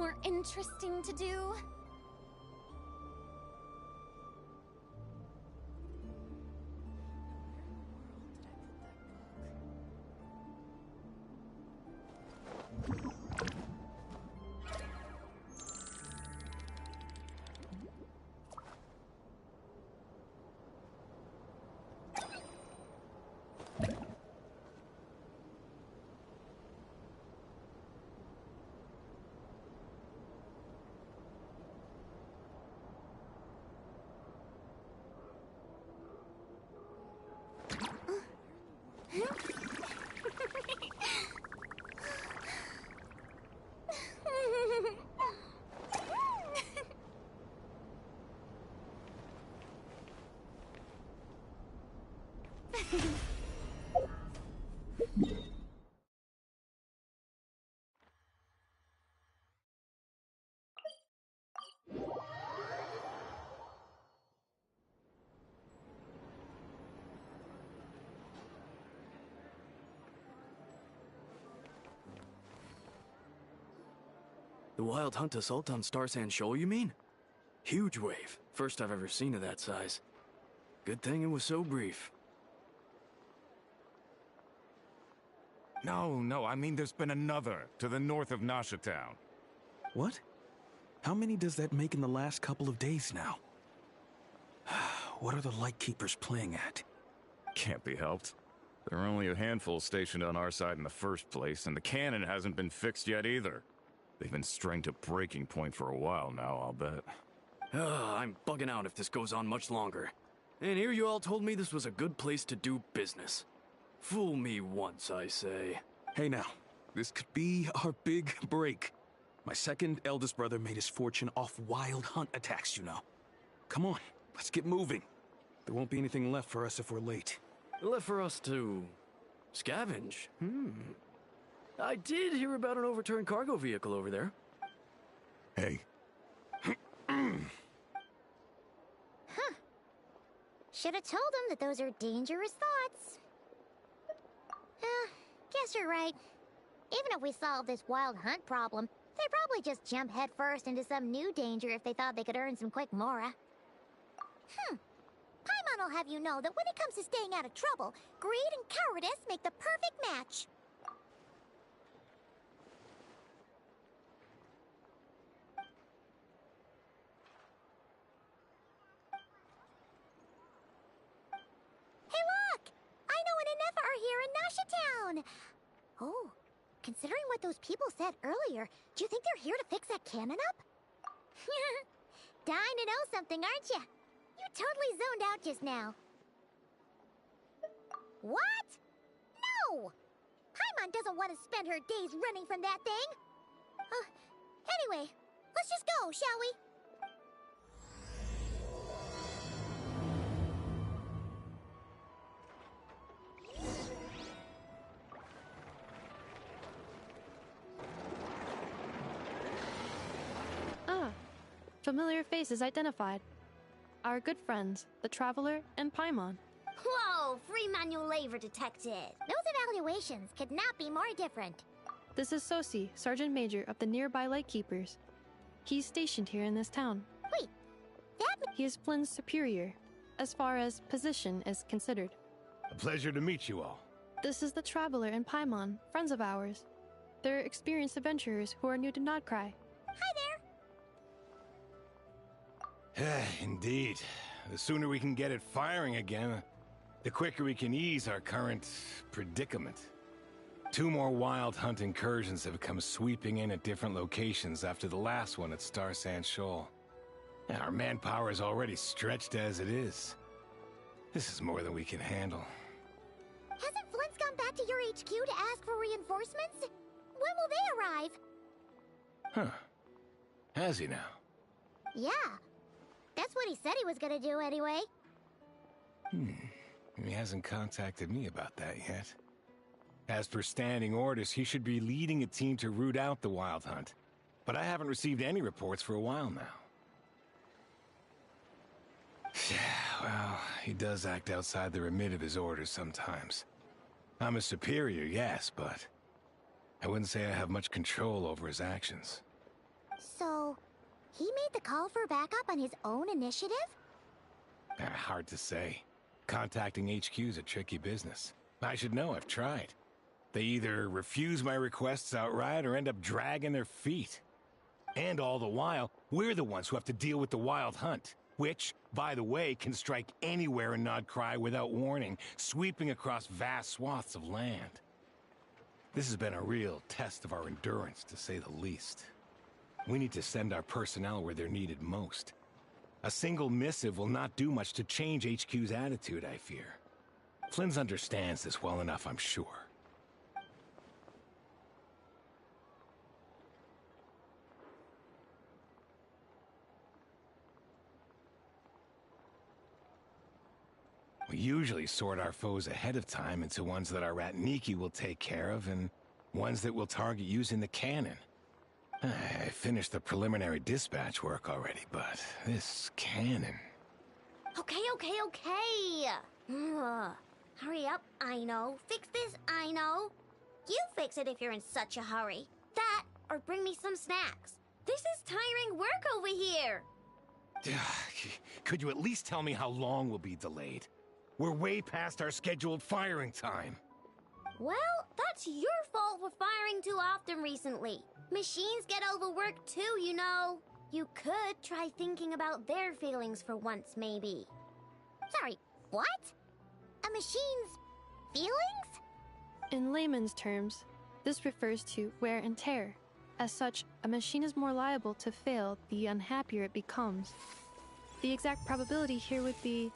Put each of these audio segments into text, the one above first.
more interesting to do. The wild hunt assault on Star Sand Shoal, you mean? Huge wave. First I've ever seen of that size. Good thing it was so brief. No, I mean there's been another, to the north of Nasha Town. What? How many does that make in the last couple of days now? What are the Lightkeepers playing at? Can't be helped. There are only a handful stationed on our side in the first place, and the cannon hasn't been fixed yet either. They've been strained to breaking point for a while now, I'll bet. I'm bugging out if this goes on much longer. And here you all told me this was a good place to do business. Fool me once, I say. Hey now, this could be our big break. My second eldest brother made his fortune off wild hunt attacks, you know. Come on, let's get moving. There won't be anything left for us if we're late. Left for us to scavenge. I did hear about an overturned cargo vehicle over there. Hey. Should have told him that those are dangerous thoughts. Guess you're right. Even if we solve this wild hunt problem, they'd probably just jump headfirst into some new danger if they thought they could earn some quick mora. Paimon will have you know that when it comes to staying out of trouble, greed and cowardice make the perfect match. Hey look! I know an Inefa are here in Nasha Town! Oh, considering what those people said earlier, do you think they're here to fix that cannon up? Dying to know something, aren't you? You totally zoned out just now. What? No! Paimon doesn't want to spend her days running from that thing. Anyway, let's just go, shall we? Familiar faces identified. Our good friends, the Traveler and Paimon. Whoa, free manual labor detected. Those evaluations could not be more different. This is Sosi, Sergeant Major of the nearby Lightkeepers. He's stationed here in this town. Wait, that... He is Flynn's superior, as far as position is considered. A pleasure to meet you all. This is the Traveler and Paimon, friends of ours. They're experienced adventurers who are new to Krai. Hi there! Indeed. The sooner we can get it firing again, the quicker we can ease our current predicament. 2 more wild hunt incursions have come sweeping in at different locations after the last one at Star Sand Shoal. And our manpower is already stretched as it is. This is more than we can handle. Hasn't Flint's gone back to your HQ to ask for reinforcements? When will they arrive? Huh. Has he now? Yeah. That's what he said he was gonna do anyway. He hasn't contacted me about that yet. As per standing orders, he should be leading a team to root out the wild hunt. But I haven't received any reports for a while now. Well, he does act outside the remit of his orders sometimes. I'm a superior, yes, but I wouldn't say I have much control over his actions. So, he made the call for backup on his own initiative? Hard to say. Contacting HQ's a tricky business. I should know, I've tried. They either refuse my requests outright or end up dragging their feet. And all the while, we're the ones who have to deal with the Wild Hunt, which, by the way, can strike anywhere in Krai without warning, sweeping across vast swaths of land. This has been a real test of our endurance, to say the least. We need to send our personnel where they're needed most. A single missive will not do much to change HQ's attitude, I fear. Flynn's understands this well enough, I'm sure. We usually sort our foes ahead of time into ones that our Ratniki will take care of and ones that we'll target using the cannon. I finished the preliminary dispatch work already, but this cannon... Okay. Hurry up, I know. Fix this, I know. You fix it if you're in such a hurry. That, or bring me some snacks. This is tiring work over here. Could you at least tell me how long we'll be delayed? We're way past our scheduled firing time. Well, that's your fault for firing too often recently. Machines get overworked too, you know. You could try thinking about their feelings for once, maybe. Sorry, what? A machine's feelings? In layman's terms, this refers to wear and tear. As such, a machine is more liable to fail the unhappier it becomes. The exact probability here would be...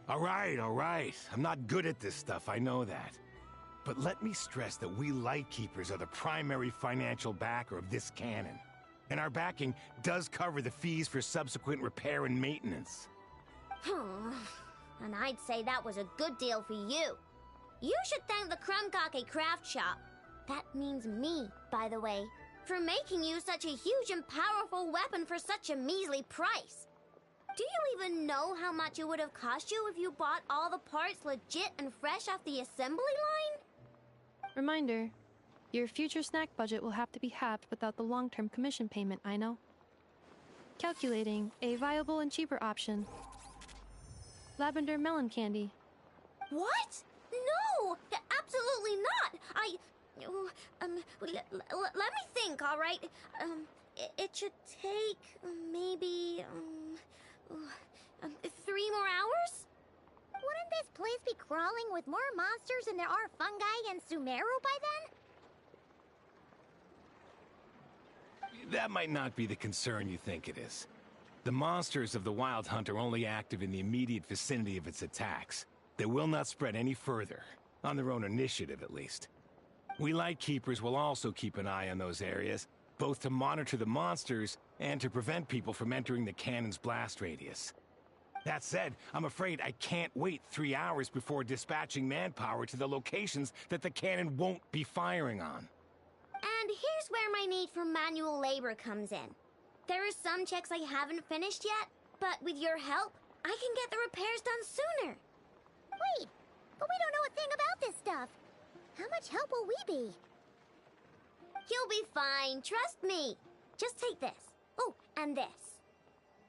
All right. I'm not good at this stuff, I know that. But let me stress that we Lightkeepers are the primary financial backer of this cannon. And our backing does cover the fees for subsequent repair and maintenance. And I'd say that was a good deal for you. You should thank the Krumkake craft shop. That means me, by the way, for making you such a huge and powerful weapon for such a measly price. Do you even know how much it would have cost you if you bought all the parts legit and fresh off the assembly line? Reminder, your future snack budget will have to be halved without the long-term commission payment, I know. Calculating a viable and cheaper option. Lavender melon candy. What? No! Absolutely not! Let me think, all right? It should take maybe 3 more hours? Wouldn't this place be crawling with more monsters than there are fungi and Sumeru by then? That might not be the concern you think it is. The monsters of the Wild Hunt are only active in the immediate vicinity of its attacks. They will not spread any further, on their own initiative at least. We Lightkeepers will also keep an eye on those areas, both to monitor the monsters and to prevent people from entering the cannon's blast radius. That said, I'm afraid I can't wait 3 hours before dispatching manpower to the locations that the cannon won't be firing on. And here's where my need for manual labor comes in. There are some checks I haven't finished yet, but with your help, I can get the repairs done sooner. Wait, but we don't know a thing about this stuff. How much help will we be? You'll be fine, trust me. Just take this. Oh, and this.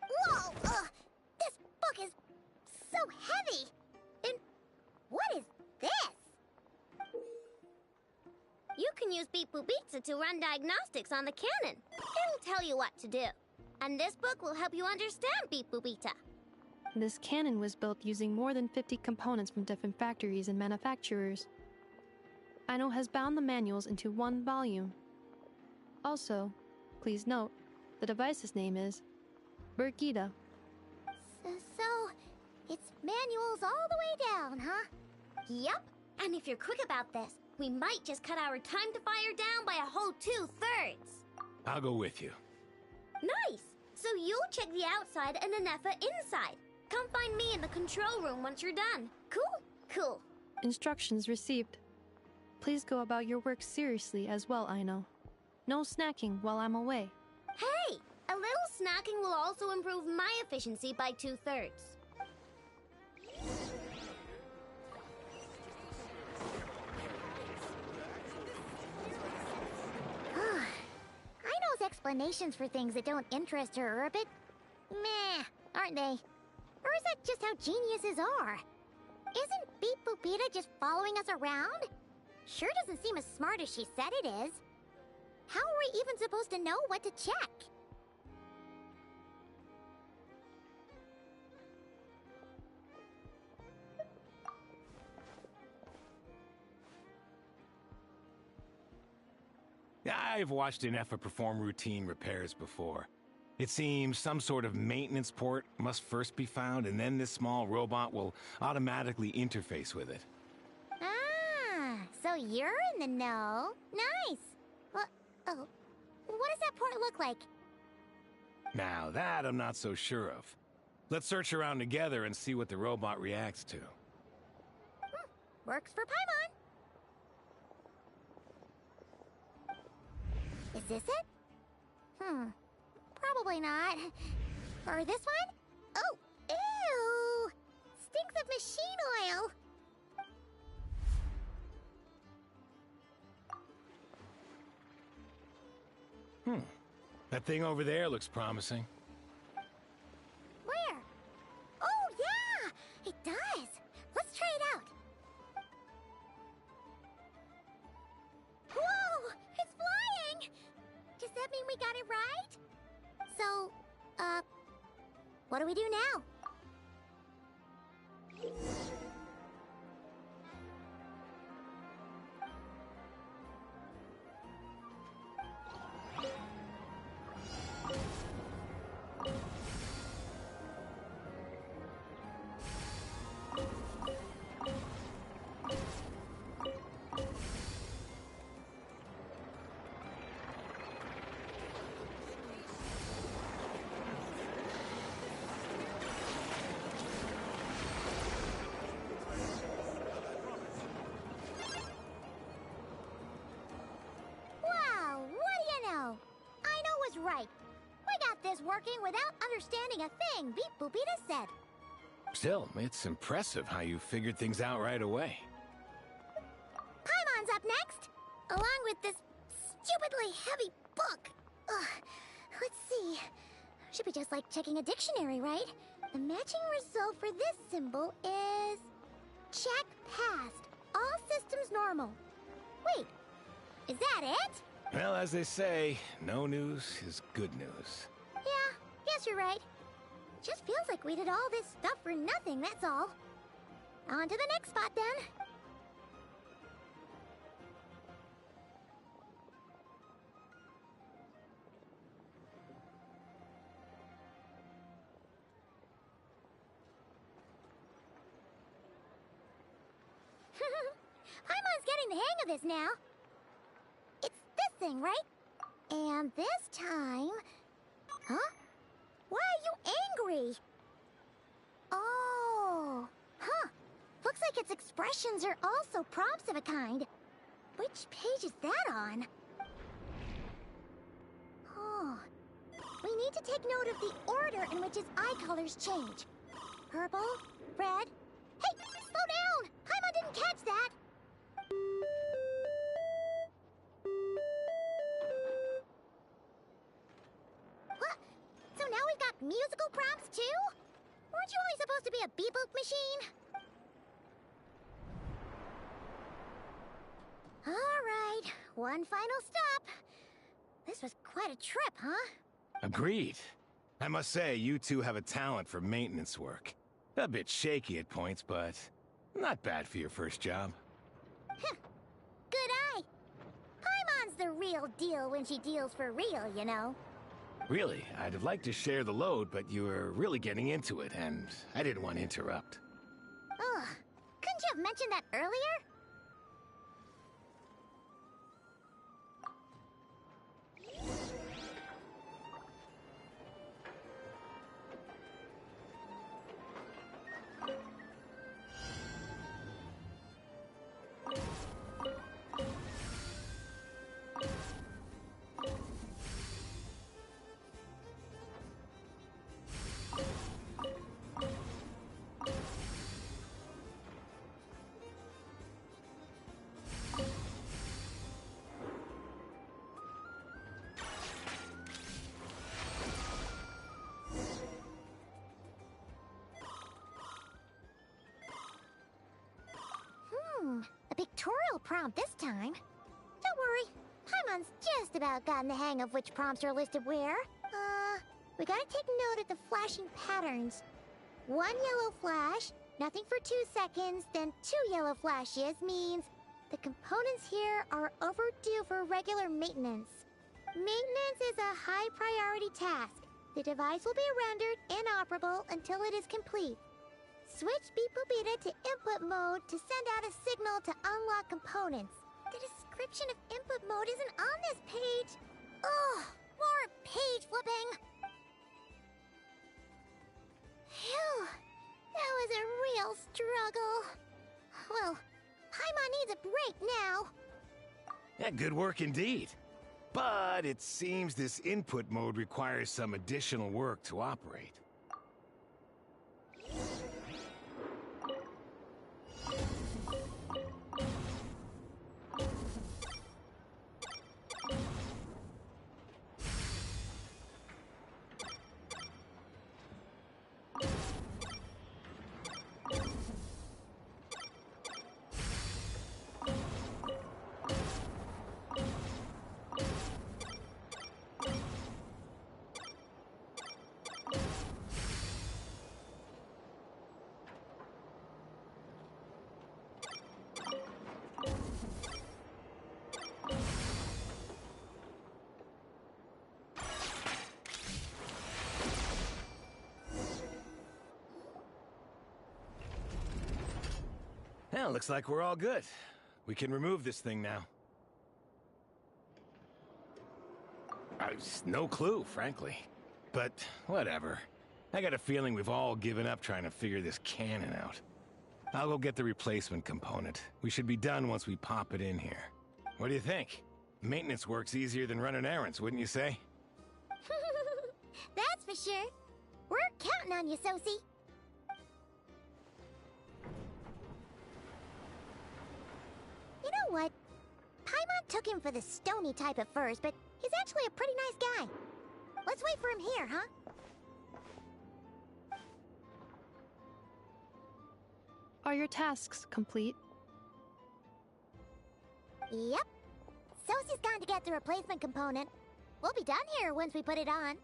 Whoa! This book is so heavy! And what is this? You can use Beep Boop Pizza to run diagnostics on the cannon. It'll tell you what to do. And this book will help you understand Beep Boop Pizza. This cannon was built using more than 50 components from different factories and manufacturers. Aino has bound the manuals into one volume. Also, please note, the device's name is Birgitta. So, it's manuals all the way down, huh? Yep, and if you're quick about this, we might just cut our time to fire down by a whole 2/3. I'll go with you. Nice! So you'll check the outside and Anefa inside. Come find me in the control room once you're done. Cool. Instructions received. Please go about your work seriously as well, Aino. No snacking while I'm away. Hey! A little snacking will also improve my efficiency by 2/3. explanations for things that don't interest her are a bit meh, aren't they? Or is that just how geniuses are? Isn't Beep Boopita just following us around? Sure doesn't seem as smart as she said it is. How are we even supposed to know what to check? I've watched an Effa perform routine repairs before. It seems some sort of maintenance port must first be found, and then this small robot will automatically interface with it. Ah, so you're in the know. Nice. Well, oh, what does that port look like? Now that I'm not so sure of. Let's search around together and see what the robot reacts to. Works for Paimon. Is this it? Probably not. Or this one? Oh, ew! Stinks of machine oil! That thing over there looks promising. Where? Oh, yeah! It does! Let's try it out! Whoa! It's flying! Does that mean we got it right? So, what do we do now? Right. We got this working without understanding a thing Beep Boopita said. Still, it's impressive how you figured things out right away. Paimon's up next, along with this stupidly heavy book. Ugh. Let's see. Should be just like checking a dictionary, right? The matching result for this symbol is... check passed. All systems normal. Wait, is that it? Well, as they say, no news is good news. Yeah, guess you're right. Just feels like we did all this stuff for nothing, that's all. On to the next spot, then. Paimon's getting the hang of this now. It's this thing, right? And this time... Huh? Why are you angry? Oh, huh. Looks like its expressions are also prompts of a kind. Which page is that on? Oh. We need to take note of the order in which its eye colors change. Purple, red... Hey, slow down! Paimon didn't catch that! What? So now we've got musical prompts too? Weren't you only supposed to be a beep-boop machine? Alright, one final stop. This was quite a trip, huh? Agreed. I must say, you two have a talent for maintenance work. A bit shaky at points, but not bad for your first job. Good eye. Paimon's the real deal when she deals for real, you know. Really, I'd have liked to share the load, but you were really getting into it, and I didn't want to interrupt. Ugh. Couldn't you have mentioned that earlier? real prompt this time. Don't worry, Paimon's just about gotten the hang of which prompts are listed where. We gotta take note of the flashing patterns. 1 yellow flash, nothing for 2 seconds, then 2 yellow flashes means the components here are overdue for regular maintenance. Maintenance is a high priority task. The device will be rendered inoperable until it is complete. Switch Beep Boop Beta to input mode to send out a signal to unlock components. The description of input mode isn't on this page. Ugh, more page flipping. Phew, that was a real struggle. Well, Paimon needs a break now. Yeah, good work indeed. But it seems this input mode requires some additional work to operate. Well, looks like we're all good. We can remove this thing now. No clue, frankly. But whatever. I got a feeling we've all given up trying to figure this cannon out. I'll go get the replacement component. We should be done once we pop it in here. What do you think? Maintenance work's easier than running errands, wouldn't you say? That's for sure. We're counting on you, Sosie. You know what? Paimon took him for the stony type at first, but he's actually a pretty nice guy. Let's wait for him here, huh? Are your tasks complete? Yep. Sosie's gone to get the replacement component. We'll be done here once we put it on.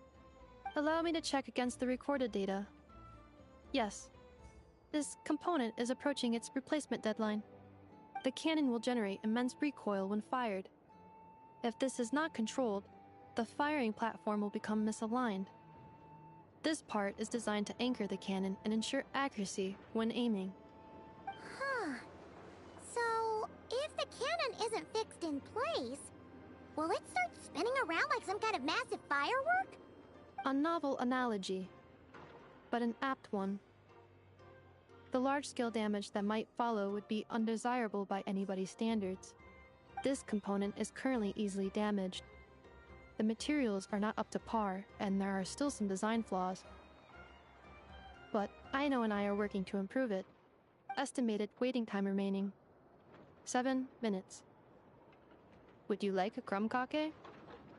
Allow me to check against the recorded data. Yes. This component is approaching its replacement deadline. The cannon will generate immense recoil when fired. If this is not controlled, the firing platform will become misaligned. This part is designed to anchor the cannon and ensure accuracy when aiming. Huh. So, if the cannon isn't fixed in place, will it start spinning around like some kind of massive firework? A novel analogy, but an apt one. The large-scale damage that might follow would be undesirable by anybody's standards. This component is currently easily damaged. The materials are not up to par, and there are still some design flaws. But Aino and I are working to improve it. Estimated waiting time remaining: 7 minutes. Would you like a crumb cake?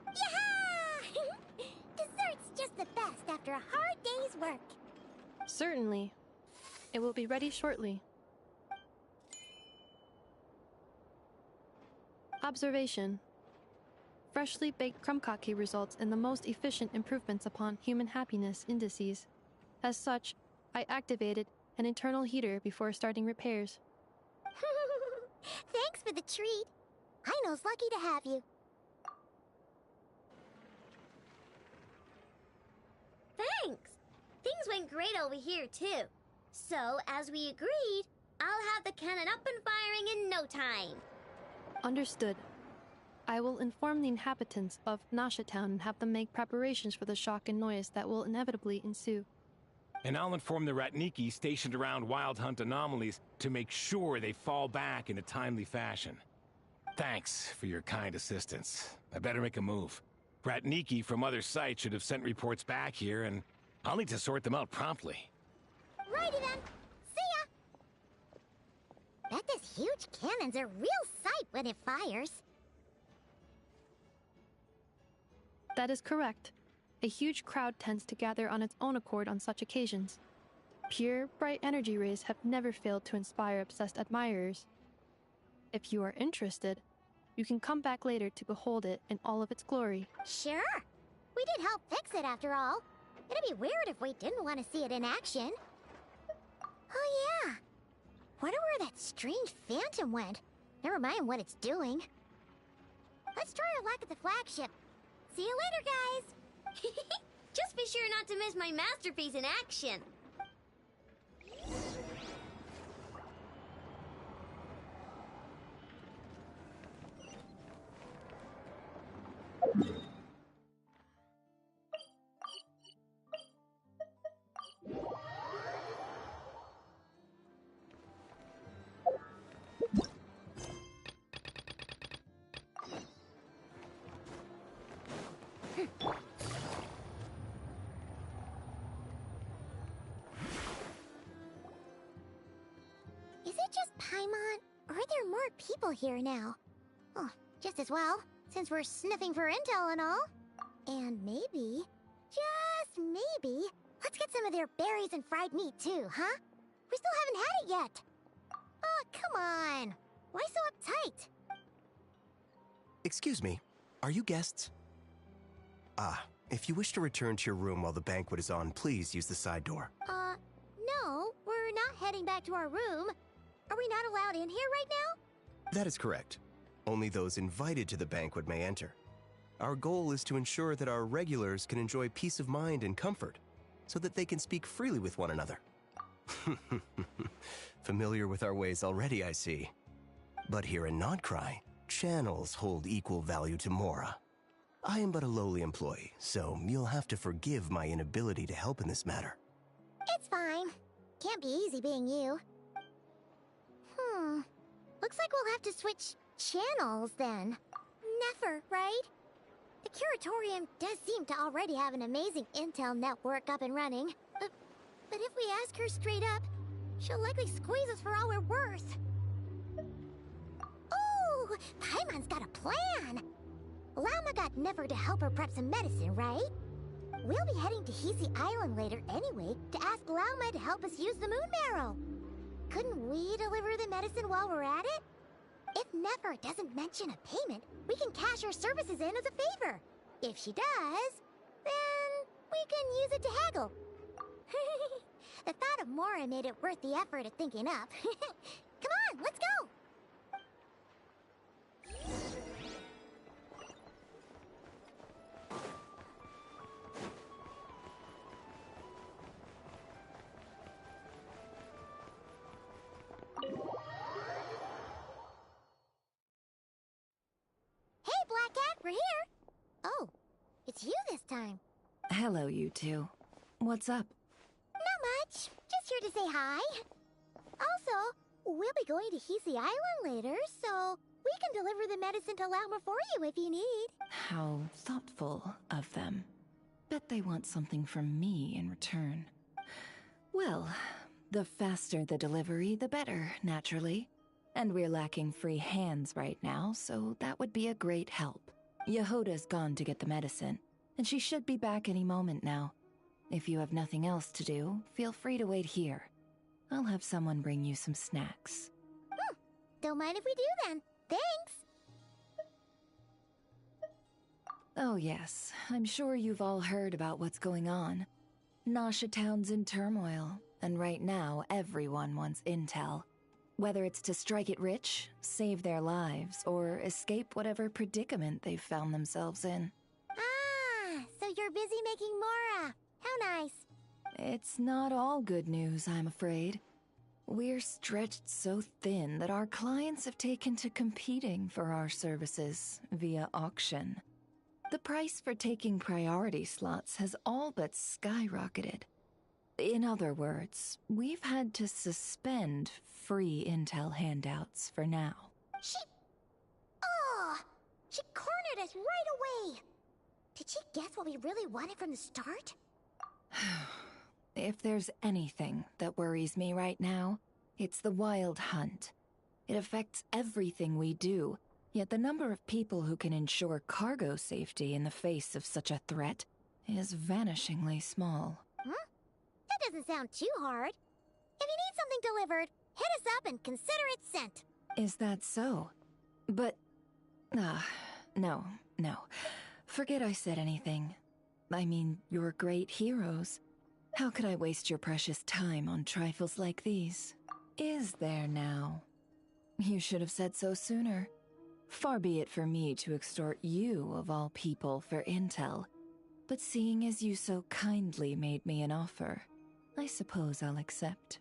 Yeah! Dessert's just the best after a hard day's work. Certainly. It will be ready shortly. Observation. Freshly baked crumb cake results in the most efficient improvements upon human happiness indices. As such, I activated an internal heater before starting repairs. Thanks for the treat. Aino's lucky to have you. Thanks! Things went great over here, too. So, as we agreed, I'll have the cannon up and firing in no time. Understood. I will inform the inhabitants of Nasha Town and have them make preparations for the shock and noise that will inevitably ensue. And I'll inform the Ratniki stationed around Wild Hunt anomalies to make sure they fall back in a timely fashion. Thanks for your kind assistance. I better make a move. Ratniki from other sites should have sent reports back here, and I'll need to sort them out promptly. Righty then. See ya! Bet this huge cannon's a real sight when it fires. That is correct. A huge crowd tends to gather on its own accord on such occasions. Pure, bright energy rays have never failed to inspire obsessed admirers. If you are interested, you can come back later to behold it in all of its glory. Sure. We did help fix it after all. It'd be weird if we didn't want to see it in action. Oh yeah. Wonder where that strange phantom went. Never mind what it's doing. Let's try our luck at the flagship. See you later, guys. Just be sure not to miss my masterpiece in action. Is it just Paimon, or are there more people here now? Oh, just as well, since we're sniffing for intel and all. And maybe, just maybe, let's get some of their berries and fried meat too, huh? We still haven't had it yet. Oh, come on. Why so uptight? Excuse me, are you guests? If you wish to return to your room while the banquet is on, please use the side door. No, we're not heading back to our room. Are we not allowed in here right now? That is correct. Only those invited to the banquet may enter. Our goal is to ensure that our regulars can enjoy peace of mind and comfort, so that they can speak freely with one another. Familiar with our ways already, I see. But here in Krai, channels hold equal value to Mora. I am but a lowly employee, so you'll have to forgive my inability to help in this matter. It's fine. Can't be easy being you. Looks like we'll have to switch channels then. Never, right? The Curatorium does seem to already have an amazing intel network up and running. But if we ask her straight up, she'll likely squeeze us for all we're worth. Ooh, Paimon's got a plan! Lauma got Never to help her prep some medicine, right? We'll be heading to Hisi Island later anyway to ask Lauma to help us use the moon marrow. Couldn't we deliver the medicine while we're at it? If Never doesn't mention a payment, we can cash her services in as a favor. If she does, then we can use it to haggle. The thought of Mora made it worth the effort of thinking up. Come on, let's go! Hey, Black Cat, we're here! Oh, it's you this time. Hello, you two. What's up? Not much. Just here to say hi. Also, we'll be going to Hisi Island later, so we can deliver the medicine to Lauma for you if you need. How thoughtful of them. Bet they want something from me in return. Well, the faster the delivery, the better, naturally. And we're lacking free hands right now, so that would be a great help. Yehoda's gone to get the medicine, and she should be back any moment now. If you have nothing else to do, feel free to wait here. I'll have someone bring you some snacks. Don't mind if we do then. Thanks! Oh yes, I'm sure you've all heard about what's going on. Nasha Town's in turmoil, and right now everyone wants intel. Whether it's to strike it rich, save their lives, or escape whatever predicament they've found themselves in. Ah, so you're busy making Mora. How nice. It's not all good news, I'm afraid. We're stretched so thin that our clients have taken to competing for our services via auction. The price for taking priority slots has all but skyrocketed. In other words, we've had to suspend free intel handouts for now. She cornered us right away! Did she guess what we really wanted from the start? If there's anything that worries me right now, it's the wild hunt. It affects everything we do, yet the number of people who can ensure cargo safety in the face of such a threat is vanishingly small. That doesn't sound too hard. If you need something delivered, hit us up and consider it sent. Is that so? But... no. Forget I said anything. I mean, you're great heroes. How could I waste your precious time on trifles like these? Is there now? You should have said so sooner. Far be it for me to extort you, of all people, for intel. But seeing as you so kindly made me an offer, I suppose I'll accept.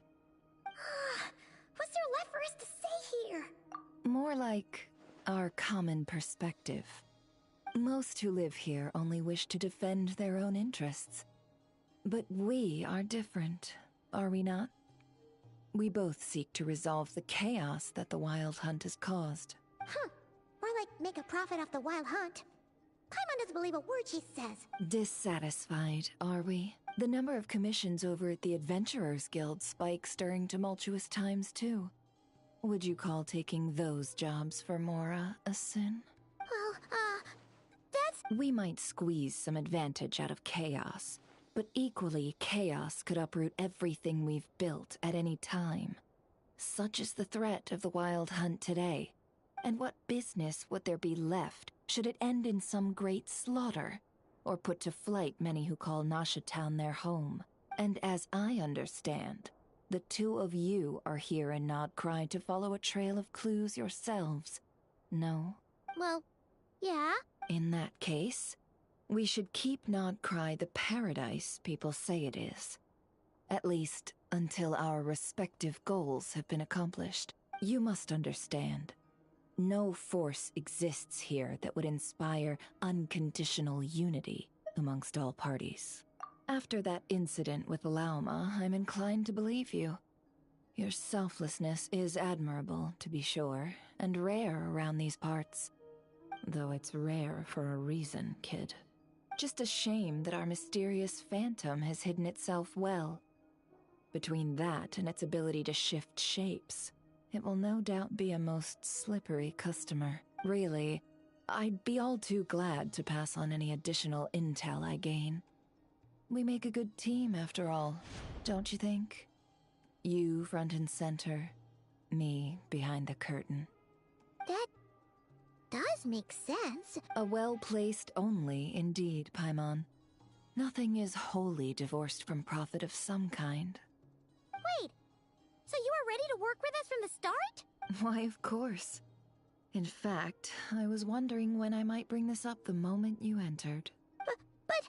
What's there left for us to say here? More like our common perspective. Most who live here only wish to defend their own interests. But we are different, are we not? We both seek to resolve the chaos that the Wild Hunt has caused. Huh. More like make a profit off the Wild Hunt. Paimon doesn't believe a word she says. Dissatisfied, are we? The number of commissions over at the Adventurers Guild spikes during tumultuous times, too. Would you call taking those jobs for Mora a sin? Well, that's... We might squeeze some advantage out of chaos, but equally, chaos could uproot everything we've built at any time. Such is the threat of the Wild Hunt today. And what business would there be left should it end in some great slaughter, or put to flight many who call Nasha Town their home? And as I understand, the two of you are here in Nodcry to follow a trail of clues yourselves. No? Well, yeah. In that case, we should keep Nodcry the paradise people say it is. At least, until our respective goals have been accomplished. You must understand. No force exists here that would inspire unconditional unity amongst all parties. After that incident with Lauma, I'm inclined to believe you. Your selflessness is admirable, to be sure, and rare around these parts. Though it's rare for a reason, kid. Just a shame that our mysterious phantom has hidden itself well. Between that and its ability to shift shapes, it will no doubt be a most slippery customer. Really, I'd be all too glad to pass on any additional intel I gain. We make a good team, after all, don't you think? You front and center, me behind the curtain. That does make sense. A well-placed only, indeed, Paimon. Nothing is wholly divorced from profit of some kind. Wait, so you were ready to work with us from the start? Why, of course. In fact, I was wondering when I might bring this up the moment you entered. But...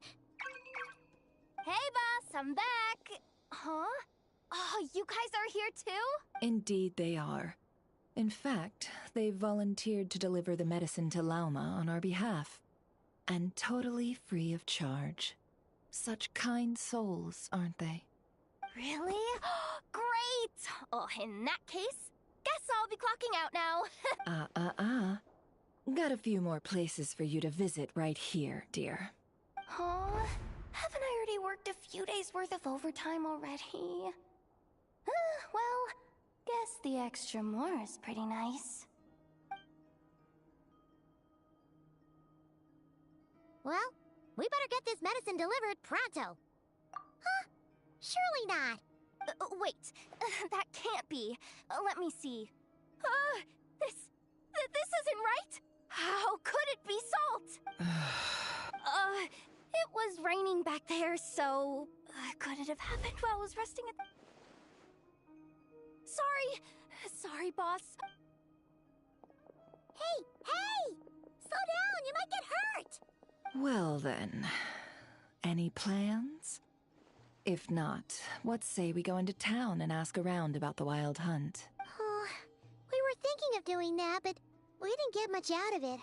Hey, boss, I'm back. Huh? Oh, you guys are here too? Indeed they are. In fact, they've volunteered to deliver the medicine to Lauma on our behalf. And totally free of charge. Such kind souls, aren't they? Really? Great! Oh, in that case, guess I'll be clocking out now. Got a few more places for you to visit right here, dear. Huh? Haven't I already worked a few days' worth of overtime already? Well, guess the extra more is pretty nice. Well, we better get this medicine delivered pronto. Huh? Surely not. Wait, that can't be. Let me see. This isn't right. How could it be salt? It was raining back there, so could it have happened while I was resting at... Sorry, boss. Hey! Slow down, you might get hurt! Well then, any plans? If not, what say we go into town and ask around about the Wild Hunt? We were thinking of doing that, but we didn't get much out of it.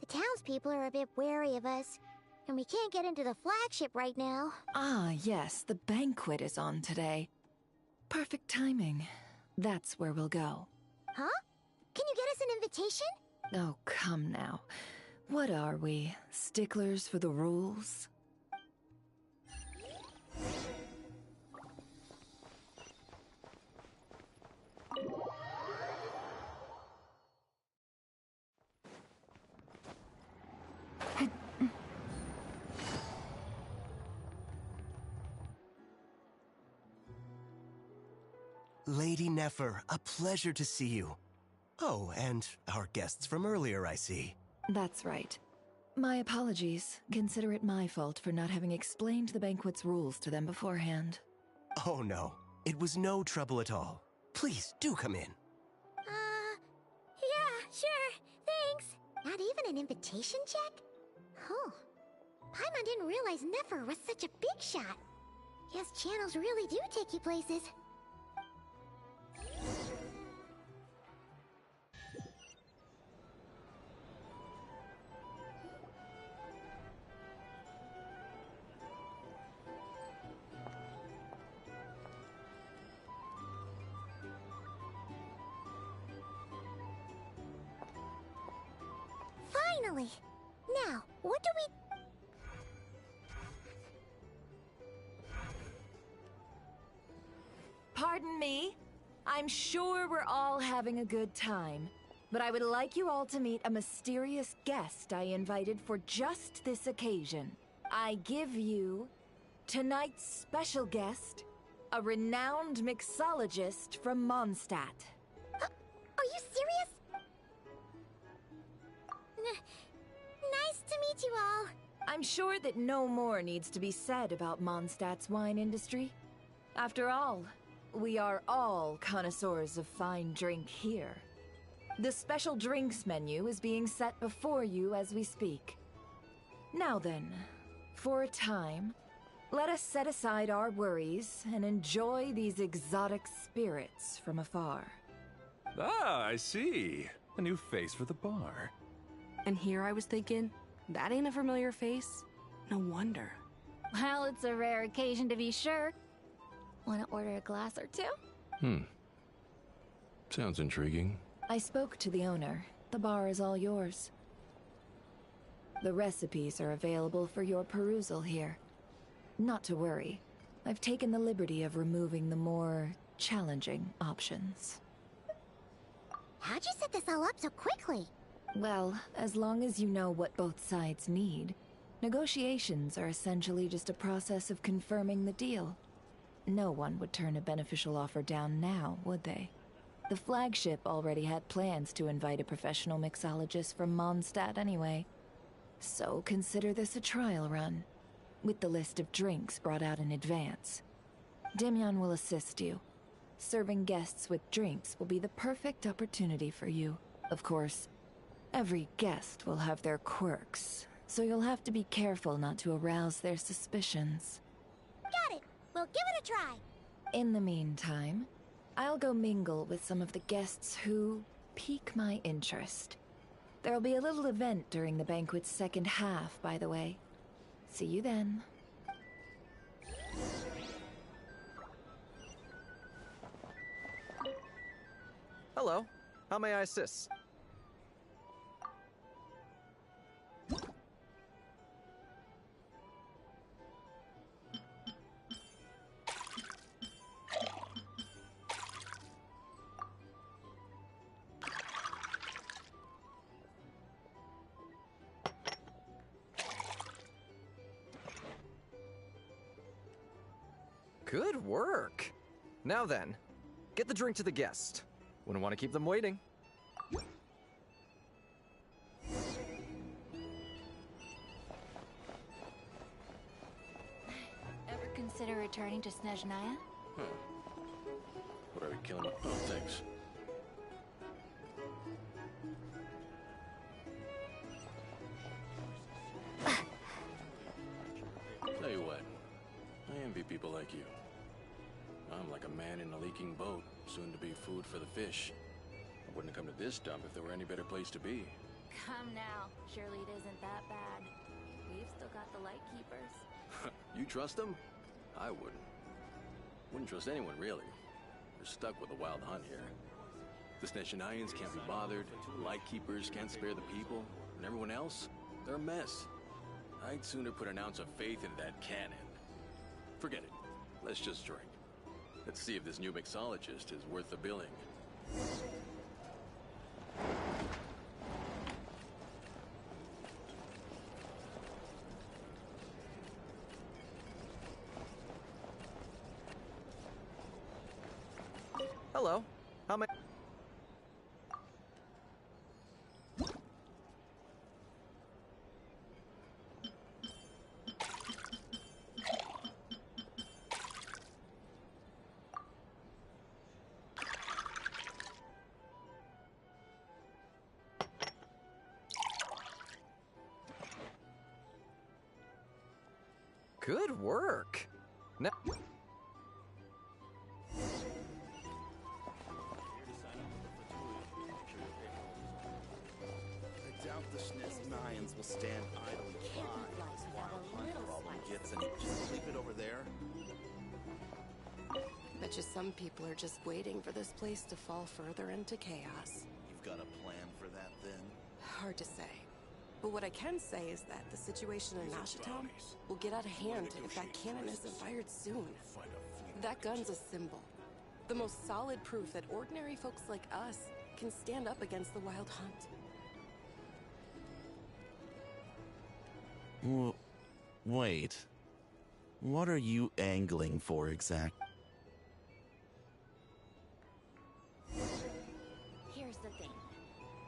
The townspeople are a bit wary of us, and we can't get into the flagship right now. Ah, yes, the banquet is on today. Perfect timing. That's where we'll go. Huh? Can you get us an invitation? Oh, come now. What are we, sticklers for the rules? Lady Nefer, a pleasure to see you. Oh, and our guests from earlier, I see. That's right. My apologies. Consider it my fault for not having explained the banquet's rules to them beforehand. Oh no, it was no trouble at all. Please, do come in. Yeah, sure, thanks. Not even an invitation check? Oh, Paimon didn't realize Nefer was such a big shot. Guess channels really do take you places. Finally! Now, what do we... Pardon me? I'm sure we're all having a good time, but I would like you all to meet a mysterious guest I invited for just this occasion. I give you tonight's special guest, a renowned mixologist from Mondstadt. Are you serious? Nice to meet you all. I'm sure that no more needs to be said about Mondstadt's wine industry. After all, we are all connoisseurs of fine drink here. The special drinks menu is being set before you as we speak. Now then, for a time, let us set aside our worries and enjoy these exotic spirits from afar. Ah, I see. A new face for the bar. And here I was thinking, that ain't a familiar face. No wonder. Well, it's a rare occasion to be sure. Want to order a glass or two? Sounds intriguing. I spoke to the owner. The bar is all yours. The recipes are available for your perusal here. Not to worry. I've taken the liberty of removing the more challenging options. How'd you set this all up so quickly? Well, as long as you know what both sides need, negotiations are essentially just a process of confirming the deal. No one would turn a beneficial offer down now, would they? The flagship already had plans to invite a professional mixologist from Mondstadt anyway. So consider this a trial run, with the list of drinks brought out in advance. Demyon will assist you. Serving guests with drinks will be the perfect opportunity for you. Of course, every guest will have their quirks, so you'll have to be careful not to arouse their suspicions. Got it! We'll give it a try! In the meantime, I'll go mingle with some of the guests who pique my interest. There'll be a little event during the banquet's second half, by the way. See you then. Hello. How may I assist? Good work. Now then, get the drink to the guest. Wouldn't want to keep them waiting. Ever consider returning to Snezhnaya? What are we killing? Oh, thanks. Tell you what, I envy people like you. I'm like a man in a leaking boat, soon to be food for the fish. I wouldn't have come to this dump if there were any better place to be. Come now. Surely it isn't that bad. We've still got the light keepers. You trust them? I wouldn't. Wouldn't trust anyone, really. We're stuck with a wild hunt here. The Snezhnayans can't be bothered, Lightkeepers can't spare the people, and everyone else, they're a mess. I'd sooner put an ounce of faith in that cannon. Forget it. Let's just drink. Let's see if this new mixologist is worth the billing. Hello. How may... Good work. Now... I doubt the Nines will stand idly by as Wild Hunt problem gets any. Just leave it over there. Bet you some people are just waiting for this place to fall further into chaos. You've got a plan for that, then? Hard to say. But what I can say is that the situation in Nashitown will get out of hand if that cannon isn't fired soon. That gun's a symbol. The most solid proof that ordinary folks like us can stand up against the Wild Hunt. Wait. What are you angling for exactly? Here's the thing.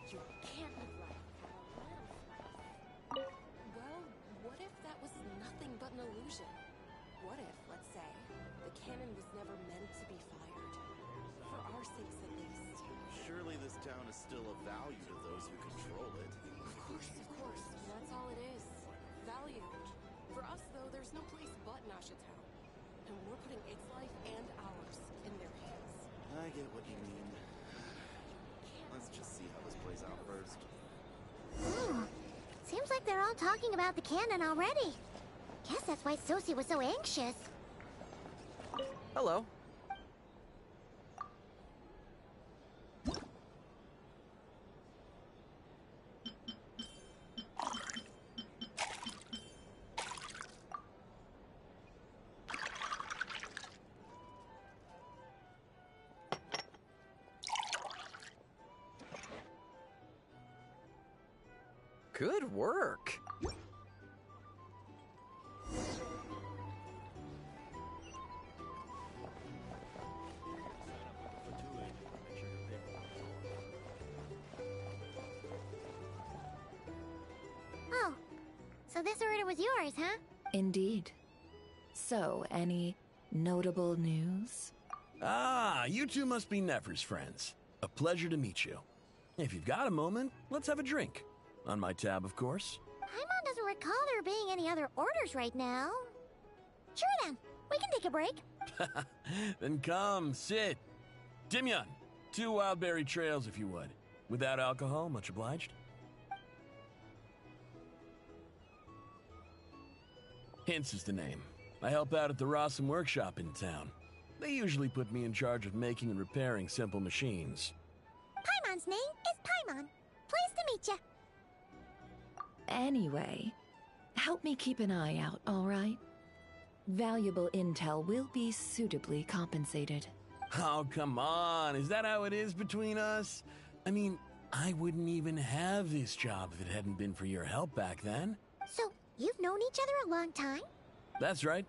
You can't live life without a little spice. Well, what if that was nothing but an illusion? What if, let's say, the cannon was never meant to be fired? For our sakes, at least. Surely this town is still of value to those who control it. Of course. That's all it is. Value. For us, though, there's no place but Nashitown. And we're putting its life and ours in their hands. I get what you mean. Let's just see how this plays out first. Seems like they're all talking about the cannon already. Guess that's why Sosie was so anxious. Hello. Good work. Oh, so this order was yours, huh? Indeed. So, any notable news? Ah, you two must be Nefer's friends. A pleasure to meet you. If you've got a moment, let's have a drink. On my tab, of course. Paimon doesn't recall there being any other orders right now. Sure then, we can take a break. Then come, sit. Dimyon, 2 wildberry trails if you would. Without alcohol, much obliged. Hints is the name. I help out at the Rossum workshop in town. They usually put me in charge of making and repairing simple machines. Paimon's name is Paimon. Pleased to meet you. Anyway, help me keep an eye out, all right? Valuable intel will be suitably compensated. Oh, come on. Is that how it is between us? I mean, I wouldn't even have this job if it hadn't been for your help back then. So, you've known each other a long time? That's right.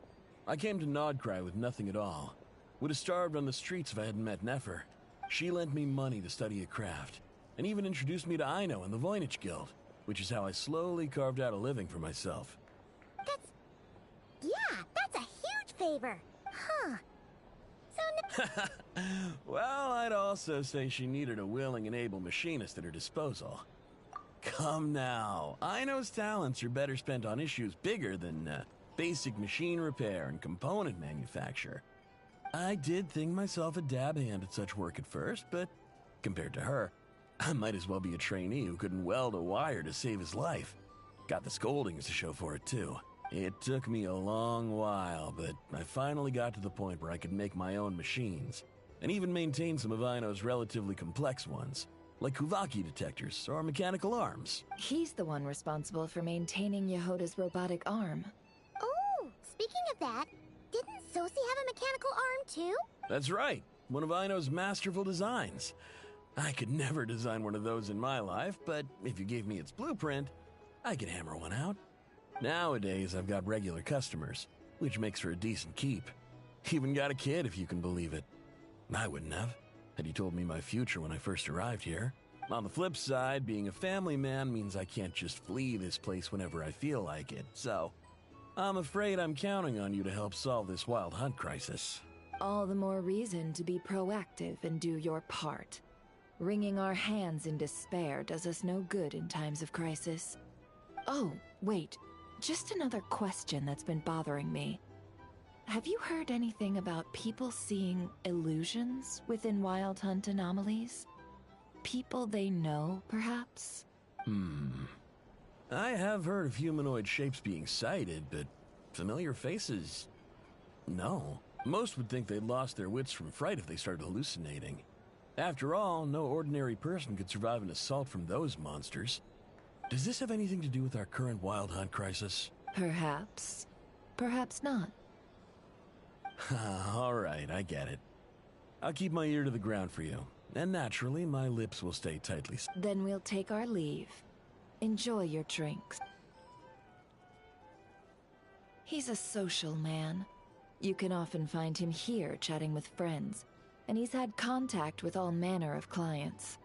I came to Nodkrai with nothing at all. Would have starved on the streets if I hadn't met Nefer. She lent me money to study a craft, and even introduced me to Aino and the Voynich Guild, which is how I slowly carved out a living for myself. That's a huge favor. Huh. So Well, I'd also say she needed a willing and able machinist at her disposal. Come now, Aino's talents are better spent on issues bigger than basic machine repair and component manufacture. I did think myself a dab hand at such work at first, but compared to her, I might as well be a trainee who couldn't weld a wire to save his life. Got the scoldings to show for it, too. It took me a long while, but I finally got to the point where I could make my own machines, and even maintain some of Aino's relatively complex ones, like Kuvaki detectors or mechanical arms. He's the one responsible for maintaining Yehoda's robotic arm. Oh, speaking of that, didn't Sosie have a mechanical arm too? That's right, one of Aino's masterful designs. I could never design one of those in my life, but if you gave me its blueprint, I could hammer one out. Nowadays, I've got regular customers, which makes for a decent keep. Even got a kid, if you can believe it. I wouldn't have, had you told me my future when I first arrived here. On the flip side, being a family man means I can't just flee this place whenever I feel like it, so I'm afraid I'm counting on you to help solve this Wild Hunt crisis. All the more reason to be proactive and do your part. Wringing our hands in despair does us no good in times of crisis. Oh, wait. just another question that's been bothering me. Have you heard anything about people seeing illusions within Wild Hunt anomalies? People they know, perhaps? I have heard of humanoid shapes being sighted, but familiar faces? No. Most would think they'd lost their wits from fright if they started hallucinating. After all, no ordinary person could survive an assault from those monsters. Does this have anything to do with our current Wild Hunt crisis? Perhaps. Perhaps not. All right, I get it. I'll keep my ear to the ground for you. And naturally, my lips will stay tightly sealed. Then we'll take our leave. Enjoy your drinks. He's a social man. You can often find him here chatting with friends, and he's had contact with all manner of clients.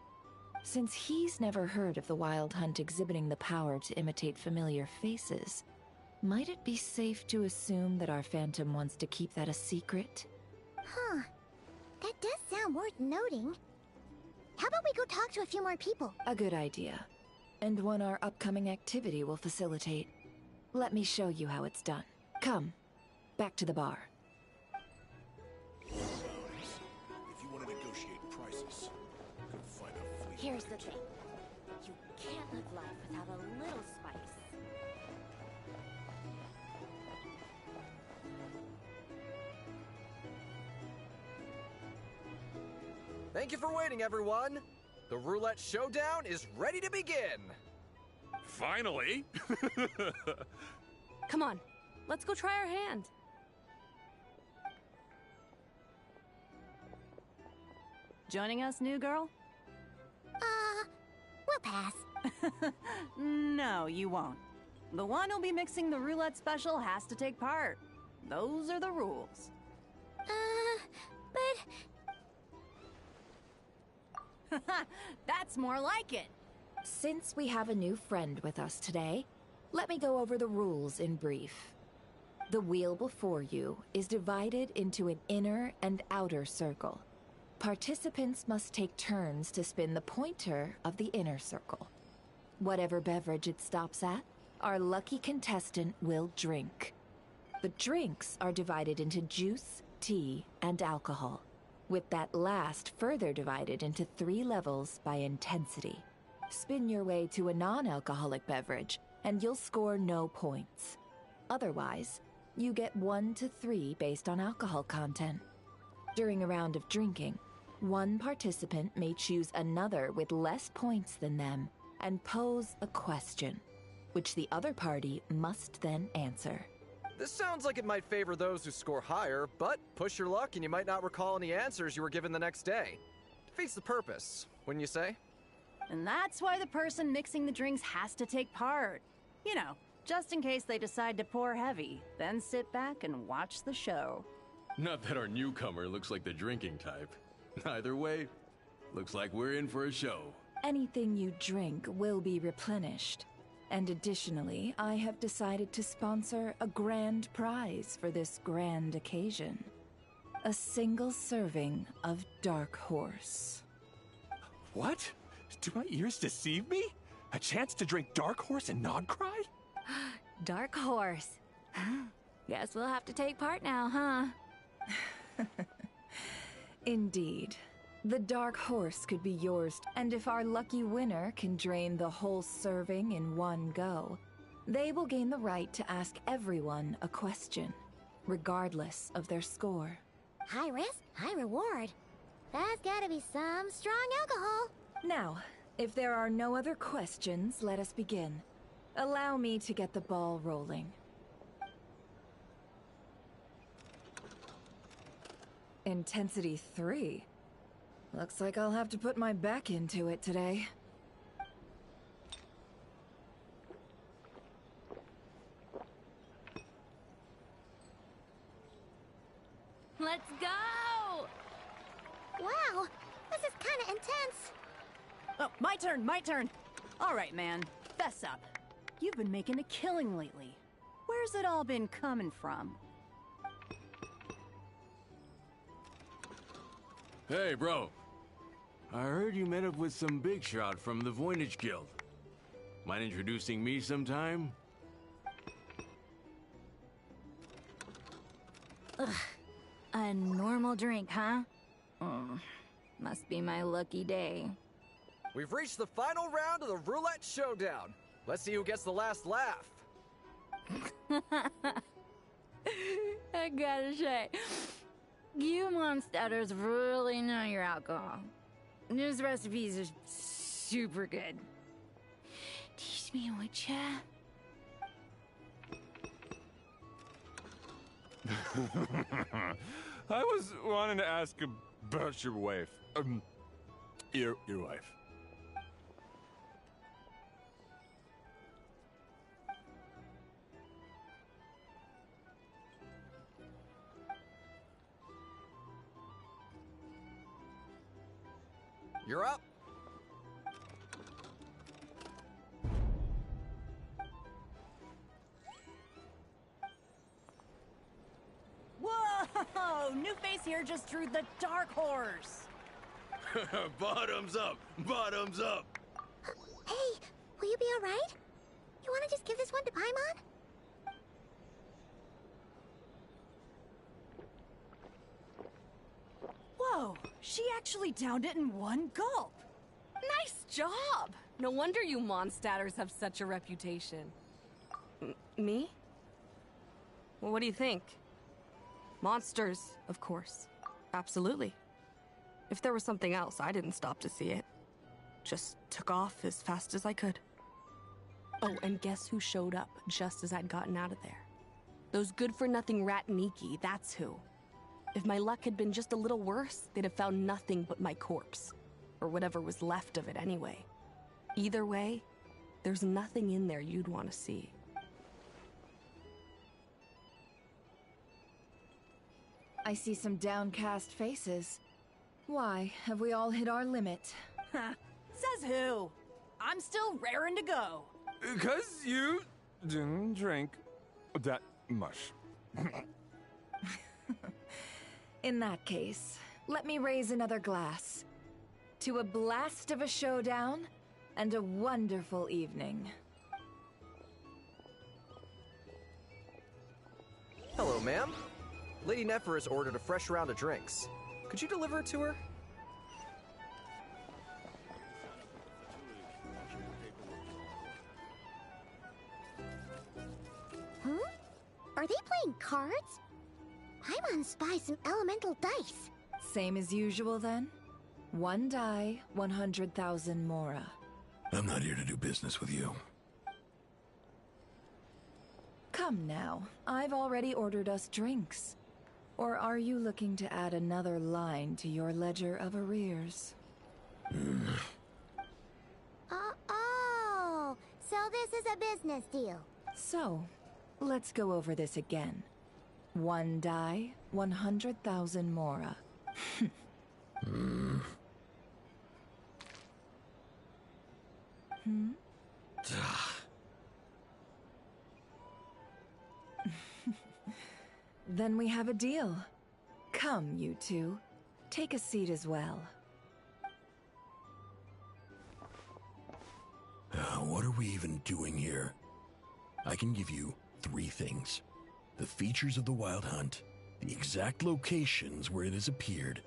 Since he's never heard of the Wild Hunt exhibiting the power to imitate familiar faces, might it be safe to assume that our Phantom wants to keep that a secret? Huh. That does sound worth noting. How about we go talk to a few more people? A good idea. And one our upcoming activity will facilitate. Let me show you how it's done. Come, back to the bar. If you want to negotiate prices, go find a flea. Here's the thing. You can't live life without a little spice. Thank you for waiting, everyone. The roulette showdown is ready to begin. Finally! Come on, let's go try our hand. Joining us, new girl? We'll pass. No, you won't. The one who'll be mixing the roulette special has to take part. Those are the rules. But... That's more like it. Since we have a new friend with us today, let me go over the rules in brief. The wheel before you is divided into an inner and outer circle. Participants must take turns to spin the pointer of the inner circle. Whatever beverage it stops at, our lucky contestant will drink. The drinks are divided into juice, tea, and alcohol, with that last further divided into 3 levels by intensity. Spin your way to a non-alcoholic beverage, and you'll score no points. Otherwise, you get 1 to 3 based on alcohol content. During a round of drinking, one participant may choose another with less points than them and pose a question, which the other party must then answer. This sounds like it might favor those who score higher, but push your luck and you might not recall any answers you were given the next day. Defeats the purpose, wouldn't you say? And that's why the person mixing the drinks has to take part. You know, just in case they decide to pour heavy, then sit back and watch the show. Not that our newcomer looks like the drinking type. Either way, looks like we're in for a show. Anything you drink will be replenished. And additionally, I have decided to sponsor a grand prize for this grand occasion. A single serving of Dark Horse. What? Do my ears deceive me? A chance to drink Dark Horse and not cry? Dark Horse. Guess we'll have to take part now, huh? Indeed. The Dark Horse could be yours, and if our lucky winner can drain the whole serving in one go, they will gain the right to ask everyone a question, regardless of their score. High risk, high reward. That's gotta be some strong alcohol. Now, if there are no other questions, let us begin. Allow me to get the ball rolling. Intensity 3. Looks like I'll have to put my back into it today. Let's go! Wow, this is kinda intense. Oh, my turn. All right, man, fess up. You've been making a killing lately. Where's it all been coming from? Hey, bro. I heard you met up with some big shot from the Voynich Guild. Mind introducing me sometime? Ugh. A normal drink, huh? Must be my lucky day. We've reached the final round of the roulette showdown. Let's see who gets the last laugh. I gotta say, you Mondstadters really know your alcohol. These recipes are super good. Teach me, would ya? I was wanting to ask about your wife. Your wife. You're up. Whoa! New face here just drew the dark horse. Bottoms up! Bottoms up! Hey, will you be alright? You wanna just give this one to Paimon? Whoa! She actually downed it in one gulp. Nice job! No wonder you Mondstadters have such a reputation. Me? Well, what do you think? Monsters, of course. Absolutely. If there was something else, I didn't stop to see it. Just took off as fast as I could. Oh, and guess who showed up just as I'd gotten out of there? Those good-for-nothing rat Niki, that's who. If my luck had been just a little worse, they'd have found nothing but my corpse. Or whatever was left of it anyway. Either way, there's nothing in there you'd want to see. I see some downcast faces. Why, have we all hit our limit? Says who? I'm still raring to go. Because you didn't drink that much. In that case, let me raise another glass. To a blast of a showdown and a wonderful evening. Hello, ma'am. Lady Nefer has ordered a fresh round of drinks. Could you deliver it to her? Huh? Are they playing cards? Paimon spies some elemental dice. Same as usual then? One die, 100,000 mora. I'm not here to do business with you. Come now, I've already ordered us drinks. Or are you looking to add another line to your ledger of arrears? Oh, so this is a business deal. So, let's go over this again. One die, 100,000 mora. Then we have a deal. Come, you two. Take a seat as well. What are we even doing here? I can give you 3 things. The features of the Wild Hunt, the exact locations where it has appeared,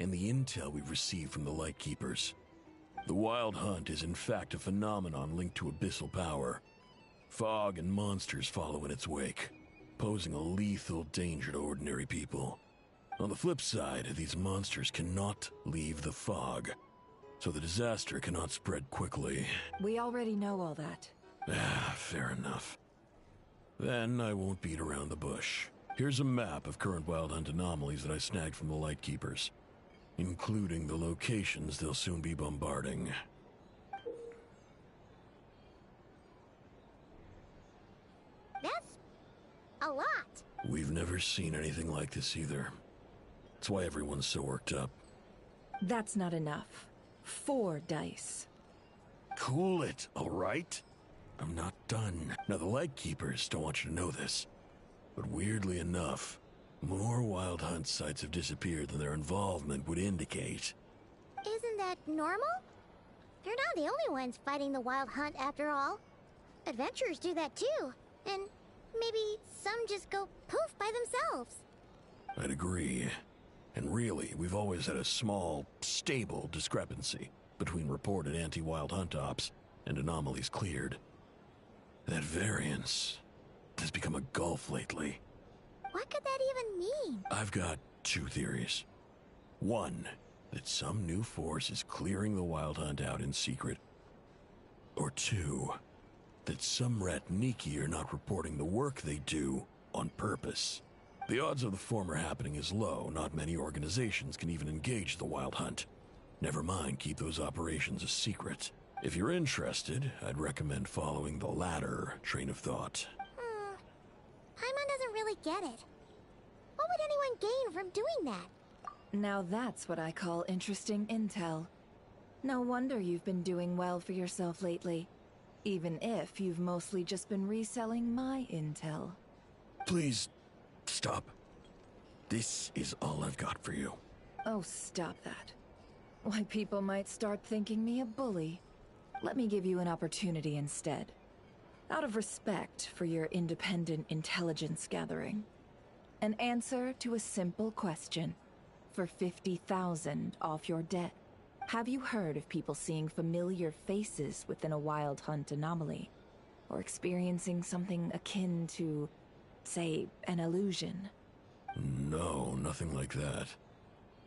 and the intel we've received from the Lightkeepers. The Wild Hunt is in fact a phenomenon linked to abyssal power. Fog and monsters follow in its wake, posing a lethal danger to ordinary people. On the flip side, these monsters cannot leave the fog, so the disaster cannot spread quickly. We already know all that. Fair enough. Then I won't beat around the bush. Here's a map of current Wild Hunt anomalies that I snagged from the Lightkeepers, including the locations they'll soon be bombarding. That's a lot. We've never seen anything like this either. That's why everyone's so worked up. That's not enough. 4 dice. Cool it, all right? I'm not done. Now, the Lightkeepers don't want you to know this, but weirdly enough, more Wild Hunt sites have disappeared than their involvement would indicate. Isn't that normal? They're not the only ones fighting the Wild Hunt after all. Adventurers do that too, and maybe some just go poof by themselves. I'd agree. And really, we've always had a small, stable discrepancy between reported anti-wild hunt ops and anomalies cleared. That variance has become a gulf lately. What could that even mean? I've got two theories. One, that some new force is clearing the wild hunt out in secret. Or two, that some Ratniki are not reporting the work they do on purpose. The odds of the former happening is low. Not many organizations can even engage the wild hunt. Never mind keep those operations a secret. If you're interested, I'd recommend following the latter train of thought. Paimon doesn't really get it. What would anyone gain from doing that? Now that's what I call interesting intel. No wonder you've been doing well for yourself lately. Even if you've mostly just been reselling my intel. Please, stop. This is all I've got for you. Oh, stop that. Why, people might start thinking me a bully. Let me give you an opportunity instead. Out of respect for your independent intelligence gathering. An answer to a simple question. For 50,000 off your debt. Have you heard of people seeing familiar faces within a wild hunt anomaly? Or experiencing something akin to, say, an illusion? No, nothing like that.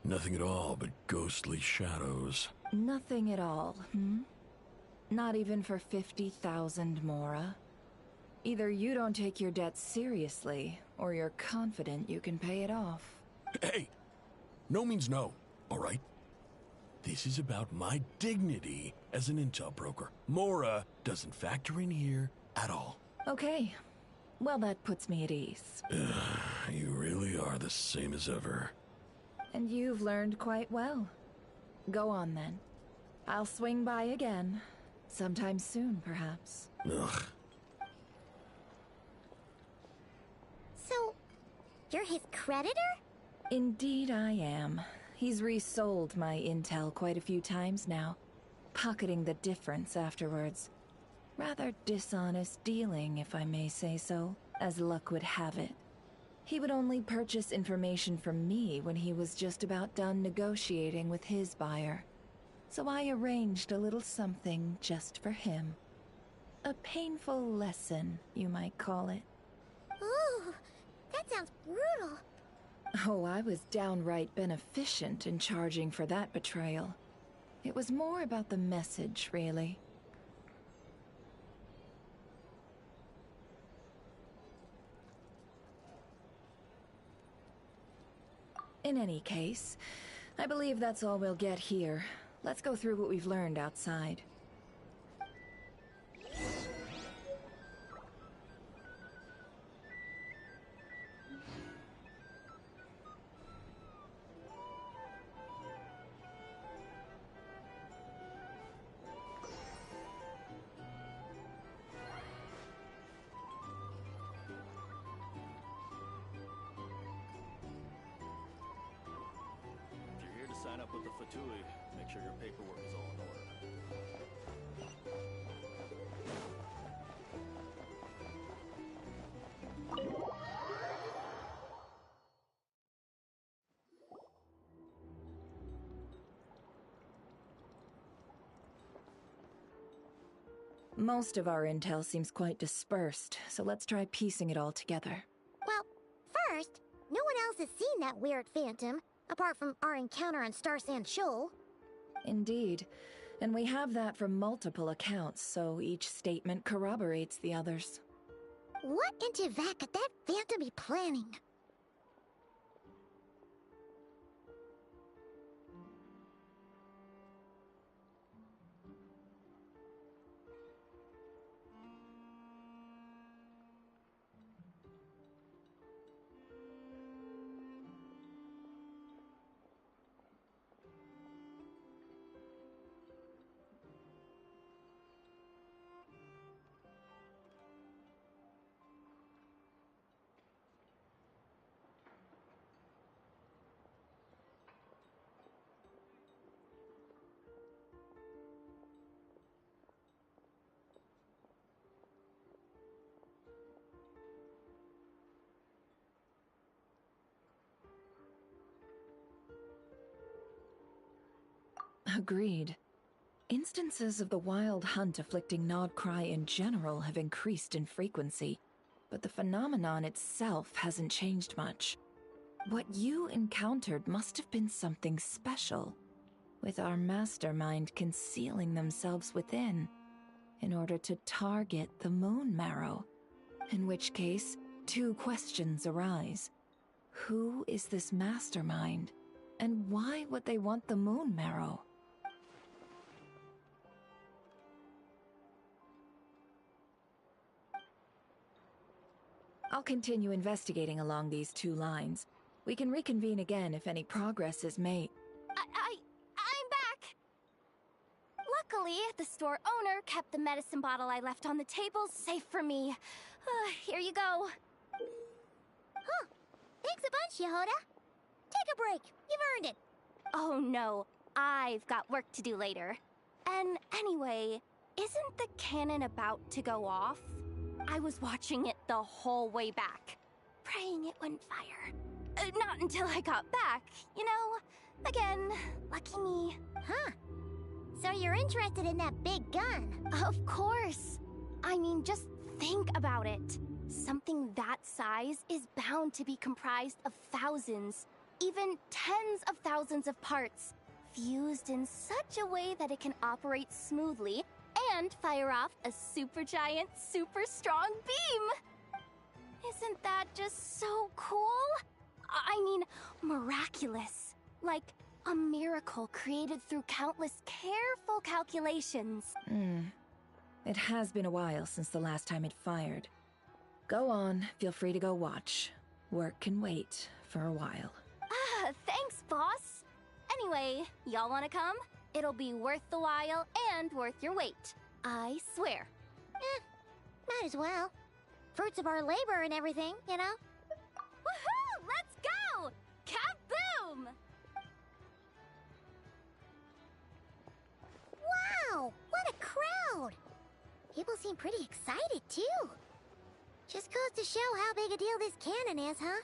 Nothing at all but ghostly shadows. Nothing at all, Not even for 50,000 Mora? Either you don't take your debt seriously, or you're confident you can pay it off. Hey! No means no, all right? This is about my dignity as an intel broker. Mora doesn't factor in here at all. Okay. Well, that puts me at ease. You really are the same as ever. And you've learned quite well. Go on, then. I'll swing by again. Sometime soon, perhaps. Ugh. So, you're his creditor? Indeed I am. He's resold my intel quite a few times now, pocketing the difference afterwards. Rather dishonest dealing, if I may say so, as luck would have it. He would only purchase information from me when he was just about done negotiating with his buyer. So I arranged a little something just for him. A painful lesson, you might call it. Ooh, that sounds brutal. Oh, I was downright beneficent in charging for that betrayal. It was more about the message, really. In any case, I believe that's all we'll get here. Let's go through what we've learned outside. If you're here to sign up with the Fatui, make sure your paperwork is all in order. Most of our intel seems quite dispersed, so let's try piecing it all together. Well, first, no one else has seen that weird phantom, apart from our encounter on Star Sand Shoal. Indeed. And we have that from multiple accounts, so each statement corroborates the others. What in Tivat could that phantom be planning? Agreed. Instances of the wild hunt afflicting Nodcry in general have increased in frequency, but the phenomenon itself hasn't changed much. What you encountered must have been something special, with our mastermind concealing themselves within, in order to target the Moon Marrow. In which case, two questions arise. Who is this mastermind, and why would they want the Moon Marrow? I'll continue investigating along these two lines. We can reconvene again if any progress is made. I'm back! Luckily, the store owner kept the medicine bottle I left on the table safe for me. Here you go. Huh. Thanks a bunch, Yehoda. Take a break. You've earned it. Oh no, I've got work to do later. And anyway, isn't the cannon about to go off? I was watching it the whole way back, praying it wouldn't fire. Not until I got back, you know? Again, lucky me. Huh. So you're interested in that big gun? Of course. I mean, just think about it. Something that size is bound to be comprised of thousands, even tens of thousands of parts, fused in such a way that it can operate smoothly and fire off a supergiant, super strong beam! Isn't that just so cool? I mean, miraculous. Like a miracle created through countless careful calculations. It has been a while since the last time it fired. Go on, feel free to go watch. Work can wait for a while. Thanks, boss. Anyway, y'all wanna come? It'll be worth the while and worth your wait. I swear. Might as well. Fruits of our labor and everything, you know? Woohoo! Let's go! Kaboom! Wow! What a crowd! People seem pretty excited, too. Just goes to show how big a deal this cannon is, huh?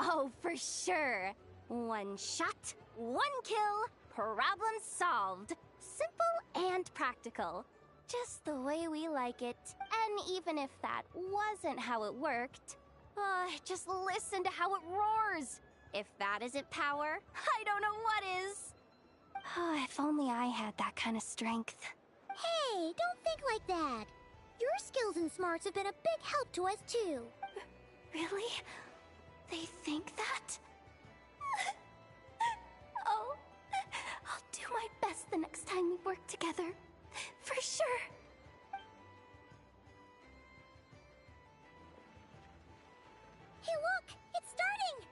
Oh, for sure. One shot, one kill, problem solved. Simple and practical. Just the way we like it. And even if that wasn't how it worked, just listen to how it roars. If that isn't power, I don't know what is. If only I had that kind of strength. Hey, don't think like that. Your skills and smarts have been a big help to us, too. Really? They think that? Oh, I'll do my best the next time we work together. For sure. Hey, look! It's starting!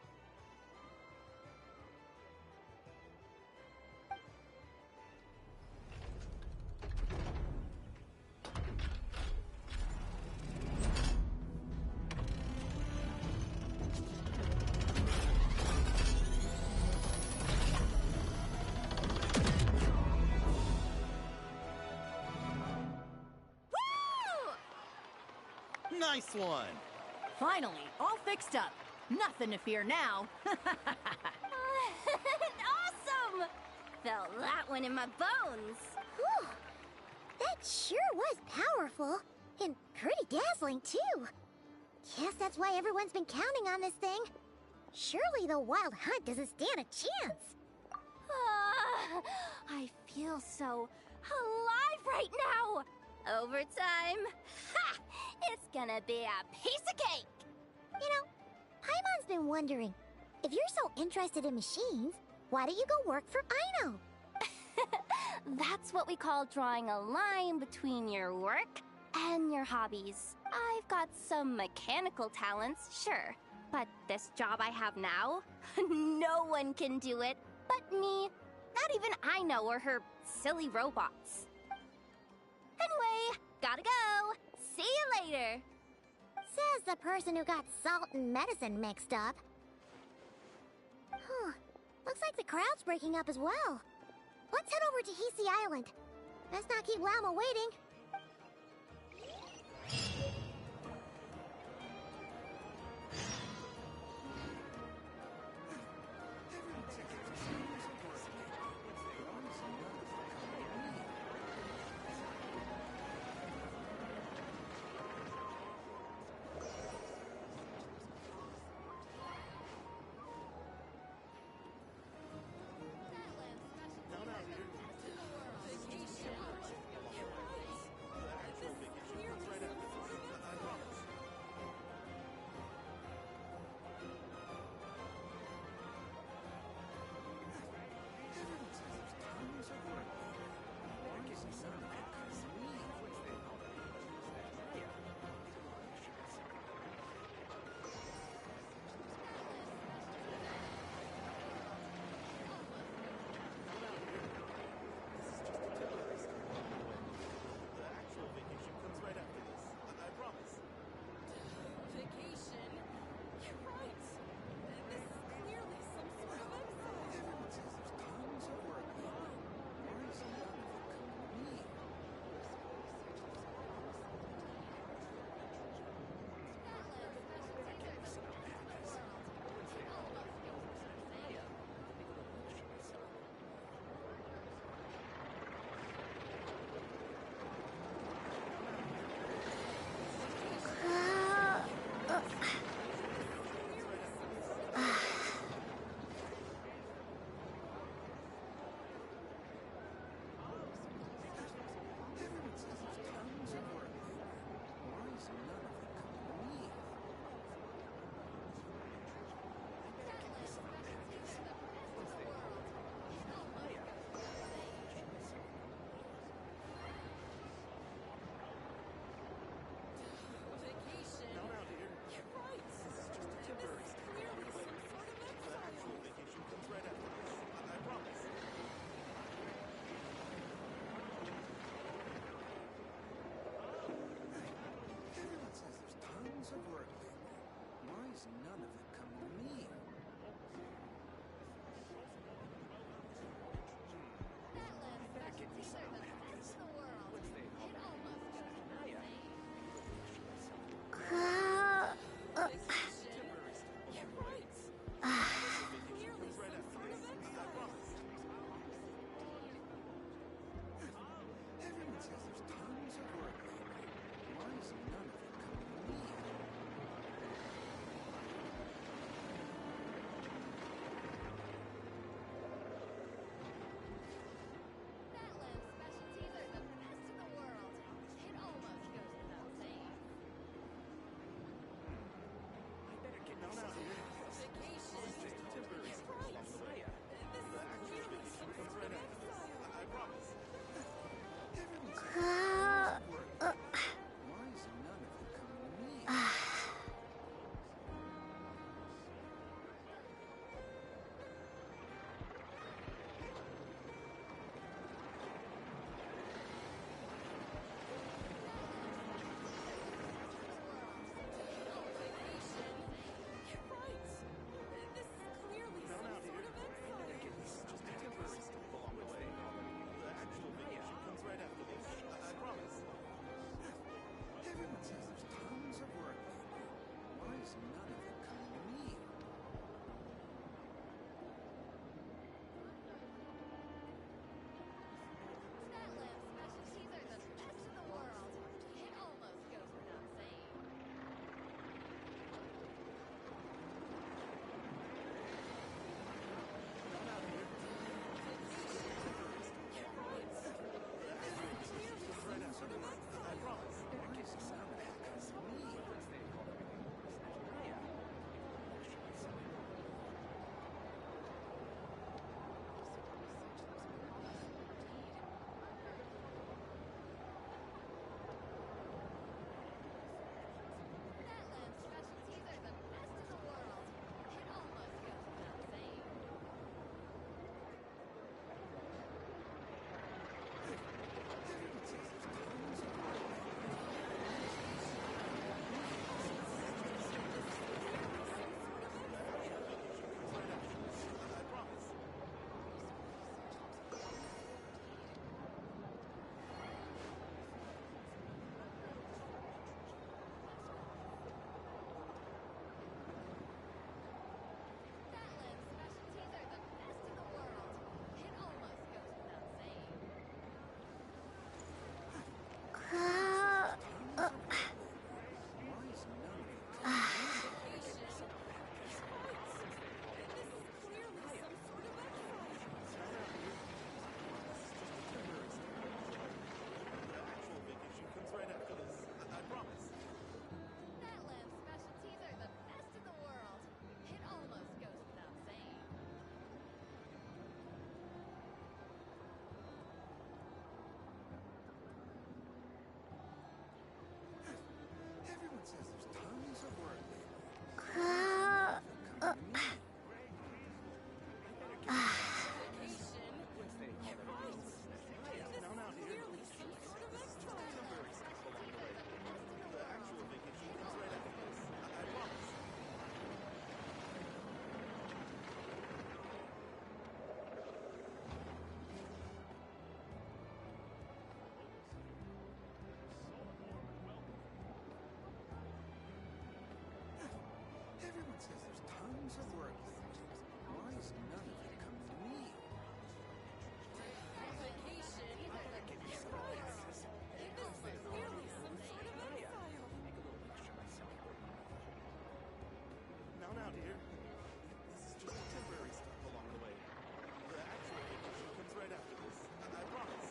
Nice one! Finally, all fixed up. Nothing to fear now. Awesome! Felt that one in my bones. Whew. That sure was powerful. And pretty dazzling, too. Guess that's why everyone's been counting on this thing. Surely the Wild Hunt doesn't stand a chance. I feel so alive right now. Overtime. Ha! It's gonna be a piece of cake. You know, Paimon's been wondering, if you're so interested in machines, why don't you go work for Aino? That's what we call drawing a line between your work and your hobbies. I've got some mechanical talents, sure. But this job I have now, no one can do it but me. Not even Aino or her silly robots. Anyway, gotta go. See you later. Says the person who got salt and medicine mixed up. Huh. Looks like the crowd's breaking up as well. Let's head over to Hisi Island. Let's not keep Lama waiting. tons of work. Why is none of it coming to me? Vacation? Right. This is clearly some sort of exile. Now, dear. This is just a temporary stop along the way. The actual vacation comes right after this. I promise.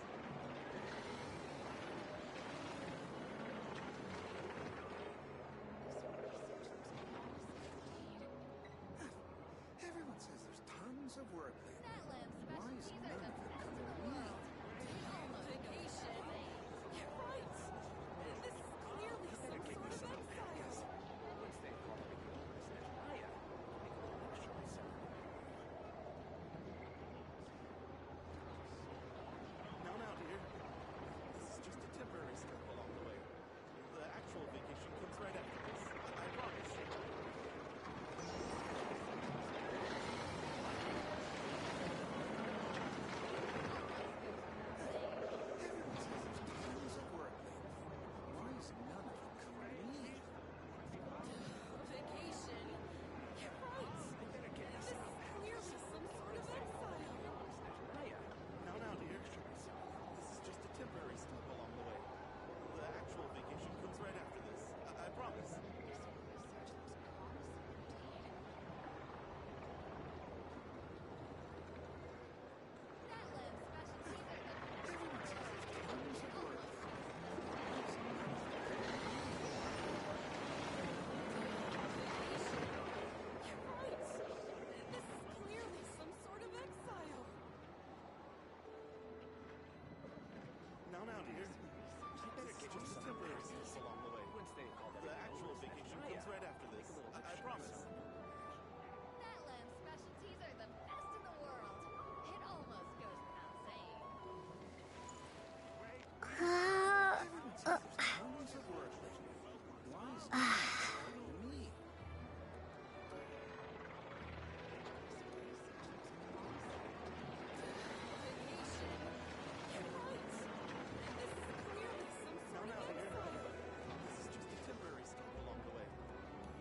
Everyone says there's tons of work lately. Why is none of it coming to me? Vacation? Right. This is clearly some sort of exile. Now, dear. This is just a temporary stop along the way. The actual vacation comes right after this. I promise. Everyone says there's tons of work lately. Why is none of it coming to me? Vacation? Right. This is clearly some sort of exile. Now, dear. This is just a temporary stop along the way. The actual vacation comes right after this. I promise. Everyone says there's tons of work lately. Right. This is clearly some sort of exile. Now, dear. This is just a temporary stop along the way. The actual vacation comes right after this. I promise. Natlan specialties are the best in the world. It almost goes without saying. Everyone says there's tons of work lately. Why is none of it coming to me? Now, dear. This is just a temporary stop along the way.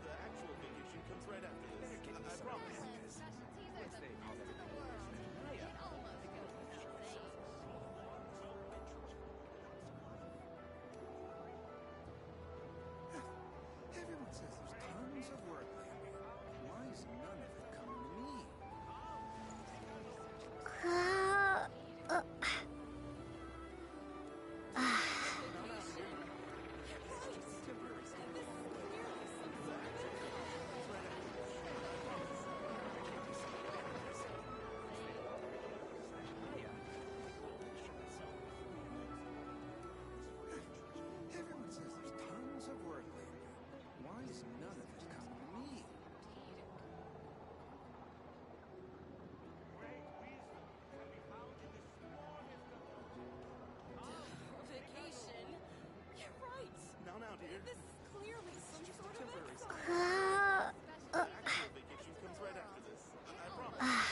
The actual vacation comes right after this. I promise. Natlan specialties are the best in the world. It almost goes without saying. Everyone says there's tons of work lately. Why is none of it coming to me? Temporary stop along the way. The actual vacation comes right after this. I promise. Everyone says there's tons of work lately. Why is none of it coming to me? Vacation? Right. Now, dear. This is clearly some Just a sort of temporary exile. stop. The actual vacation comes right after this. I promise.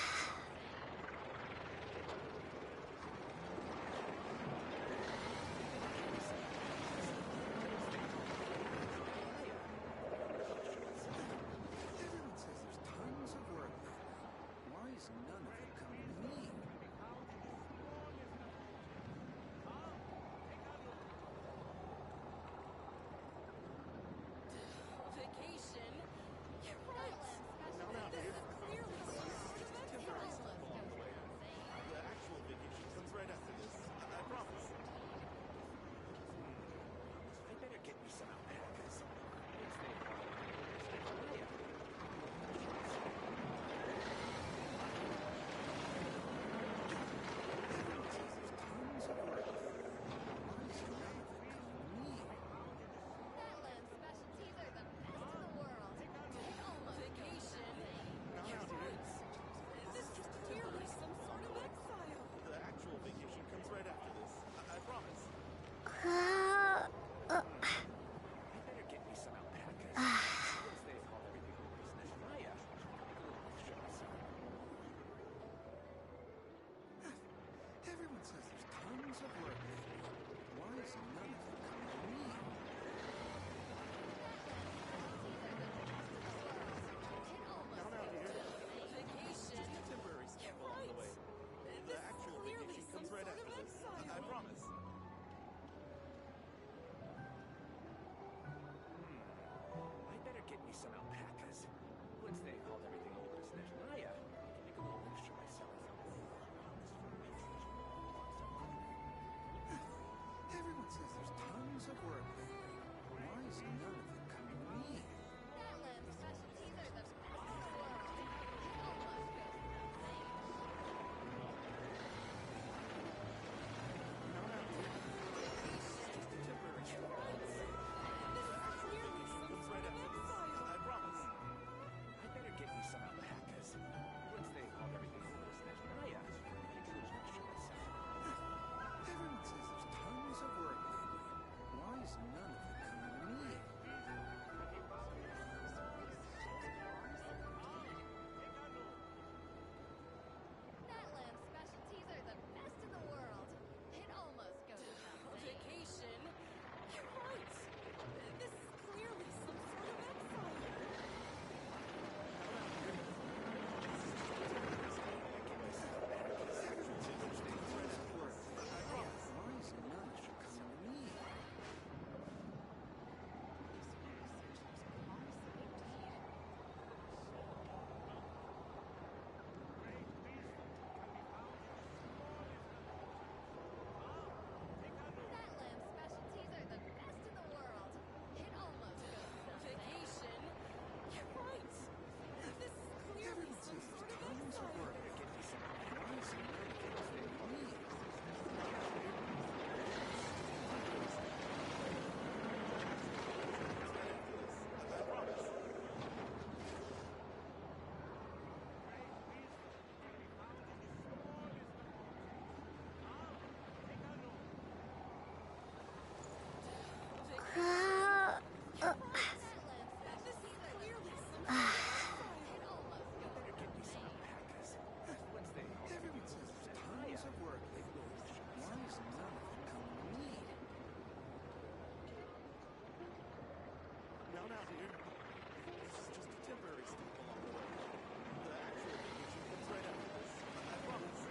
dear. This is just a temporary stop along the way. The actual vacation comes right after this. I promise.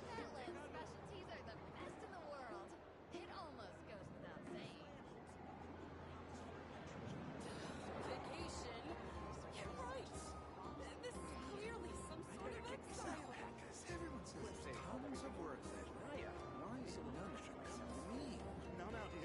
Natlan specialties are the best in the world. It almost goes without saying. Vacation? You're right. This is clearly some sort of exile. Everyone says there's tons of work that Raya. Why is none of it coming to me? Now, dear.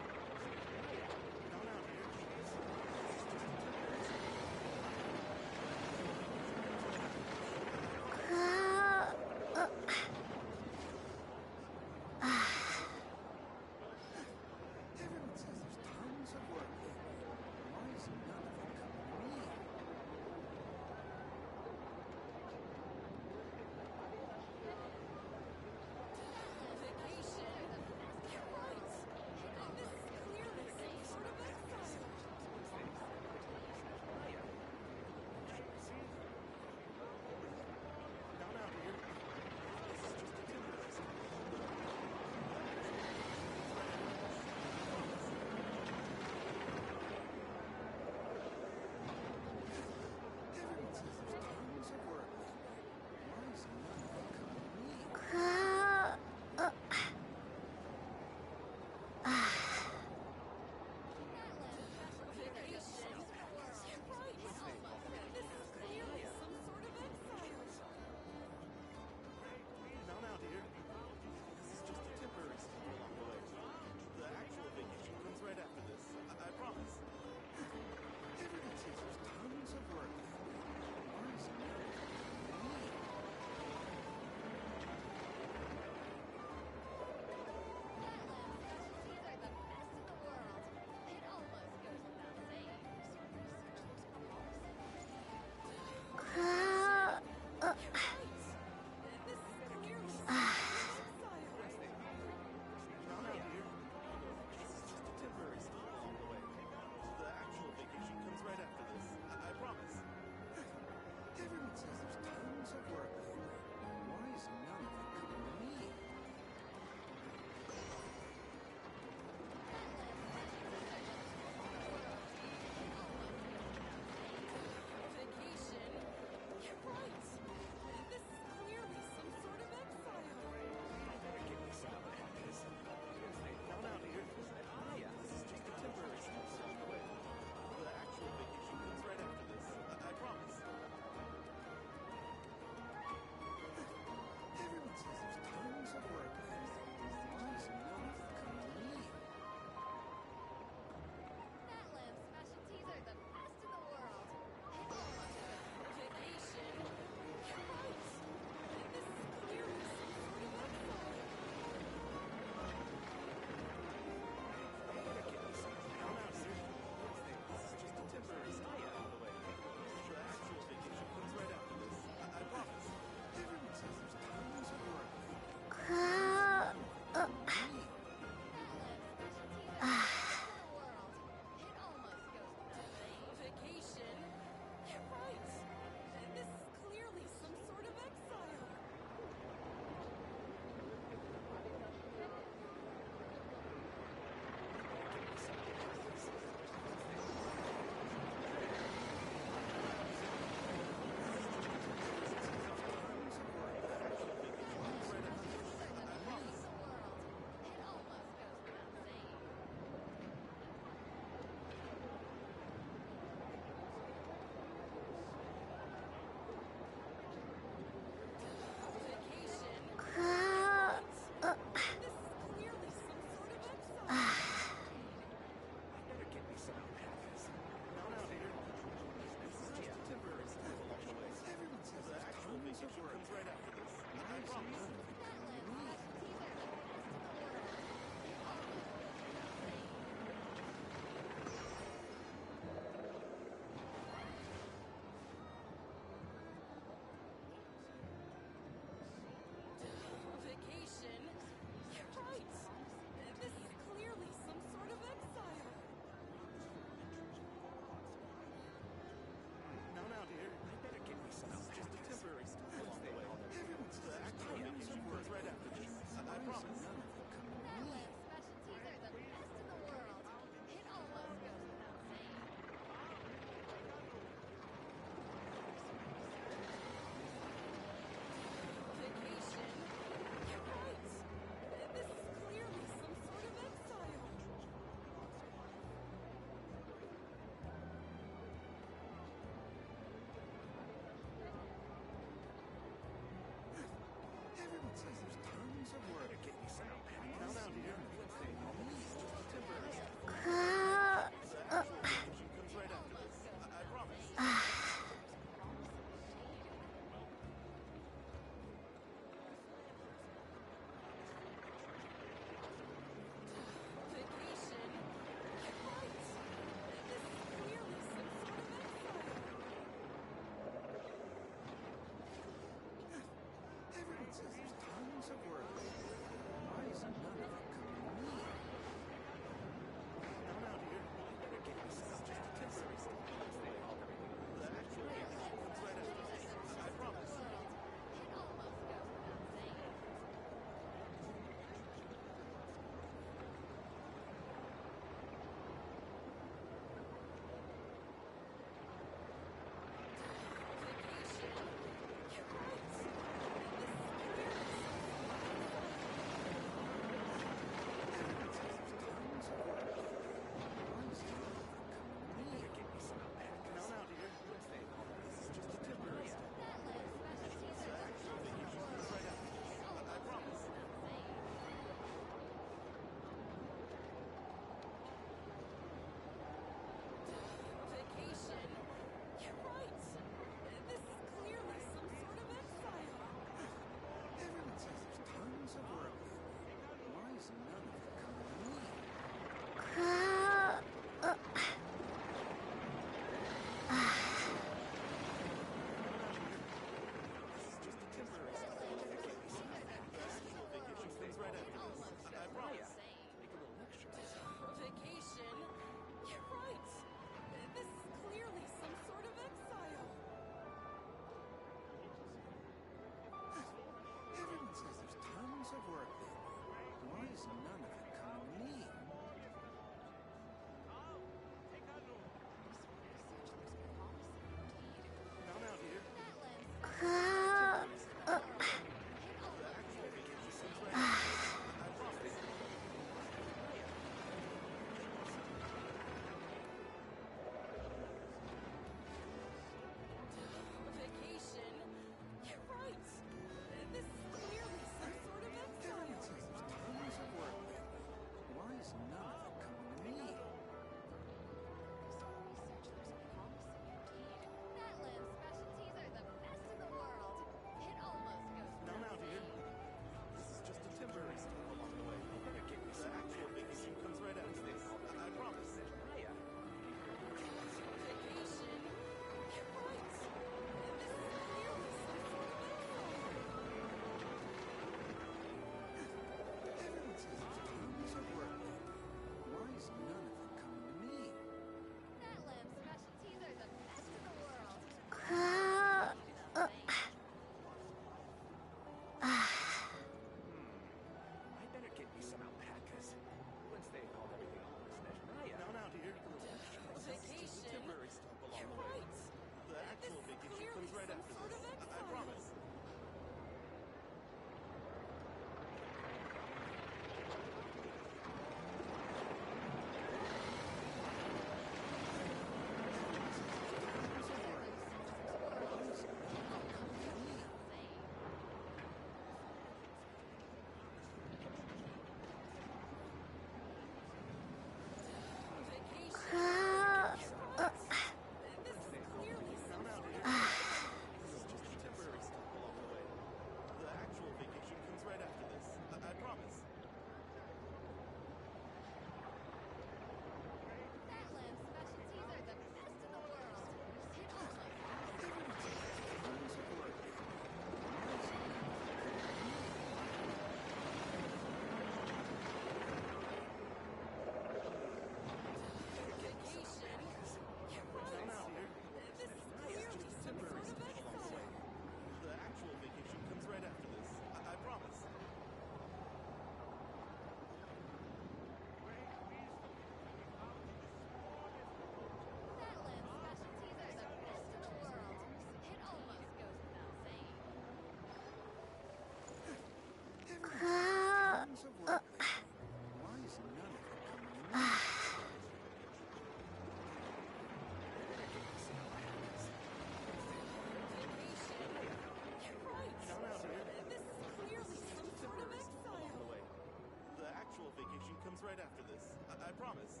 right after this. I promise.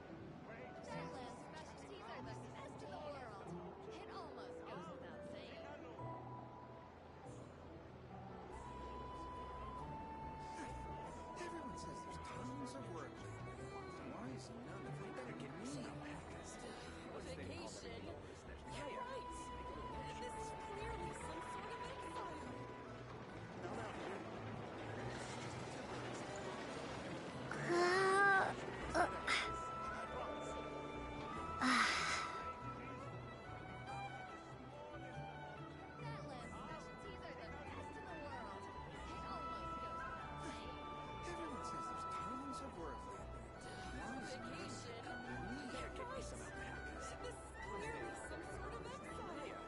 Natlan specialties are the best in the world. It almost goes without saying. Everyone says there's tons of work lately. Why is none of it better get me some packers? Vacation? You're right. This is clearly some sort of exile. Now, dear. Natlan specialties are the best in the world. It almost goes without saying. Everyone says there's tons of work lately. Why is none of it Vacation? coming to me? You're right. This is clearly some sort of exile.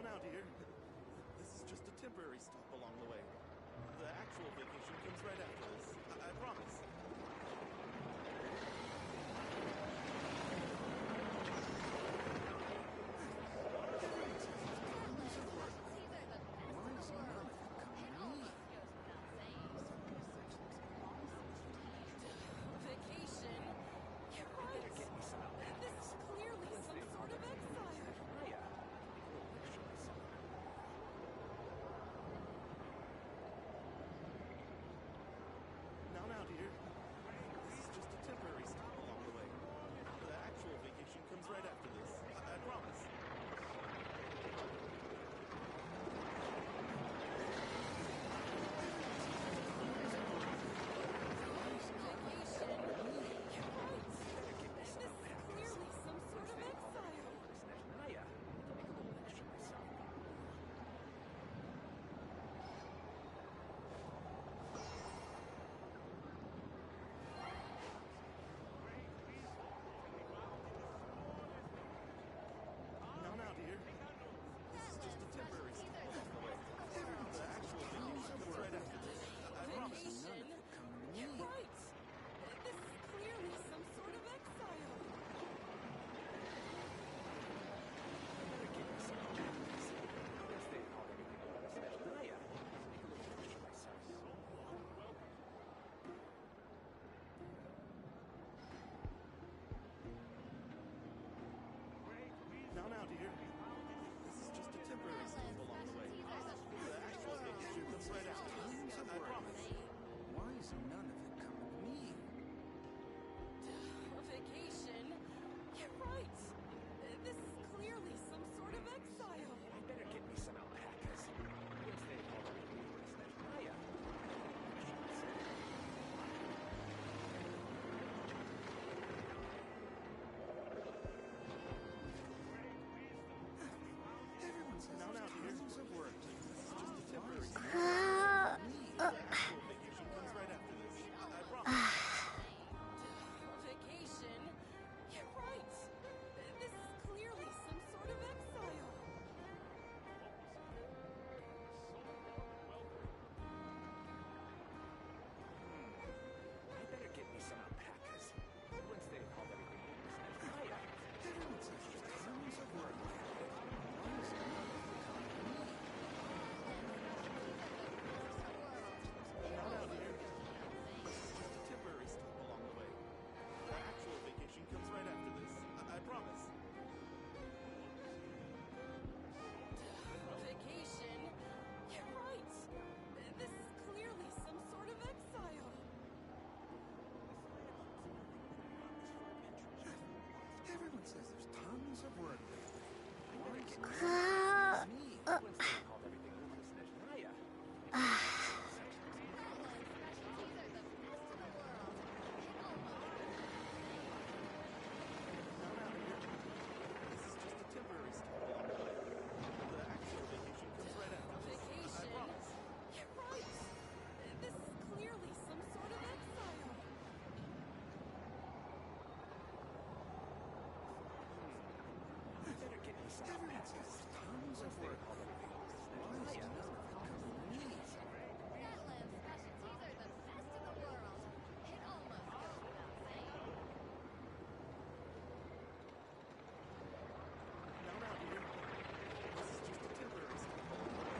Now, dear. This is just a temporary stop along the way. The actual vacation comes right after this. I promise. Vacation? You're right. This is clearly some sort of exile. Now, dear. This is just a temporary stop along the way. The actual vacation comes right after this. I promise. Clearly some sort of exile. Now, dear. This is just a temporary stop along the way. The actual vacation comes right after this. I promise. Vacation? You're right. This is clearly some sort of exile. Now, dear. This is just a temporary stop along the way. The actual vacation comes right after this. I promise. Why is none of it coming to me? Vacation? You're right. This is clearly some sort of exile. Better get me some alpacas. Everyone says Now, there's dear. tons of work. This is just a temporary stop. Uh, The actual vacation comes right after this. I promise. Vacation? You're right. This is clearly some sort of exile. I better get me some alpacas. Once they've hauled everything in, everyone says there's tons of work. Why is none of it coming to me? Now, dear. This is just a temporary stop along the way. The actual vacation comes right after this. I promise. Vacation? You're right. This is clearly some sort of exile. Everyone says there's tons of work lately. Why is none of it Uh, coming to me? Once they've hauled everything in, This is just a temporary stop along the way. The actual vacation comes right after this. I promise. You're right. This is clearly some sort of exile. I better get me some alpacas. Tons of work. Why is none of it coming to me? Natlan specialties are the best in the world. It almost goes without saying. Now, dear. This is just a temporary stop along the way.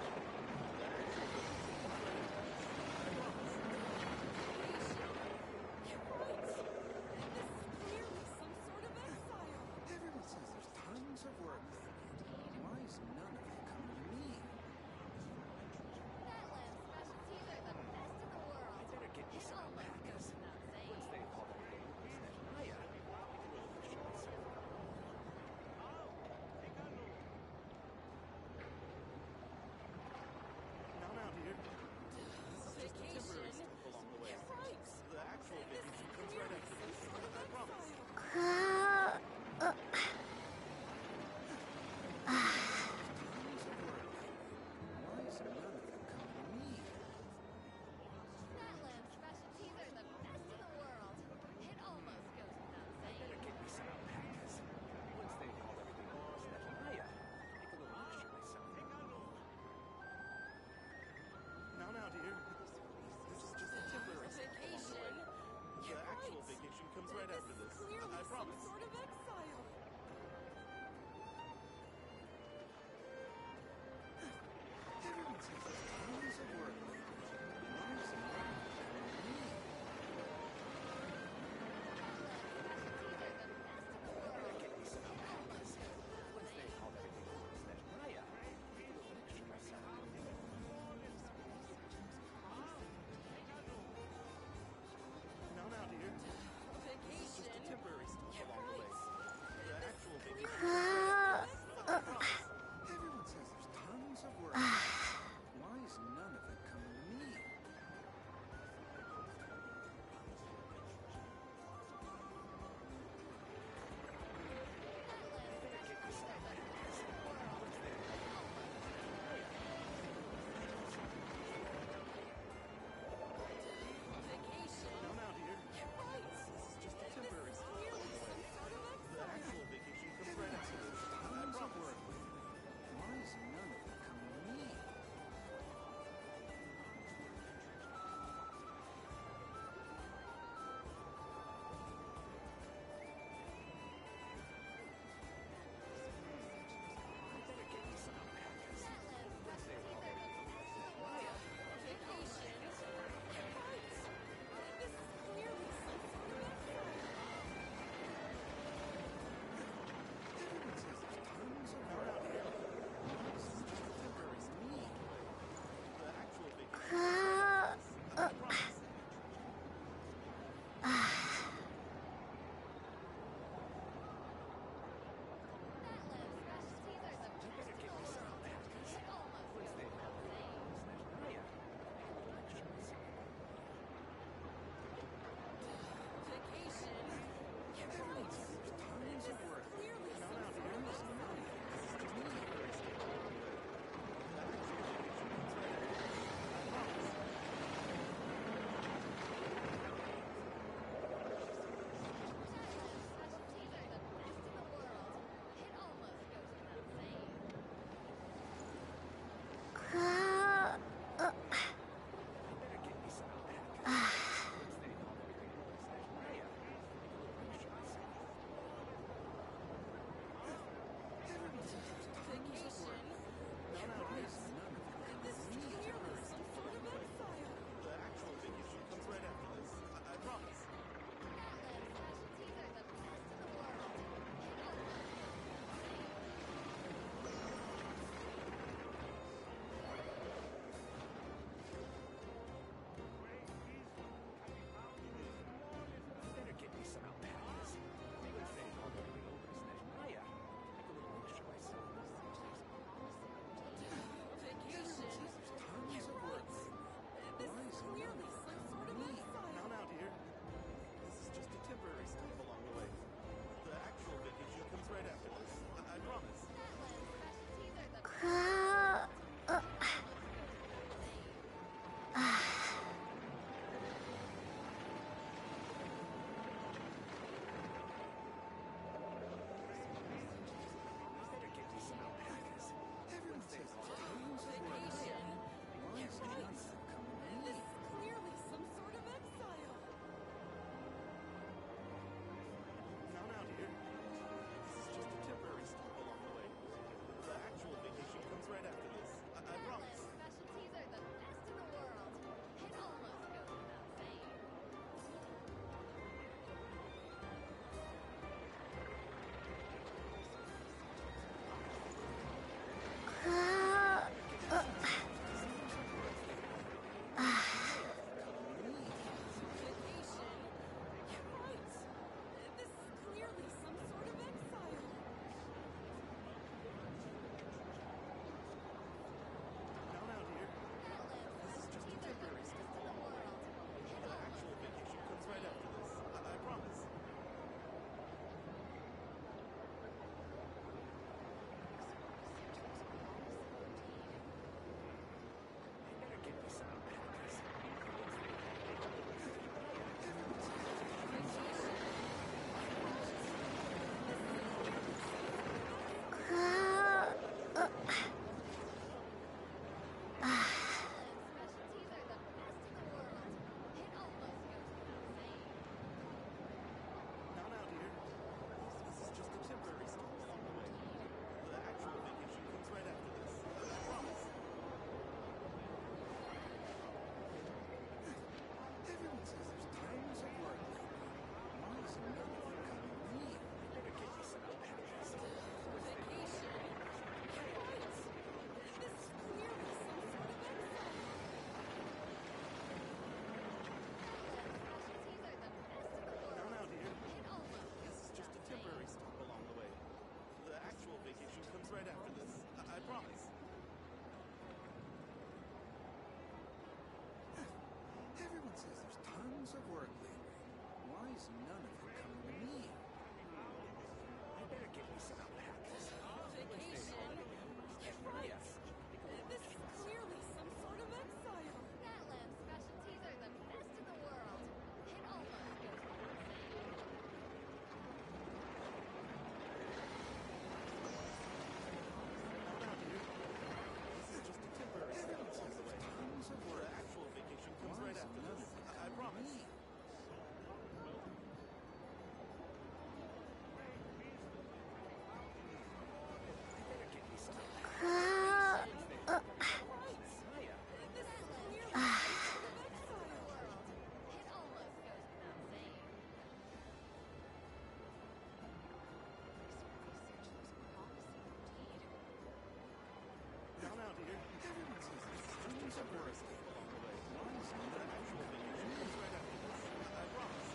tons of work along the way. Why is none of actual vacation comes right after this? I promise.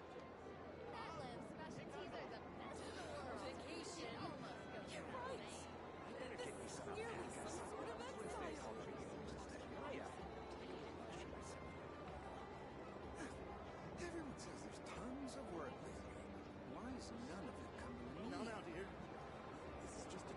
Natlan specialties are the best in the world. Vacation almost goes You're without right. saying. I better get me some Clearly alpacas. some sort of Once they exile. call them Hiya. Everyone says there's tons of work lately. Why is none of it coming to me? Now, dear. This is just a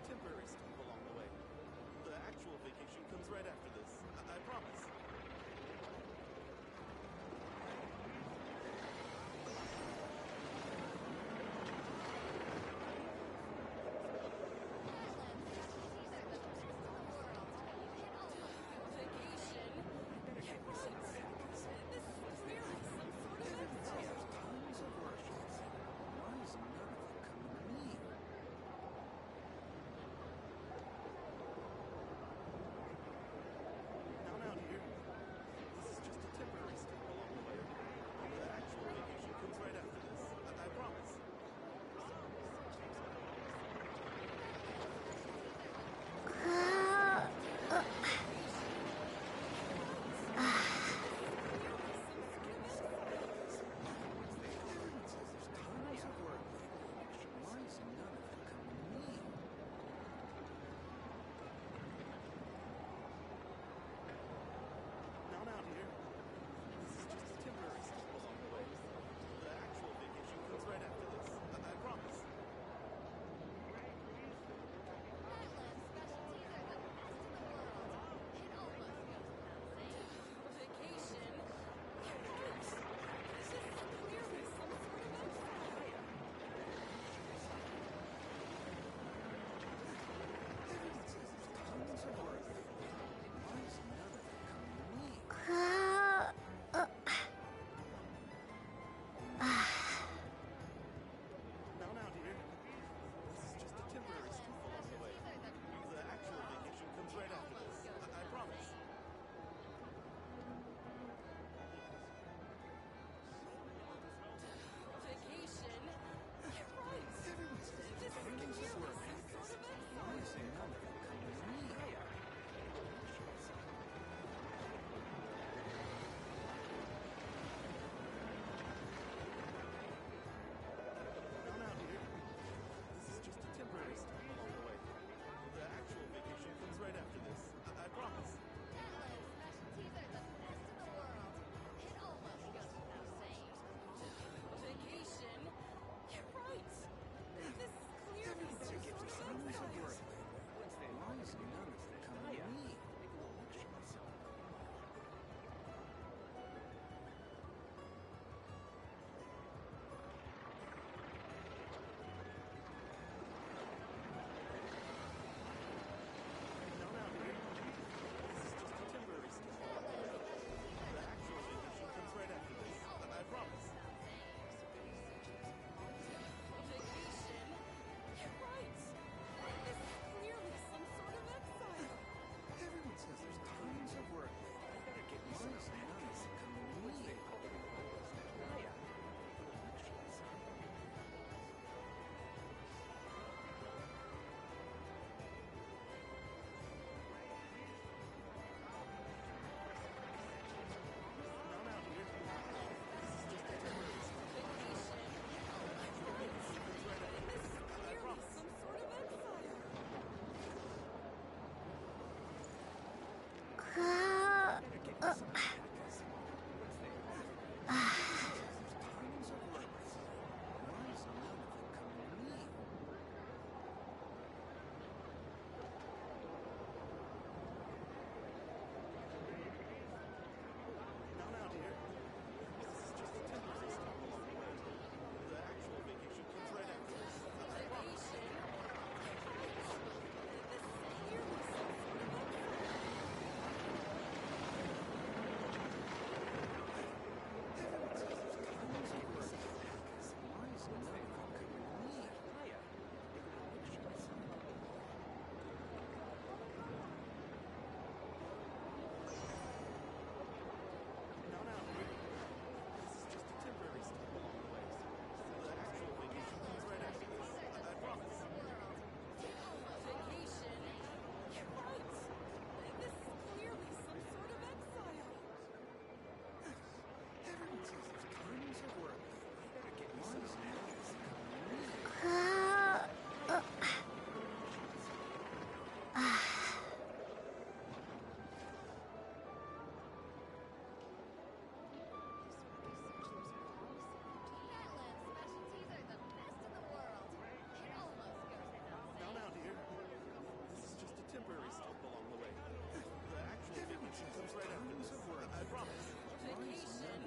vacation comes right after this. I promise. Vacation?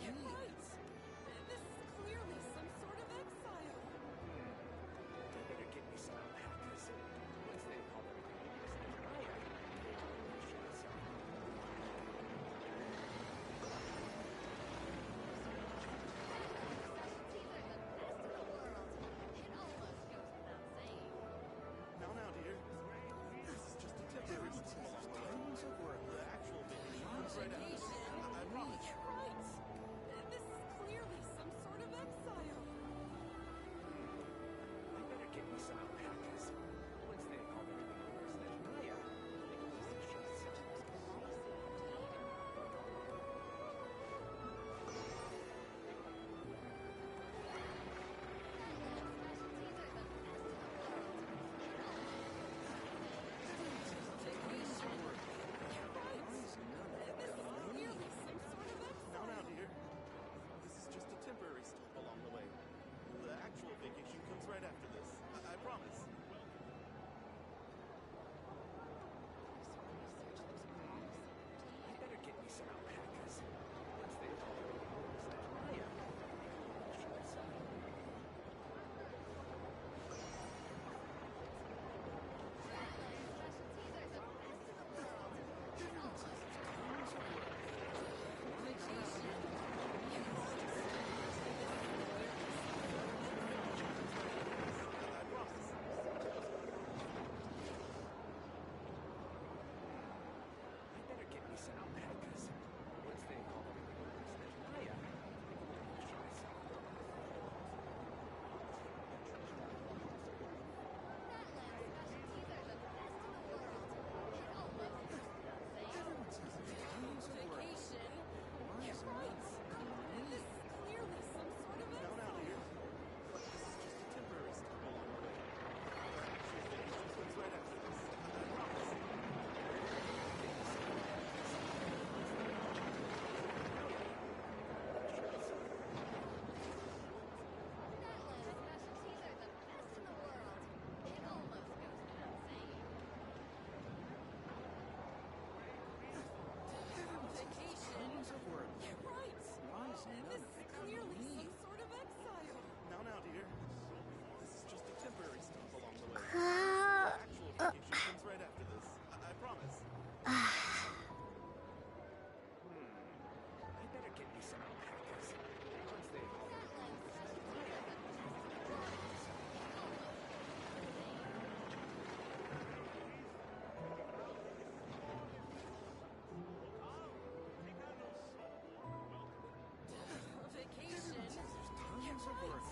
You're right. This is clearly some sort of exile. I better get me some alpacas. Once they've hauled everything into this krai, Now, dear. This is just a temporary stop along the way. The actual vacation comes right after this. I promise. You're right. This is clearly some sort of exile. I better get me some alpacas. Once they've hauled everything into this krai, Now, dear. This is just a temporary stop along the way. The actual vacation comes right after this. I promise. I better get me some alpacas. Once they've hauled everything into this krai, I better get me some alpacas. Once they've hauled everything into this krai, Vacation? You're right. This is clearly some sort of exile. Now, dear. This is just a temporary stop along the way. The actual vacation comes right after this. I promise. Vacation? You're right. This is clearly some sort of exile. Now, dear. This is just a temporary stop along the way. The actual vacation comes right after this. I promise. I better get me some alpacas. Once they've hauled everything into this krai, Vacation? Tons of work.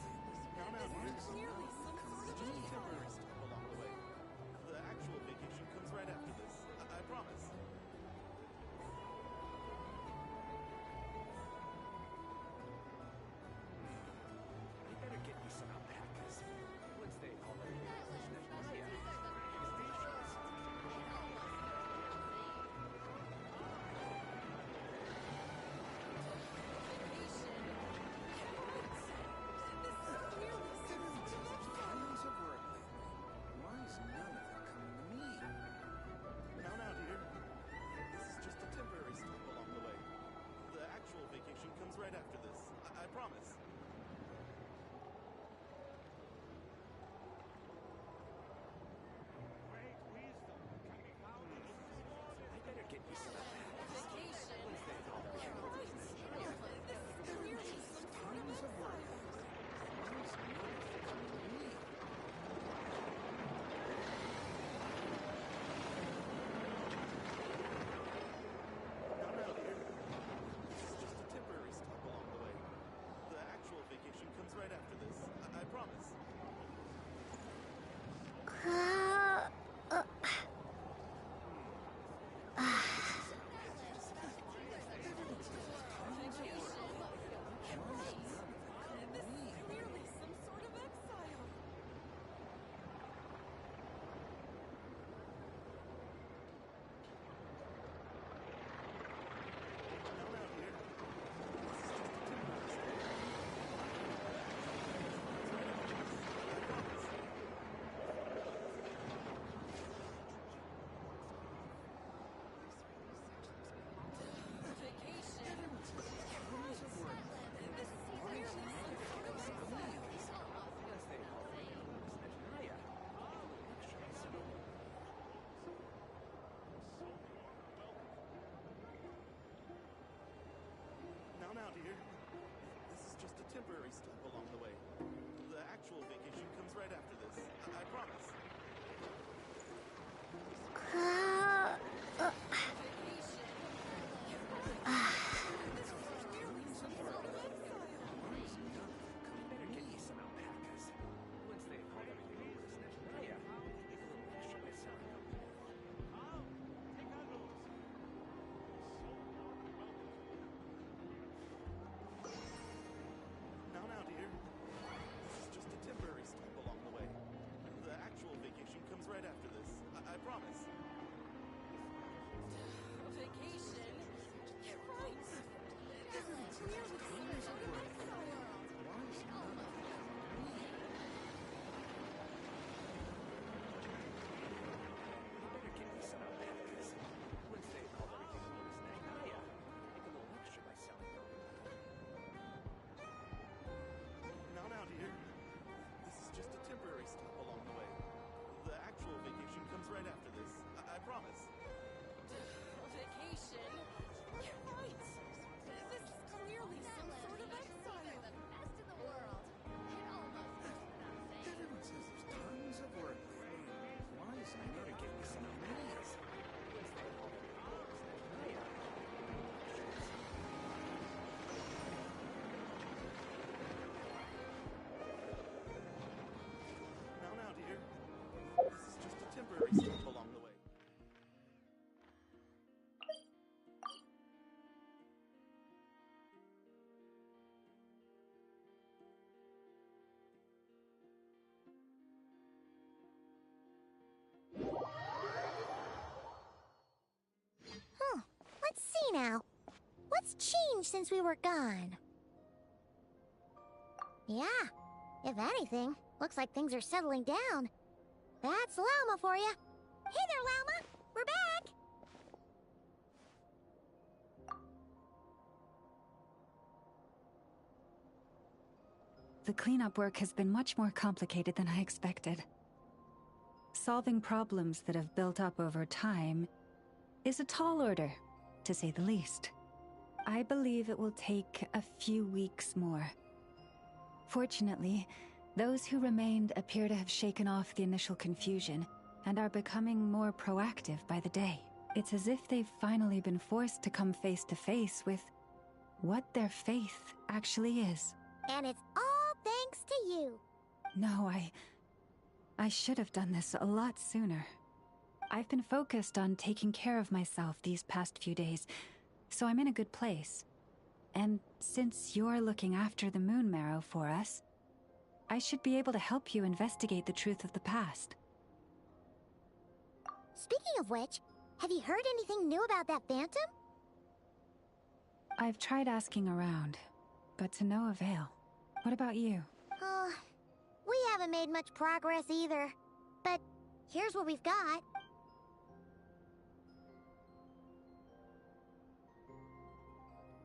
Now, dear. Clearly some sort of Just a exile. temporary stop along the way. The actual vacation comes right after this. I promise. I better get me some alpacas. Once they've hauled everything into this krai, Vacation? You're right. This is clearly some sort of temporary stop along the way. The actual vacation comes right after this. I promise. Better get me some alpacas. Once they've hauled everything over to Snatchnaya, make a little extra by selling them. Now, dear. This is just a temporary stop along the way. The actual vacation comes right after this. I promise. A vacation? Right. This is clearly similar to the rest of the world. It almost goes without saying. Better get me some alpacas. Once they've hauled everything over to Snatchnaya, make a little extra by selling them. Now, dear. This is just a temporary stop along the way. The actual vacation comes right after this. I promise. A vacation? Right. This is clearly some sort of exile. These are the best in the world. It almost goes without saying. Everyone says there's tons of work. Why is I better get me some alpacas? Once they've hauled everything over to Snatchnaya, Now, dear. This is just a temporary stop along the way. Let's see now. What's changed since we were gone? Yeah, if anything, looks like things are settling down. That's Llama for you. Hey there, Llama. We're back. The cleanup work has been much more complicated than I expected. Solving problems that have built up over time is a tall order, to say the least. I believe it will take a few weeks more. Fortunately, those who remained appear to have shaken off the initial confusion and are becoming more proactive by the day. It's as if they've finally been forced to come face to face with what their faith actually is. And it's all thanks to you. No, I should have done this a lot sooner. I've been focused on taking care of myself these past few days, so I'm in a good place. And since you're looking after the Moon Marrow for us, I should be able to help you investigate the truth of the past. Speaking of which, have you heard anything new about that phantom? I've tried asking around, but to no avail. What about you? We haven't made much progress either. But here's what we've got.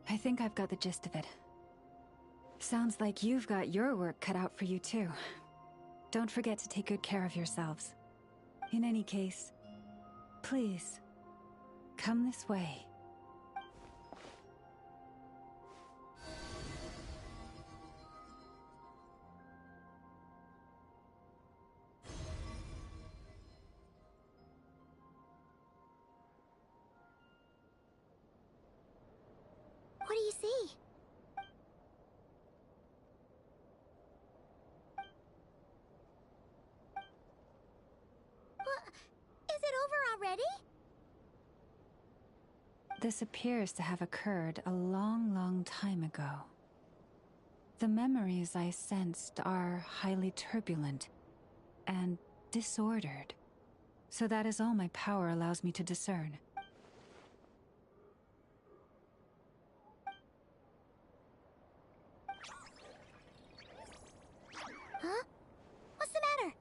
I think I've got the gist of it. Sounds like you've got your work cut out for you too. Don't forget to take good care of yourselves. In any case, please, come this way. What do you see? What? Is it over already? This appears to have occurred a long, long time ago. The memories I sensed are highly turbulent and disordered. So that is all my power allows me to discern. Huh? What's the matter?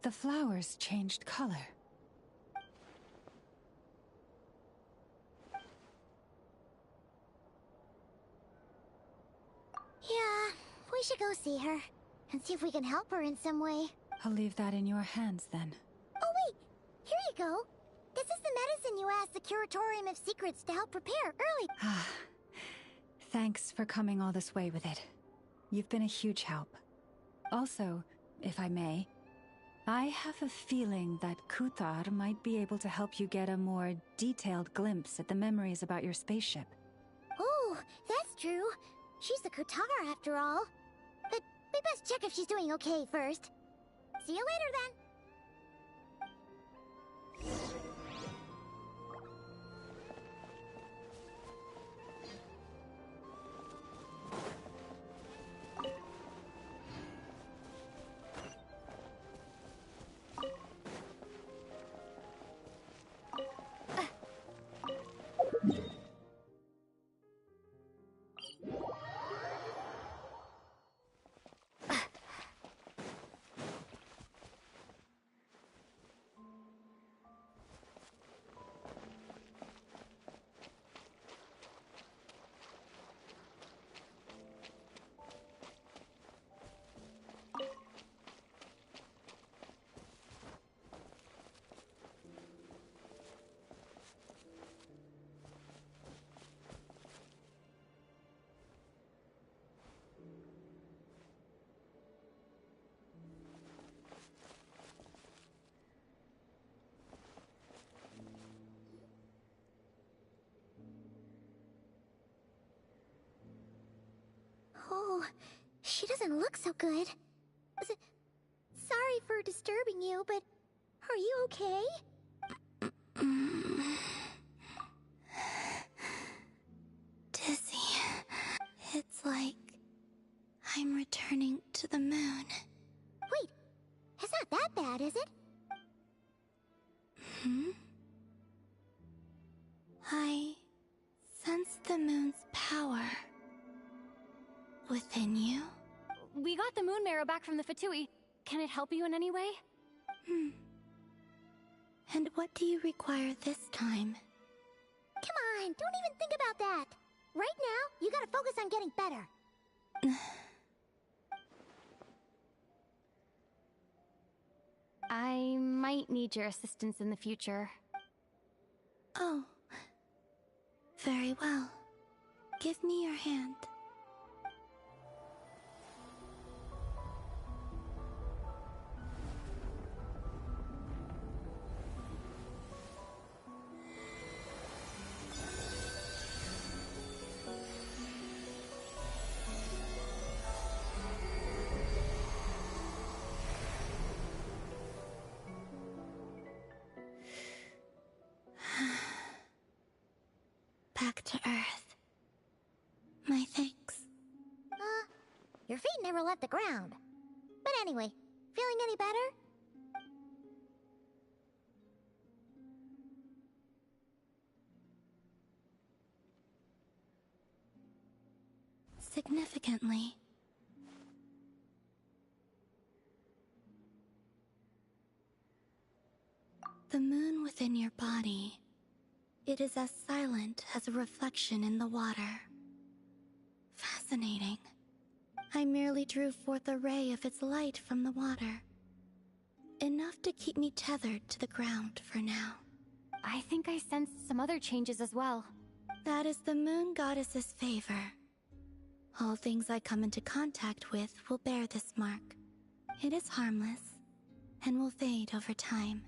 The flowers changed color. Yeah, we should go see her and see if we can help her in some way. I'll leave that in your hands then. Oh wait, here you go. This is the medicine you asked the Curatorium of Secrets to help prepare early. Thanks for coming all this way with it. You've been a huge help. Also, if I may, I have a feeling that Kuthar might be able to help you get a more detailed glimpse at the memories about your spaceship. Oh, that's true. She's the Kutar after all. But we best check if she's doing okay first. See you later then. Oh, she doesn't look so good. Sorry for disturbing you, but are you okay? Dizzy. It's like I'm returning to the moon. Wait, it's not that bad, is it? I sense the moon's power within you. We got the moon marrow back from the Fatui. Can it help you in any way? And what do you require this time? Come on, don't even think about that. Right now, you gotta focus on getting better. I might need your assistance in the future. Oh. Very well. Give me your hand. Back to Earth. My thanks. Your feet never left the ground. But anyway, feeling any better? Significantly. The moon within your body. It is as silent as a reflection in the water. Fascinating. I merely drew forth a ray of its light from the water. Enough to keep me tethered to the ground for now. I think I sensed some other changes as well. That is the moon goddess's favor. All things I come into contact with will bear this mark. It is harmless, and will fade over time.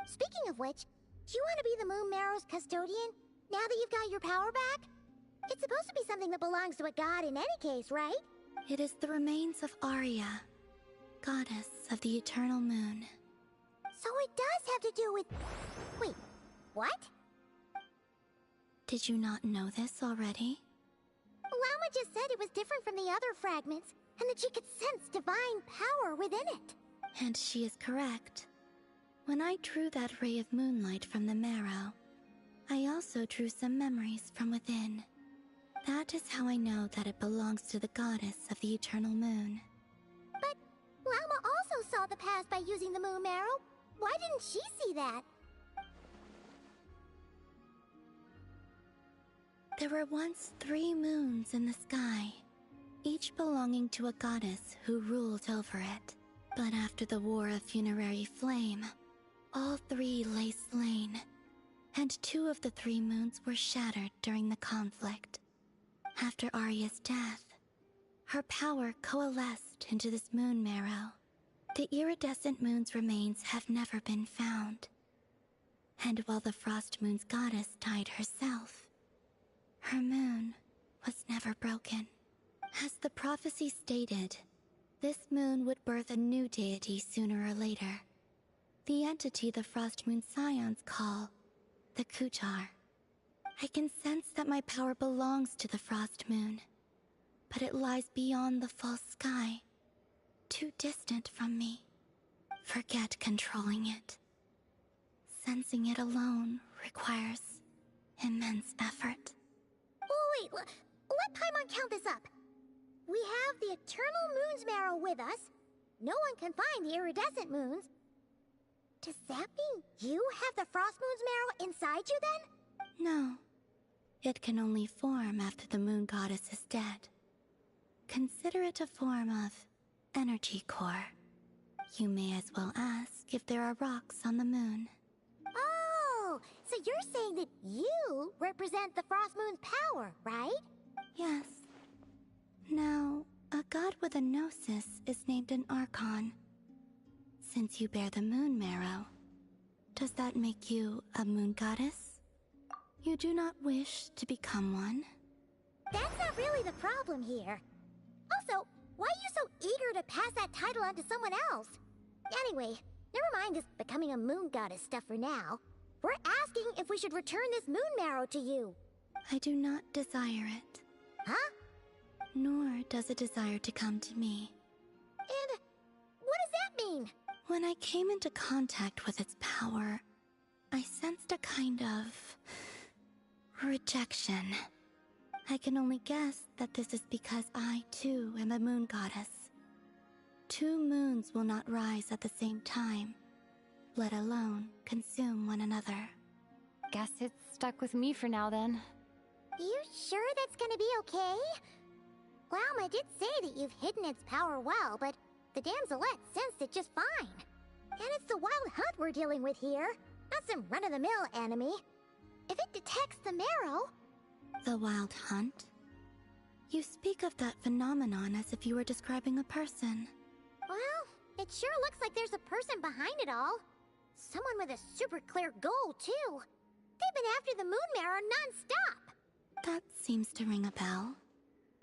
Speaking of which, do you want to be the Moon Marrow's custodian, now that you've got your power back? It's supposed to be something that belongs to a god in any case, right? It is the remains of Arya, goddess of the eternal moon. So it does have to do with... Wait, what? Did you not know this already? Lama just said it was different from the other fragments, and that she could sense divine power within it. And she is correct. When I drew that ray of moonlight from the marrow, I also drew some memories from within. That is how I know that it belongs to the goddess of the eternal moon. But Lama also saw the past by using the moon marrow. Why didn't she see that? There were once 3 moons in the sky, each belonging to a goddess who ruled over it. But after the War of Funerary Flame, All three lay slain, and 2 of the 3 moons were shattered during the conflict. After Arya's death, her power coalesced into this moon marrow. The iridescent moon's remains have never been found. And while the Frost Moon's goddess died herself, her moon was never broken. As the prophecy stated, this moon would birth a new deity sooner or later. The entity the Frost Moon Scions call the Kutar. I can sense that my power belongs to the Frost Moon, but it lies beyond the false sky, too distant from me. Forget controlling it. Sensing it alone requires immense effort. Oh, wait, let Paimon count this up. We have the Eternal Moon's Marrow with us. No one can find the iridescent moons. Does that mean you have the Frost Moon's Marrow inside you then? No. It can only form after the moon goddess is dead. Consider it a form of energy core. You may as well ask if there are rocks on the moon. Oh, so you're saying that you represent the Frost Moon's power, right? Yes. Now, a god with a gnosis is named an Archon. Since you bear the moon marrow, does that make you a moon goddess? You do not wish to become one? That's not really the problem here. Also, why are you so eager to pass that title on to someone else? Anyway, never mind this becoming a moon goddess stuff for now. We're asking if we should return this moon marrow to you. I do not desire it. Huh? Nor does it desire to come to me. And what does that mean? When I came into contact with its power, I sensed a kind of rejection. I can only guess that this is because I, too, am a moon goddess. 2 moons will not rise at the same time, let alone consume one another. Guess it's stuck with me for now, then. You sure that's gonna be okay? Glauma did say that you've hidden its power well, but the damselette sensed it just fine. And it's the wild hunt we're dealing with here, not some run-of-the-mill enemy. If it detects the marrow... The wild hunt? You speak of that phenomenon as if you were describing a person. Well, it sure looks like there's a person behind it all. Someone with a super clear goal, too. They've been after the moon marrow non-stop. That seems to ring a bell.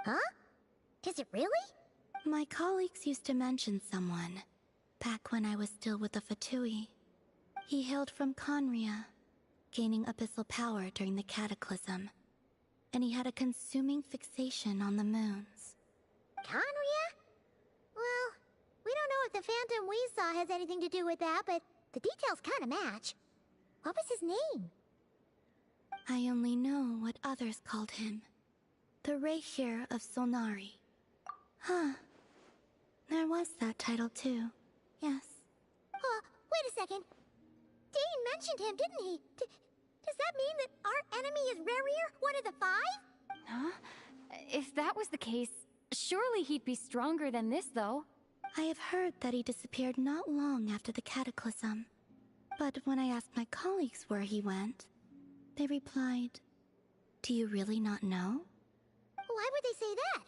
Huh? Does it really? My colleagues used to mention someone, back when I was still with the Fatui. He hailed from Conria, gaining abyssal power during the Cataclysm, and he had a consuming fixation on the moons. Conria? Well, we don't know if the phantom we saw has anything to do with that, but the details kinda match. What was his name? I only know what others called him. The Rehir of Solnari. Huh. There was that title too. Yes. Wait a second. Dane mentioned him, didn't he? Does that mean that our enemy is Rerir, one of the 5? Huh? If that was the case, surely he'd be stronger than this, though. I have heard that he disappeared not long after the Cataclysm. But when I asked my colleagues where he went, they replied, "Do you really not know?" Why would they say that?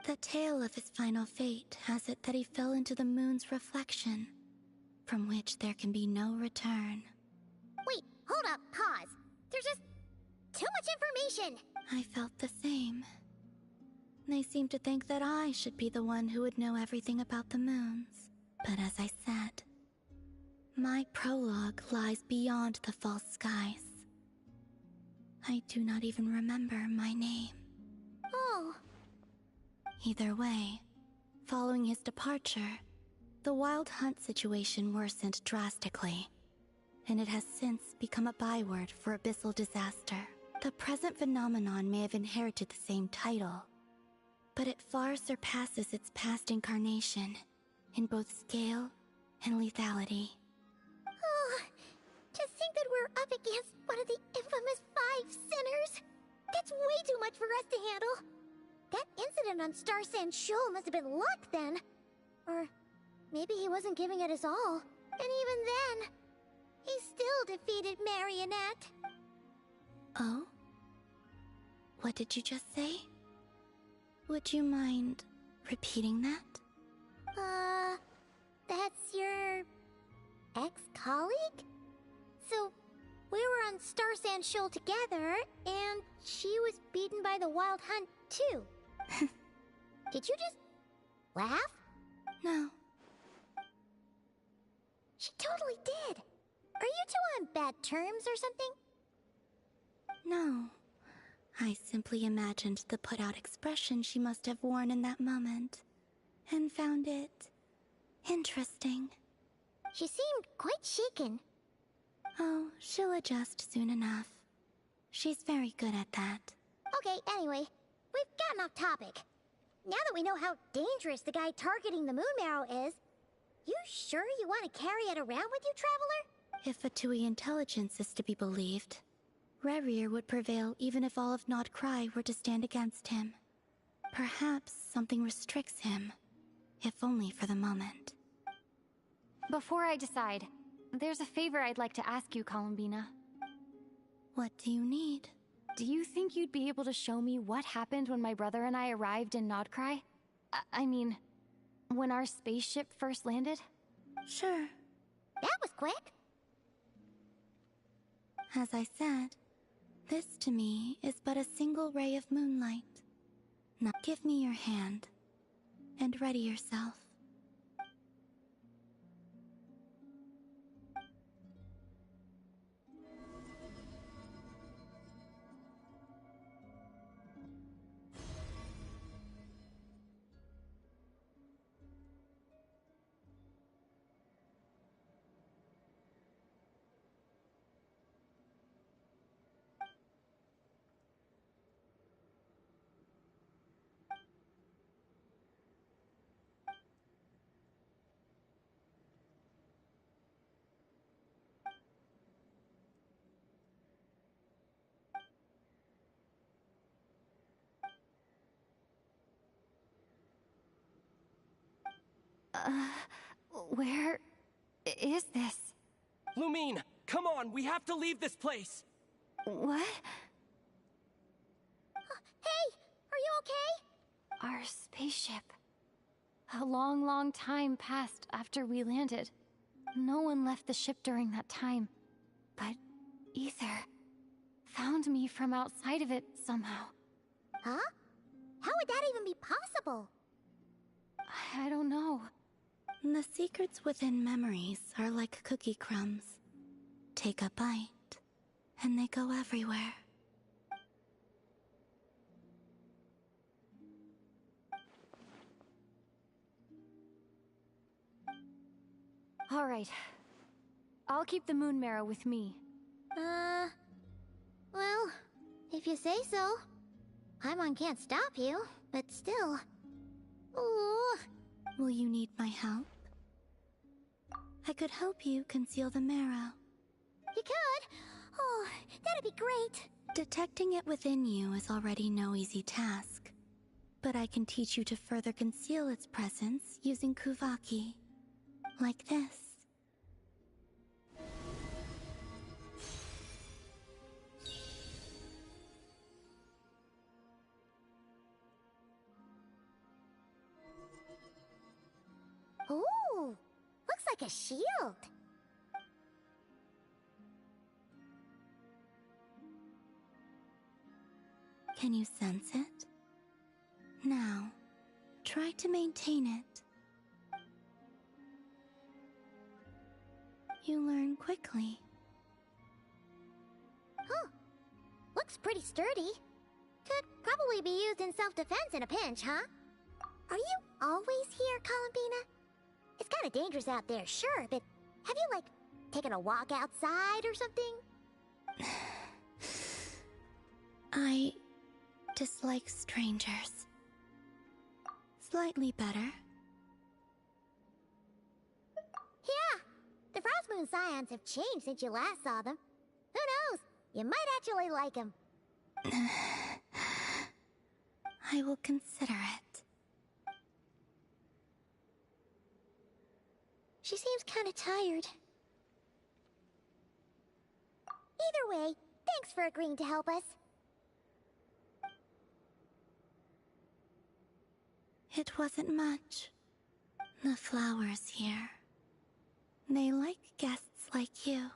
The tale of his final fate has it that he fell into the moon's reflection, from which there can be no return. Wait, hold up, pause. There's just too much information. I felt the same. They seemed to think that I should be the one who would know everything about the moons. But as I said, my prologue lies beyond the false skies. I do not even remember my name. Oh. Either way, following his departure, the wild hunt situation worsened drastically, and it has since become a byword for abyssal disaster. The present phenomenon may have inherited the same title, but it far surpasses its past incarnation in both scale and lethality. Oh, to think that we're up against one of the infamous 5 sinners! That's way too much for us to handle! That incident on Star Sand Shoal must have been luck then! Or maybe he wasn't giving it his all. And even then, he still defeated Marionette. Oh? What did you just say? Would you mind repeating that? That's your ex-colleague? So, we were on Star Sand Shoal together, and she was beaten by the Wild Hunt, too. Did you just laugh? No. She totally did. Are you two on bad terms or something? No. I simply imagined the put-out expression she must have worn in that moment, and found it interesting. She seemed quite shaken. Oh, she'll adjust soon enough. She's very good at that. Okay, anyway, we've gotten off topic. Now that we know how dangerous the guy targeting the moon marrow is, you sure you want to carry it around with you, Traveler? If Fatui intelligence is to be believed, Rerir would prevail even if all of Nod Krai were to stand against him. Perhaps something restricts him, if only for the moment. Before I decide, there's a favor I'd like to ask you, Columbina. What do you need? Do you think you'd be able to show me what happened when my brother and I arrived in Nod Krai? I mean, when our spaceship first landed? Sure. That was quick. As I said, this to me is but a single ray of moonlight. Now give me your hand, and ready yourself. Where is this? Lumine, come on, we have to leave this place! What? Hey, are you okay? Our spaceship. A long, long time passed after we landed. No one left the ship during that time. But Ether found me from outside of it somehow. Huh? How would that even be possible? I don't know. The secrets within memories are like cookie crumbs. Take a bite, and they go everywhere. All right. I'll keep the moon marrow with me. Well, if you say so. Paimon can't stop you, but still. Ooh. Will you need my help? I could help you conceal the marrow. You could? Oh, that'd be great. Detecting it within you is already no easy task. But I can teach you to further conceal its presence using Kuvaki. Like this. Ooh, looks like a shield. Can you sense it? Now, try to maintain it. You learn quickly. Huh. Looks pretty sturdy. Could probably be used in self-defense in a pinch, huh? Are you always here, Columbina? It's kind of dangerous out there, sure, but have you, like, taken a walk outside or something? I dislike strangers. Slightly better. Yeah, the Frost Moon Scions have changed since you last saw them. Who knows? You might actually like them. I will consider it. seems kinda tired. Either way, thanks for agreeing to help us. It wasn't much. The flowers here. They like guests like you.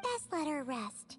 Best let her rest.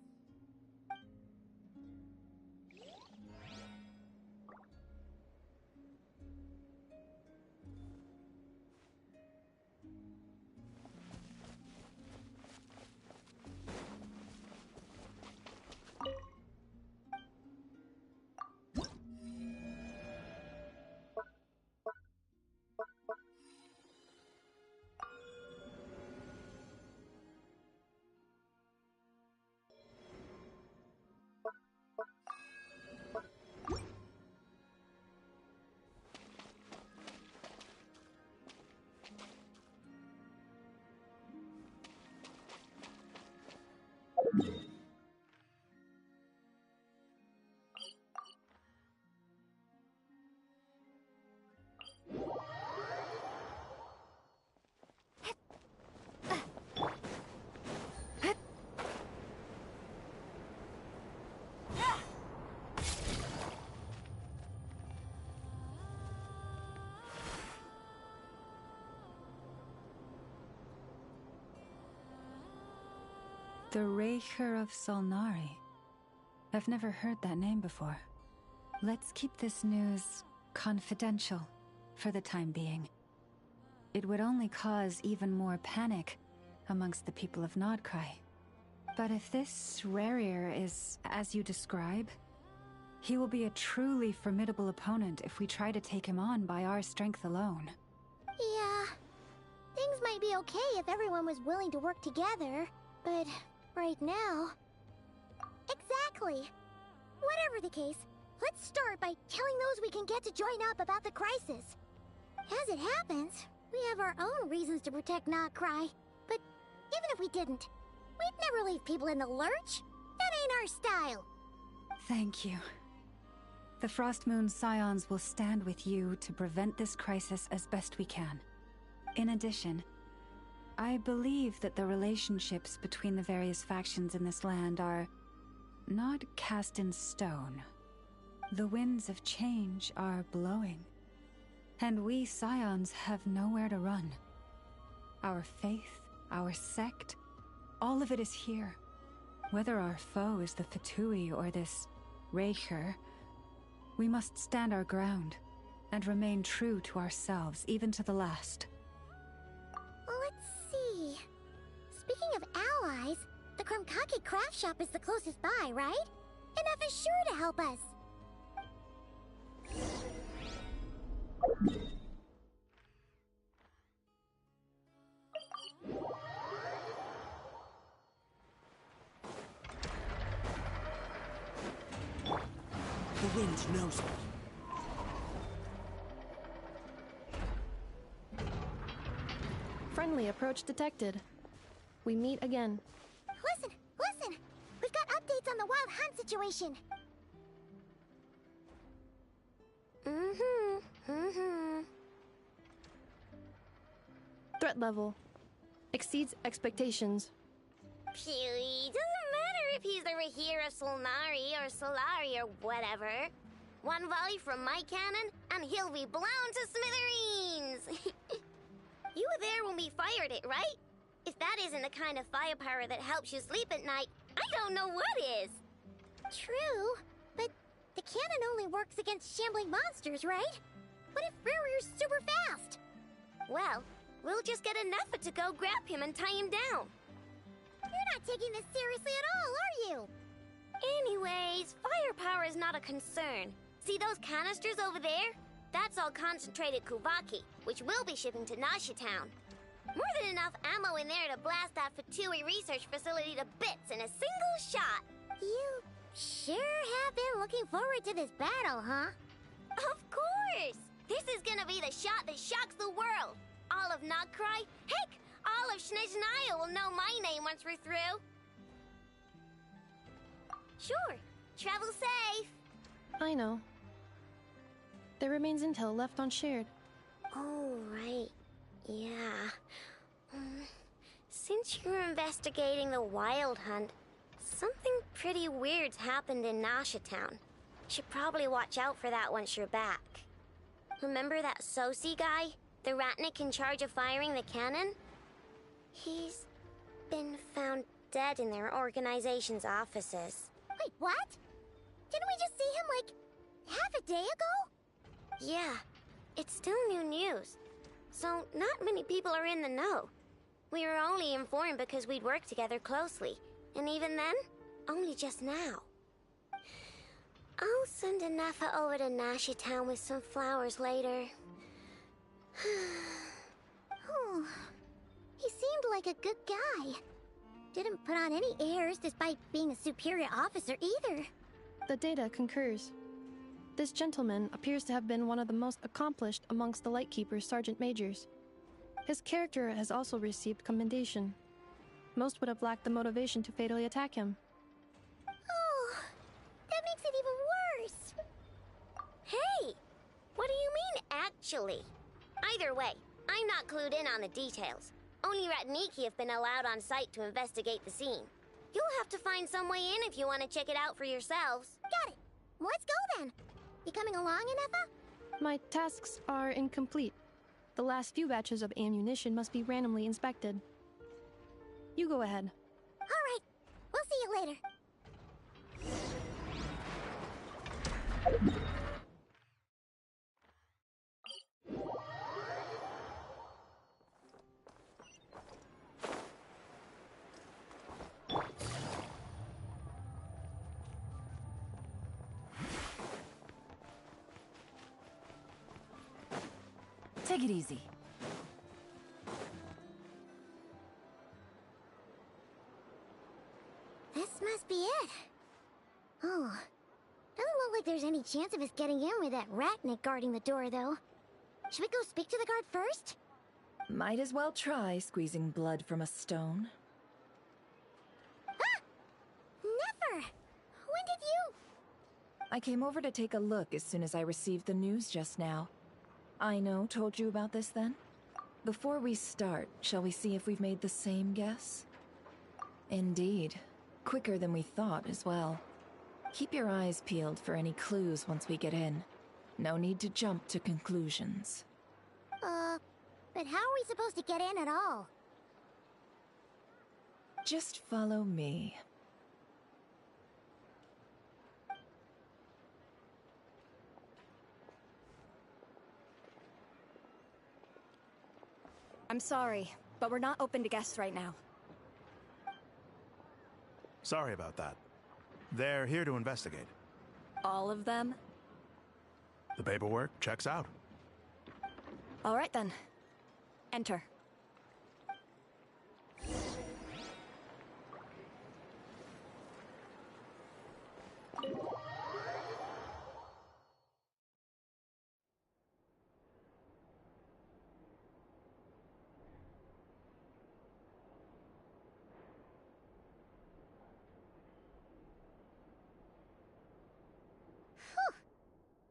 The Raker of Solnari. I've never heard that name before. Let's keep this news confidential for the time being. It would only cause even more panic amongst the people of Nodkrai. But if this Rarier is as you describe, he will be a truly formidable opponent if we try to take him on by our strength alone. Yeah. Things might be okay if everyone was willing to work together, but right now... Exactly. Whatever the case, let's start by telling those we can get to join up about the crisis. As it happens, we have our own reasons to protect Nodkrai, but even if we didn't, we'd never leave people in the lurch. That ain't our style. Thank you. The Frostmoon Scions will stand with you to prevent this crisis as best we can. In addition, I believe that the relationships between the various factions in this land are not cast in stone. The winds of change are blowing, and we Scions have nowhere to run. Our faith, our sect, all of it is here. Whether our foe is the Fatui or this Raker, we must stand our ground and remain true to ourselves, even to the last. Let's see. Speaking of allies, the Krumkake craft shop is the closest by, right? Enough is sure to help us. The wind knows me. Friendly approach detected. We meet again. Listen! We've got updates on the Wild Hunt situation. Threat level exceeds expectations. Phew, doesn't matter if he's the Rahir of Solnari or Solari or whatever. One volley from my cannon, and he'll be blown to smithereens! You were there when we fired it, right? If that isn't the kind of firepower that helps you sleep at night, I don't know what is! True, but the cannon only works against shambling monsters, right? What if Rarier's super fast? Well, We'll just get a Nepha to go grab him and tie him down. You're not taking this seriously at all, are you? Anyways, firepower is not a concern. See those canisters over there? That's all concentrated Kuvaki, which we'll be shipping to Nasha Town. More than enough ammo in there to blast that Fatui research facility to bits in a single shot. You sure have been looking forward to this battle, huh? Of course! This is gonna be the shot that shocks the world. All of Krai, heck, all of Snezhnaya will know my name once we're through. Sure, travel safe. I know. There remains intel left unshared. Oh, right. Yeah. Since you're investigating the Wild Hunt, something pretty weird's happened in Nasha Town. Should probably watch out for that once you're back. Remember that Sosi guy? The Ratnik in charge of firing the cannon? He's been found dead in their organization's offices. Wait, what? Didn't we just see him, like, half a day ago? Yeah, it's still new news. So, not many people are in the know. We were only informed because we'd worked together closely. And even then, only just now. I'll send a Nepha over to Nasha Town with some flowers later. Oh, he seemed like a good guy. Didn't put on any airs despite being a superior officer either. The data concurs. This gentleman appears to have been one of the most accomplished amongst the Lightkeeper's sergeant majors. His character has also received commendation. Most would have lacked the motivation to fatally attack him. Oh, that makes it even worse. Hey, what do you mean, actually? Either way, I'm not clued in on the details. Only Ratniki have been allowed on site to investigate the scene. You'll have to find some way in if you want to check it out for yourselves. Got it. Let's go then. You coming along, Anefa? My tasks are incomplete. The last few batches of ammunition must be randomly inspected. You go ahead. All right. We'll see you later. Take it easy. This must be it. Oh, doesn't look like there's any chance of us getting in with that Ratnik guarding the door, though. Should we go speak to the guard first? Might as well try squeezing blood from a stone. Ah! Never! When did you... I came over to take a look as soon as I received the news just now. Aino told you about this then? Before we start, shall we see if we've made the same guess? Indeed. Quicker than we thought as well. Keep your eyes peeled for any clues once we get in. No need to jump to conclusions. But how are we supposed to get in at all? Just follow me. I'm sorry, but we're not open to guests right now. Sorry about that. They're here to investigate. All of them? The paperwork checks out. All right then. Enter.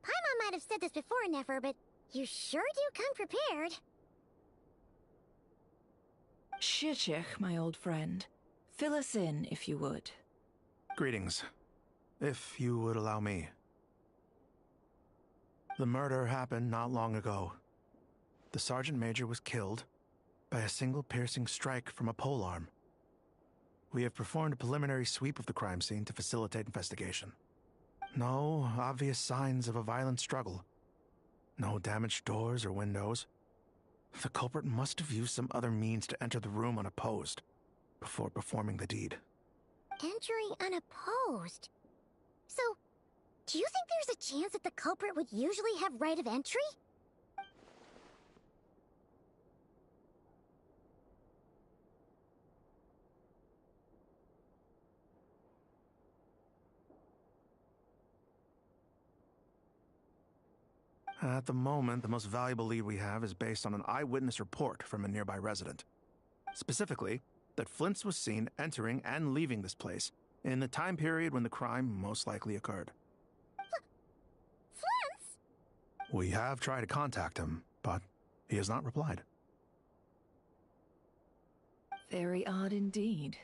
Paimon might have said this before, Nefer, but you sure do come prepared. Shishich, my old friend. Fill us in, if you would. Greetings. If you would allow me. The murder happened not long ago. The Sergeant Major was killed by a single piercing strike from a polearm. We have performed a preliminary sweep of the crime scene to facilitate investigation. No obvious signs of a violent struggle. No damaged doors or windows. The culprit must have used some other means to enter the room unopposed before performing the deed. Entering unopposed? So, do you think there's a chance that the culprit would usually have right of entry? At the moment, the most valuable lead we have is based on an eyewitness report from a nearby resident. Specifically, that Flint's was seen entering and leaving this place in the time period when the crime most likely occurred. Flint's? We have tried to contact him, but he has not replied. Very odd indeed.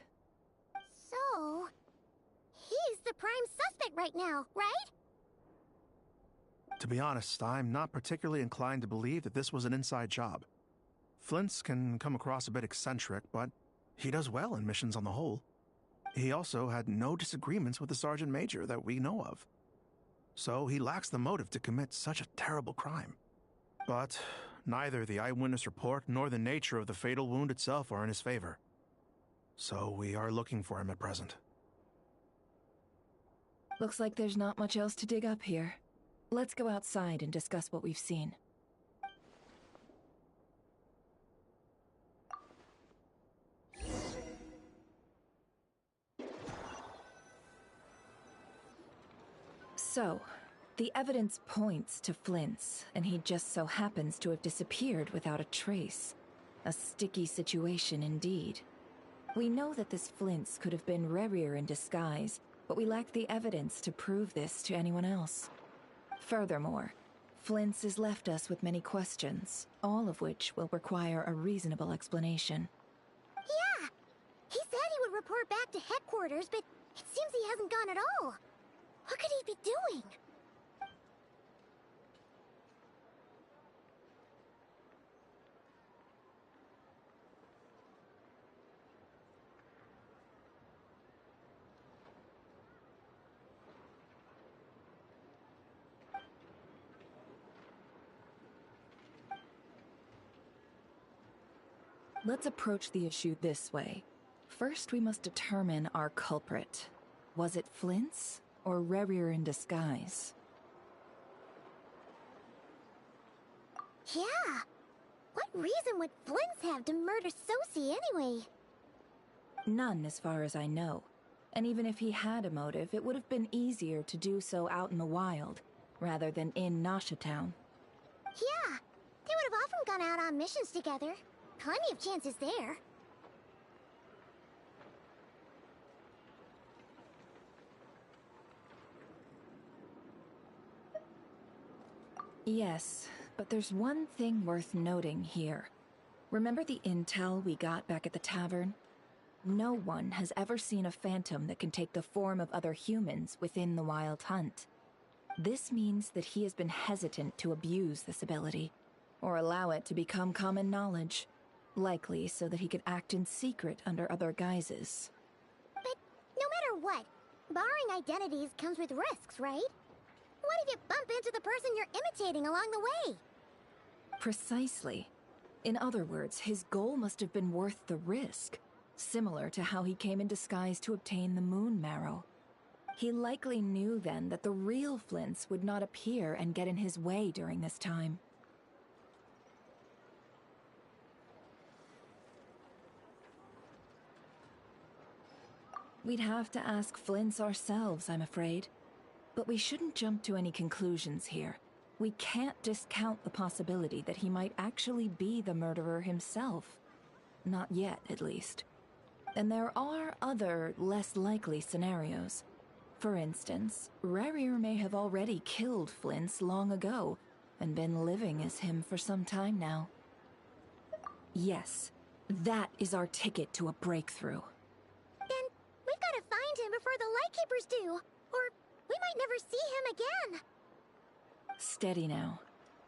So, he's the prime suspect right now, right? To be honest, I'm not particularly inclined to believe that this was an inside job. Flint's can come across a bit eccentric, but he does well in missions on the whole. He also had no disagreements with the Sergeant Major that we know of. So he lacks the motive to commit such a terrible crime. But neither the eyewitness report nor the nature of the fatal wound itself are in his favor. So we are looking for him at present. Looks like there's not much else to dig up here. Let's go outside and discuss what we've seen. So, the evidence points to Flint's, and he just so happens to have disappeared without a trace. A sticky situation indeed. We know that this Flint's could have been Rerir in disguise, but we lack the evidence to prove this to anyone else. Furthermore, Flint's has left us with many questions, all of which will require a reasonable explanation. Yeah! He said he would report back to headquarters, but it seems he hasn't gone at all. What could he be doing? Let's approach the issue this way. First, we must determine our culprit. Was it Flint's or Rerir in disguise? Yeah! What reason would Flint's have to murder Sosie anyway? None, as far as I know. And even if he had a motive, it would have been easier to do so out in the wild, rather than in Nasha Town. Yeah! They would have often gone out on missions together. Plenty of chances there. Yes, but there's one thing worth noting here. Remember the intel we got back at the tavern? No one has ever seen a phantom that can take the form of other humans within the Wild Hunt. This means that he has been hesitant to abuse this ability, or allow it to become common knowledge. Likely so that he could act in secret under other guises. But no matter what, barring identities comes with risks, right? What if you bump into the person you're imitating along the way? Precisely. In other words, his goal must have been worth the risk, similar to how he came in disguise to obtain the moon marrow. He likely knew then that the real Flint's would not appear and get in his way during this time. We'd have to ask Flint's ourselves, I'm afraid. But we shouldn't jump to any conclusions here. We can't discount the possibility that he might actually be the murderer himself. Not yet, at least. And there are other, less likely scenarios. For instance, Rerir may have already killed Flint's long ago, and been living as him for some time now. Yes, that is our ticket to a breakthrough. Then we've got to find him before the Lightkeepers do, or we might never see him again. Steady now.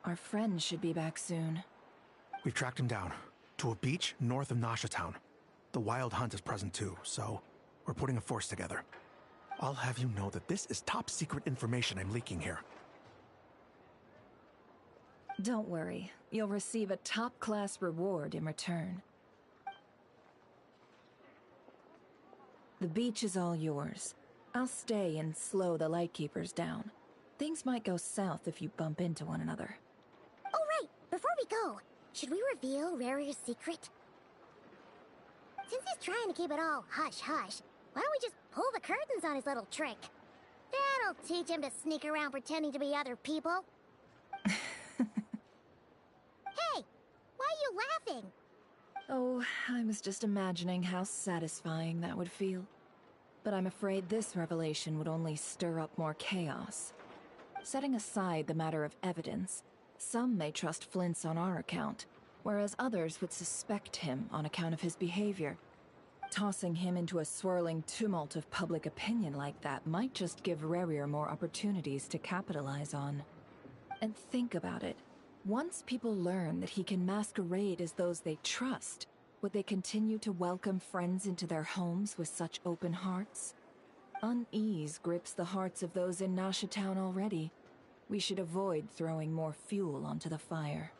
Our friend should be back soon. We've tracked him down to a beach north of Nasha Town. The Wild Hunt is present too, so we're putting a force together. I'll have you know that this is top secret information I'm leaking here. Don't worry, you'll receive a top-class reward in return. The beach is all yours. I'll stay and slow the Lightkeepers down. Things might go south if you bump into one another. Oh, right! Before we go, should we reveal Rarier's secret? Since he's trying to keep it all hush-hush, why don't we just pull the curtains on his little trick? That'll teach him to sneak around pretending to be other people. Hey! Why are you laughing? Oh, I was just imagining how satisfying that would feel. But I'm afraid this revelation would only stir up more chaos. Setting aside the matter of evidence, some may trust Flint's on our account, whereas others would suspect him on account of his behavior. Tossing him into a swirling tumult of public opinion like that might just give Rarier more opportunities to capitalize on. And think about it. Once people learn that he can masquerade as those they trust, would they continue to welcome friends into their homes with such open hearts? Unease grips the hearts of those in Nasha Town already. We should avoid throwing more fuel onto the fire.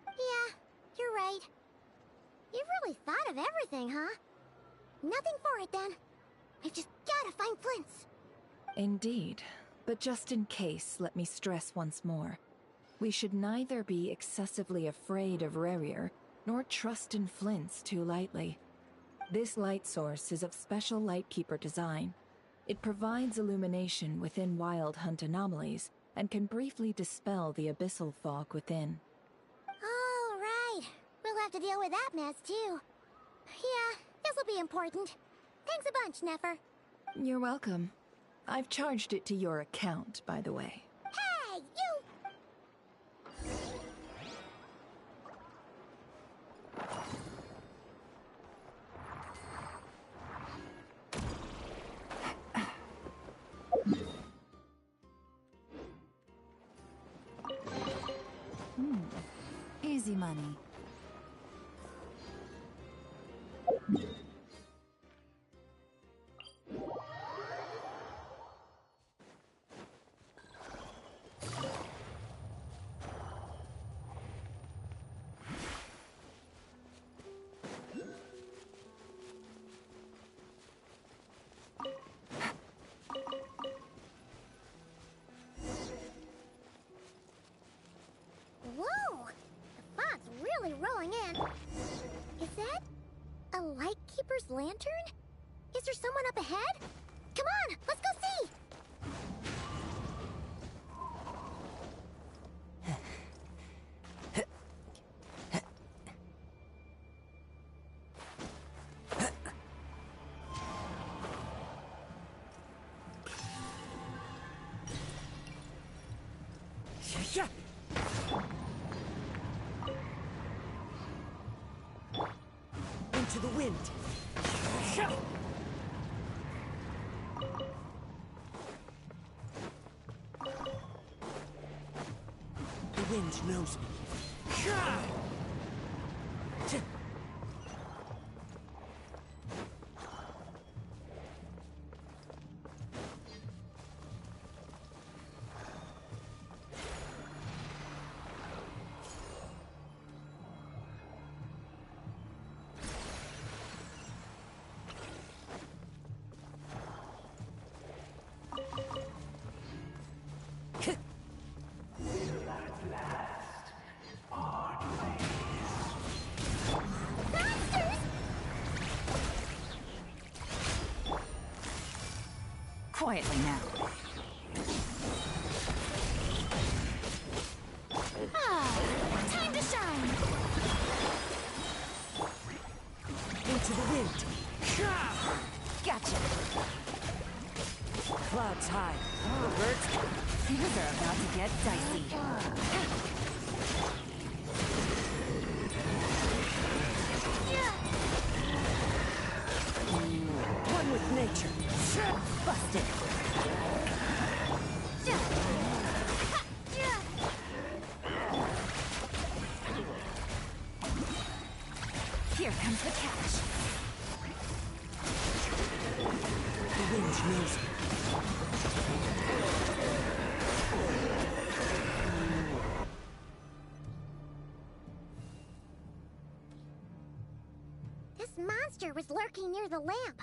Yeah, you're right. You've really thought of everything, huh? Nothing for it, then. We've just gotta find Flint's. Indeed. But just in case, let me stress once more. We should neither be excessively afraid of Rarier, nor trust in Flint's too lightly. This light source is of special Lightkeeper design. It provides illumination within Wild Hunt anomalies, and can briefly dispel the abyssal fog within. All right. We'll have to deal with that mess, too. Yeah, this'll be important. Thanks a bunch, Nefer. You're welcome. I've charged it to your account, by the way. Hey, you! Easy money. Whoa! The fog's really rolling in. Is that a Lightkeeper's lantern? Is there someone up ahead? Come on, let's go see! Into the wind. The wind knows me. Quietly now. Time to shine! Into the wind. Gotcha. Clouds high. Alert. Things are about to get dicey. One with nature. Busted. Here comes the catch. The wind knows me. this monster was lurking near the lamp.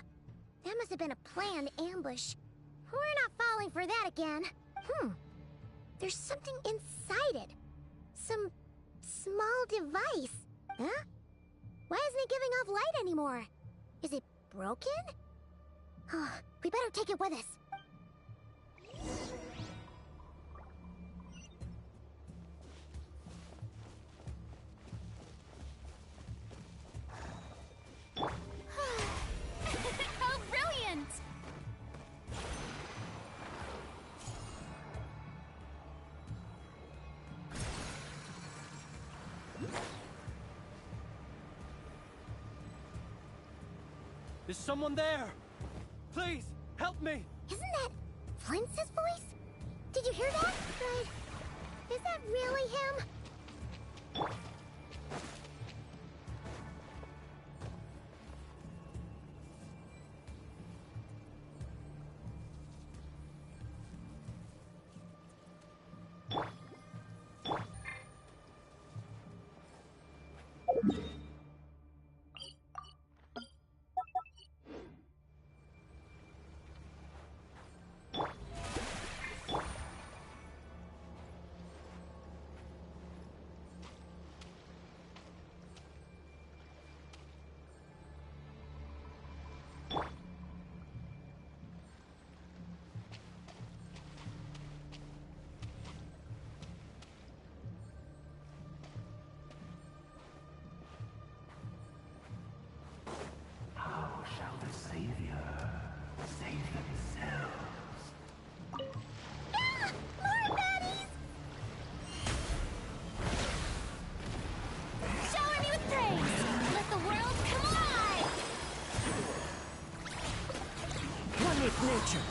That must have been a planned ambush. We're not falling for that again. There's something inside it. Some small device. Huh? Why isn't it giving off light anymore? Is it broken? We better take it with us. How brilliant! Is someone there? Please, help me! Isn't that Flintz's voice? Did you hear that? But is that really him? With nature.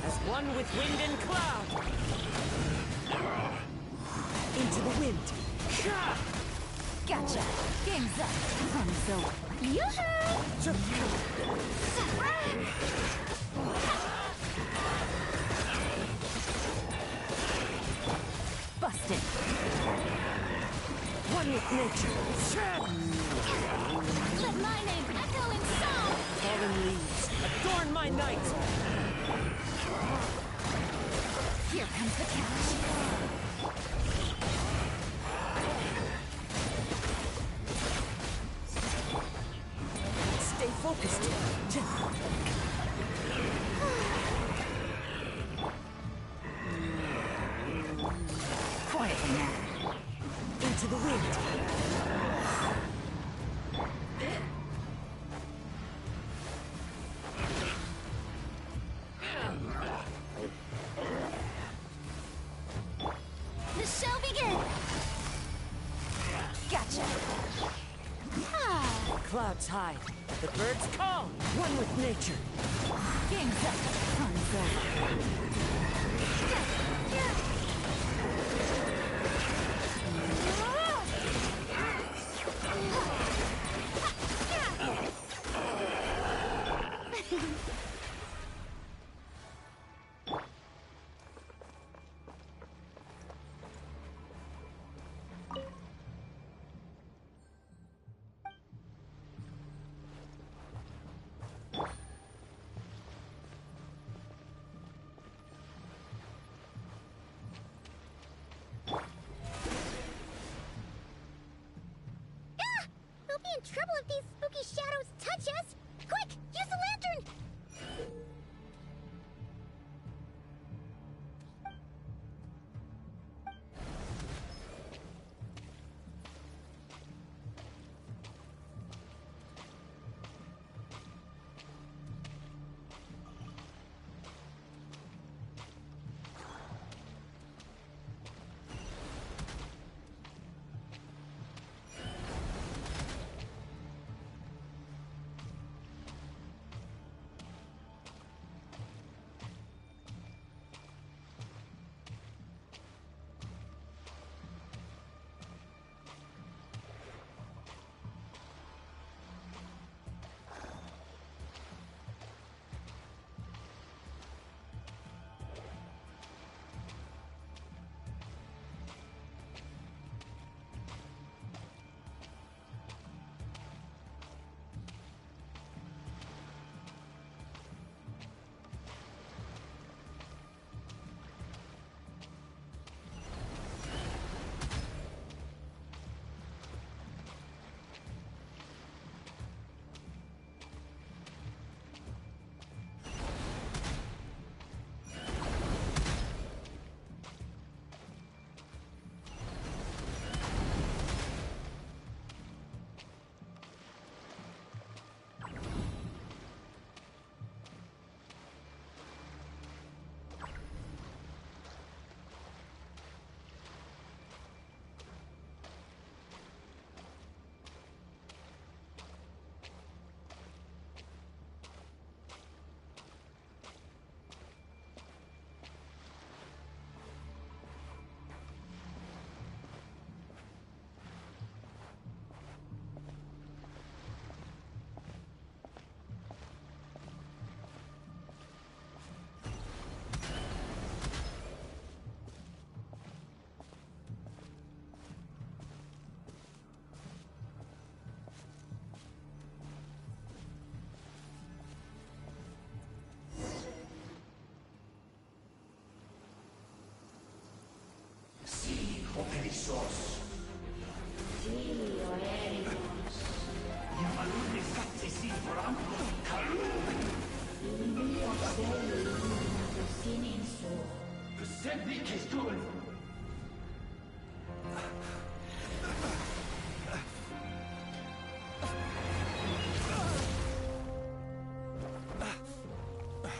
As one with wind and cloud. Into the wind. Gotcha. Game's up. Fun's over. Busted. One with nature. Let my name echo in song! Fallen leaves, adorn my night! Here comes the catch. Stay focused. Quietly now. Into the wind. The show begins! Gotcha. Clouds high. The birds call. One with nature. Game's up. Fun's over. We'll be in trouble if these spooky shadows touch us! Quick, use the lantern!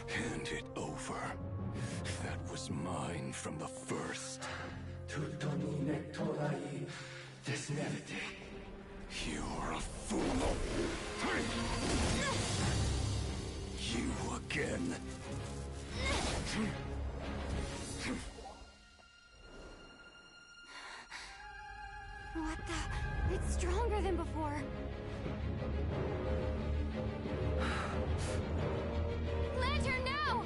Hand it over. That was mine from the first. You're a fool. You again. What the? It's stronger than before. Lantern, now!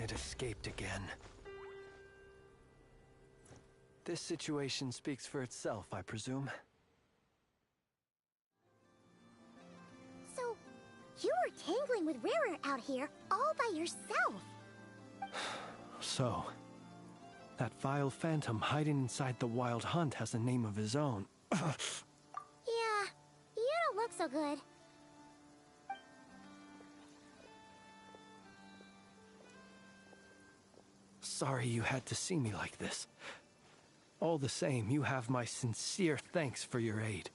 It escaped again. This situation speaks for itself, I presume. So, you were tangling with Rarer out here all by yourself. So, that vile phantom hiding inside the Wild Hunt has a name of his own. Yeah, you don't look so good. Sorry you had to see me like this. All the same, you have my sincere thanks for your aid.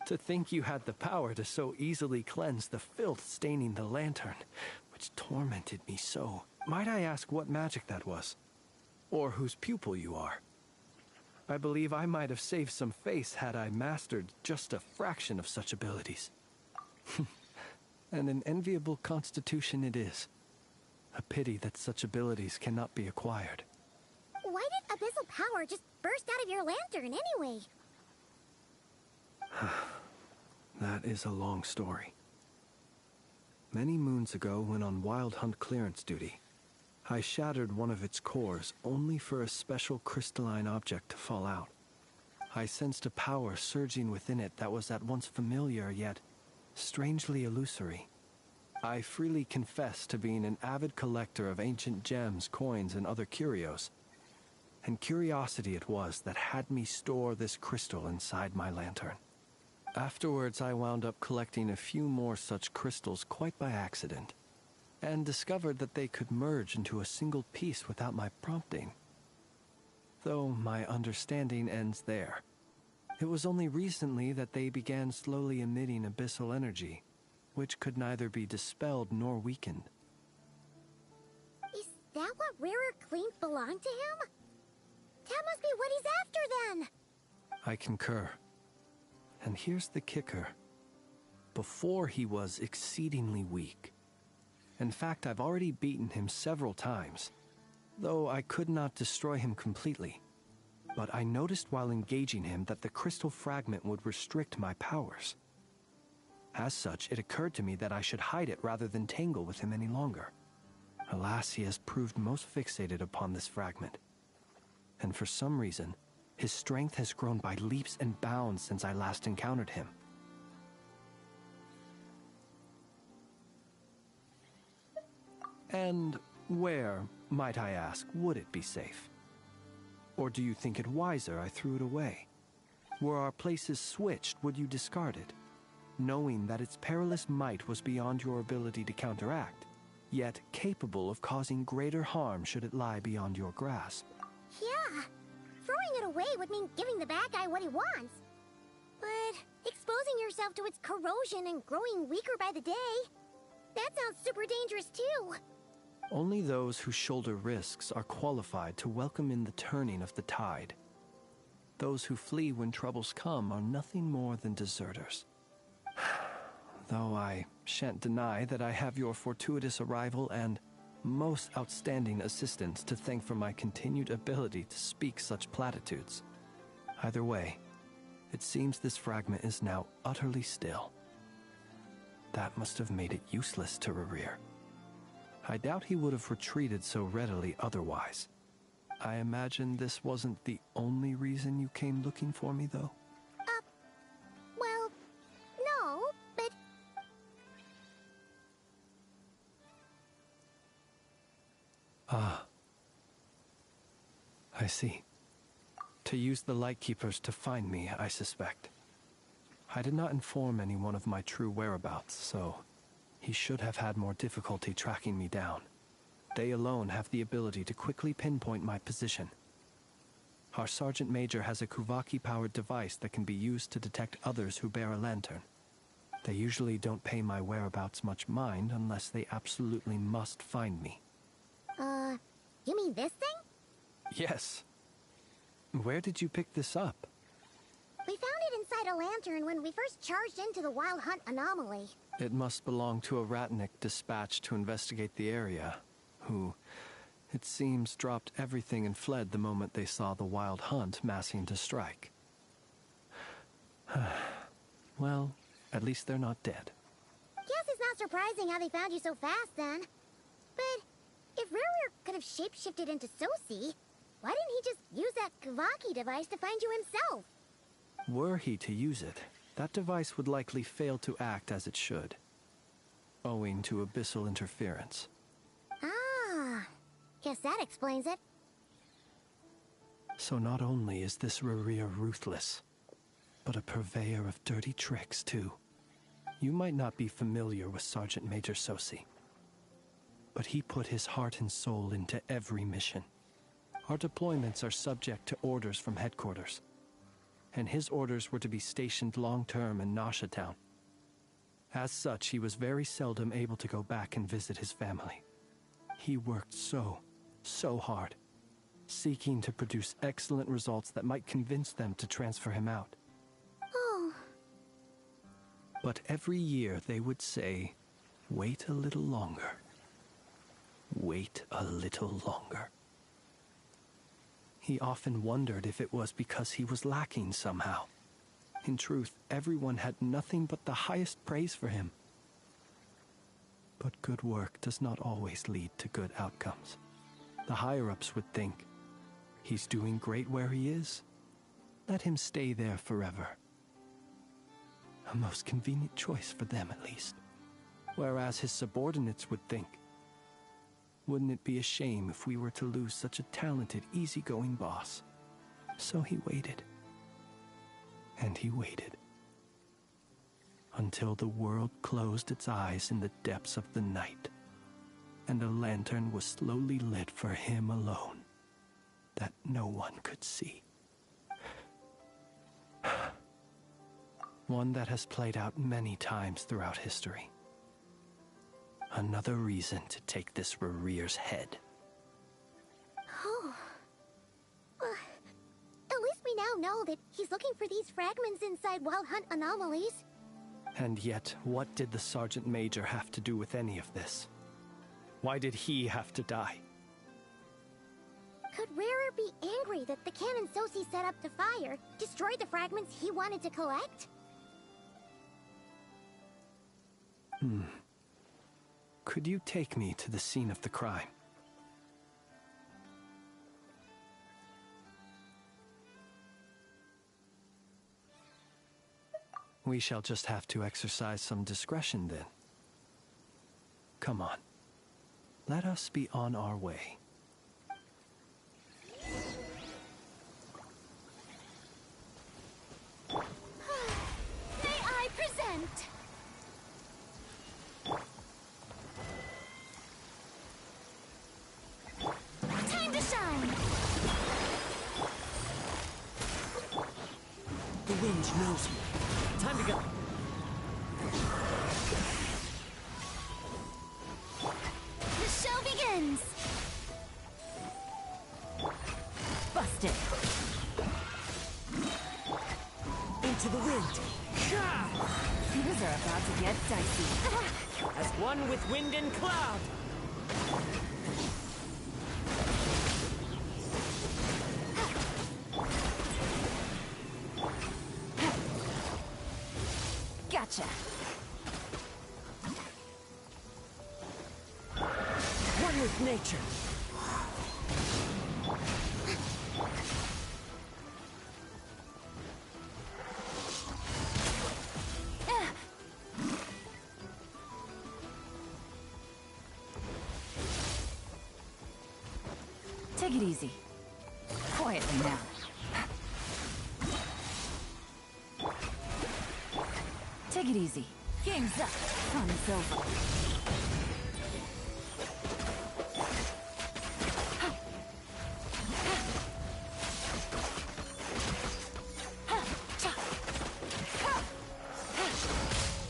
To think you had the power to so easily cleanse the filth staining the lantern, which tormented me so. Might I ask what magic that was? Or whose pupil you are? I believe I might have saved some face had I mastered just a fraction of such abilities. And an enviable constitution it is. A pity that such abilities cannot be acquired. Why did abyssal power just burst out of your lantern anyway? That is a long story. Many moons ago, when on Wild Hunt clearance duty, I shattered one of its cores only for a special crystalline object to fall out. I sensed a power surging within it that was at once familiar yet strangely illusory. I freely confess to being an avid collector of ancient gems, coins, and other curios. And curiosity it was that had me store this crystal inside my lantern. Afterwards, I wound up collecting a few more such crystals quite by accident, and discovered that they could merge into a single piece without my prompting. Though my understanding ends there. It was only recently that they began slowly emitting abyssal energy, which could neither be dispelled nor weakened. Is that what Rarer claimed belonged to him? That must be what he's after then! I concur. And here's the kicker. Before he was exceedingly weak. In fact, I've already beaten him several times, though I could not destroy him completely. But I noticed while engaging him that the crystal fragment would restrict my powers. As such, it occurred to me that I should hide it rather than tangle with him any longer. Alas, he has proved most fixated upon this fragment. And for some reason, his strength has grown by leaps and bounds since I last encountered him. And where, might I ask, would it be safe? Or do you think it wiser I threw it away? Were our places switched, would you discard it? Knowing that its perilous might was beyond your ability to counteract, yet capable of causing greater harm should it lie beyond your grasp. Yeah, throwing it away would mean giving the bad guy what he wants. But exposing yourself to its corrosion and growing weaker by the day, that sounds super dangerous too. Only those who shoulder risks are qualified to welcome in the turning of the tide. Those who flee when troubles come are nothing more than deserters. Though I shan't deny that I have your fortuitous arrival and most outstanding assistance to thank for my continued ability to speak such platitudes. Either way, it seems this fragment is now utterly still. That must have made it useless to Rerir. I doubt he would have retreated so readily otherwise. I imagine this wasn't the only reason you came looking for me, though? Well, no, but... Ah. I see. To use the Lightkeepers to find me, I suspect. I did not inform anyone of my true whereabouts, so he should have had more difficulty tracking me down. They alone have the ability to quickly pinpoint my position. Our Sergeant Major has a Kuvaki-powered device that can be used to detect others who bear a lantern. They usually don't pay my whereabouts much mind unless they absolutely must find me. You mean this thing? Yes. Where did you pick this up? We found it inside a lantern when we first charged into the Wild Hunt anomaly. It must belong to a Ratnik dispatched to investigate the area, who, it seems, dropped everything and fled the moment they saw the Wild Hunt massing to strike. Well, at least they're not dead. Guess it's not surprising how they found you so fast, then. But if Rerir could have shapeshifted into Sosi, why didn't he just use that Kavaki device to find you himself? Were he to use it, that device would likely fail to act as it should, owing to abyssal interference. Ah, guess that explains it. So not only is this Rerir ruthless, but a purveyor of dirty tricks, too. You might not be familiar with Sergeant Major Sosi, but he put his heart and soul into every mission. Our deployments are subject to orders from headquarters, and his orders were to be stationed long-term in Nasha Town. As such, he was very seldom able to go back and visit his family. He worked so hard, seeking to produce excellent results that might convince them to transfer him out. Oh. But every year they would say, "Wait a little longer. Wait a little longer." He often wondered if it was because he was lacking somehow. In truth, everyone had nothing but the highest praise for him. But good work does not always lead to good outcomes. The higher-ups would think, he's doing great where he is. Let him stay there forever. A most convenient choice for them, at least. Whereas his subordinates would think, wouldn't it be a shame if we were to lose such a talented, easygoing boss? So he waited. And he waited. Until the world closed its eyes in the depths of the night, and a lantern was slowly lit for him alone, that no one could see. One that has played out many times throughout history. Another reason to take this Rerir's head. Oh. At least we now know that he's looking for these fragments inside Wild Hunt anomalies. And yet, what did the Sergeant Major have to do with any of this? Why did he have to die? Could Rerir be angry that the cannon Sosi set up to fire destroyed the fragments he wanted to collect? Could you take me to the scene of the crime? We shall just have to exercise some discretion then. Come on. Let us be on our way. May I present? Time to shine! The wind knows me. Time to go. The show begins! Busted. Into the wind. Things are about to get dicey. As one with wind and cloud. Gotcha. One with nature. Take it easy. Quietly now. Take it easy. Game's up. Fun's over.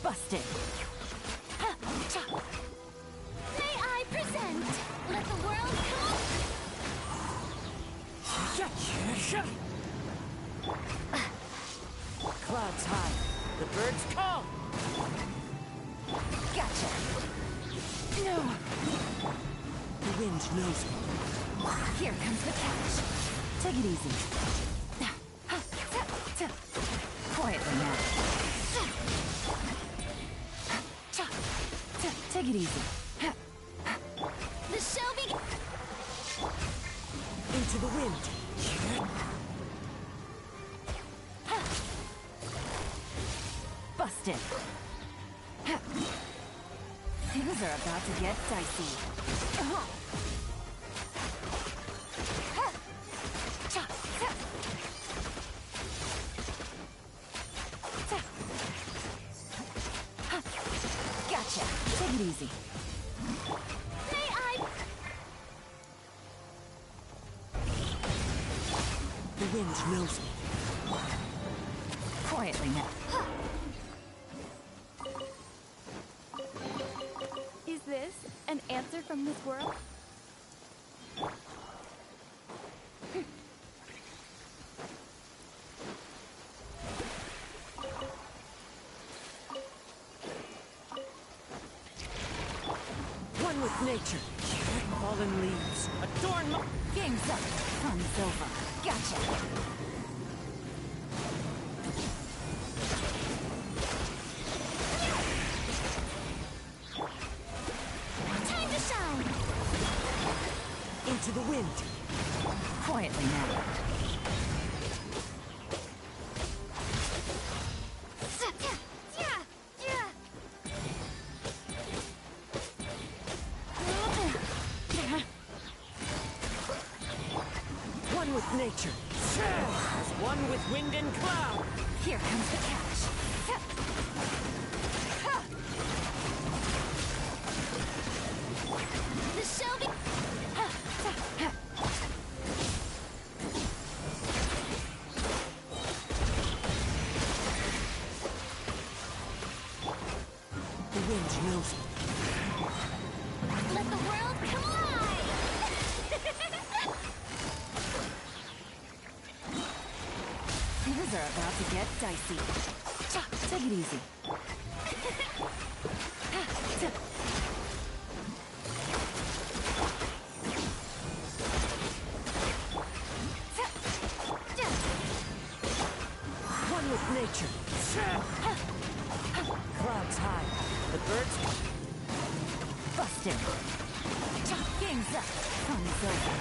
Busted. May I present? Let the world come. Clouds high. The birds call. Gotcha. No. The wind knows me. Here comes the catch. Take it easy. Quietly now. Take it easy. The show begins. Into the wind. Busted. Things are about to get dicey. Gotcha. Take it easy. May I? The wind knows me. Quietly now. Is this an answer from this world? One with nature. Fallen leaves. Adorn my... Game's up. Fun's over. Gotcha. Time to shine. Into the wind. Quietly now. One with nature. As one with wind and cloud. Here comes the catch. The show begins. The wind knows me. Let the world collide. Things are about to get dicey. Take it easy. One with nature. Clouds high. The birds... Busted. Game's up. Fun's over.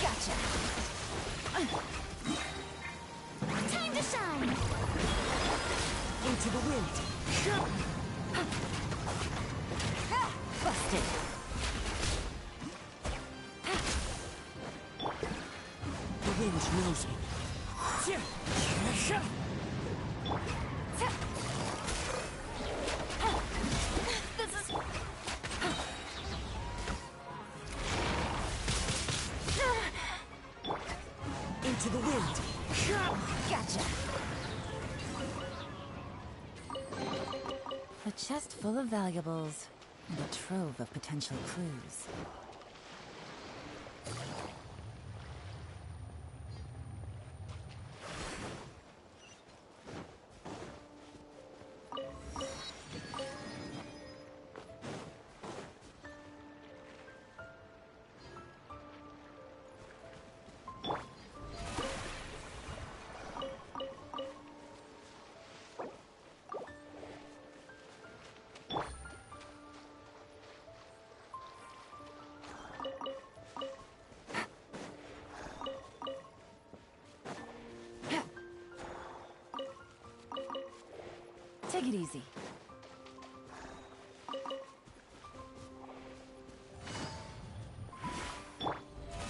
Gotcha. Time to shine. Into the wind. Busted. The wind knows me. This is. Into the wind. Gotcha. A chest full of valuables. And a trove of potential clues. Take it easy.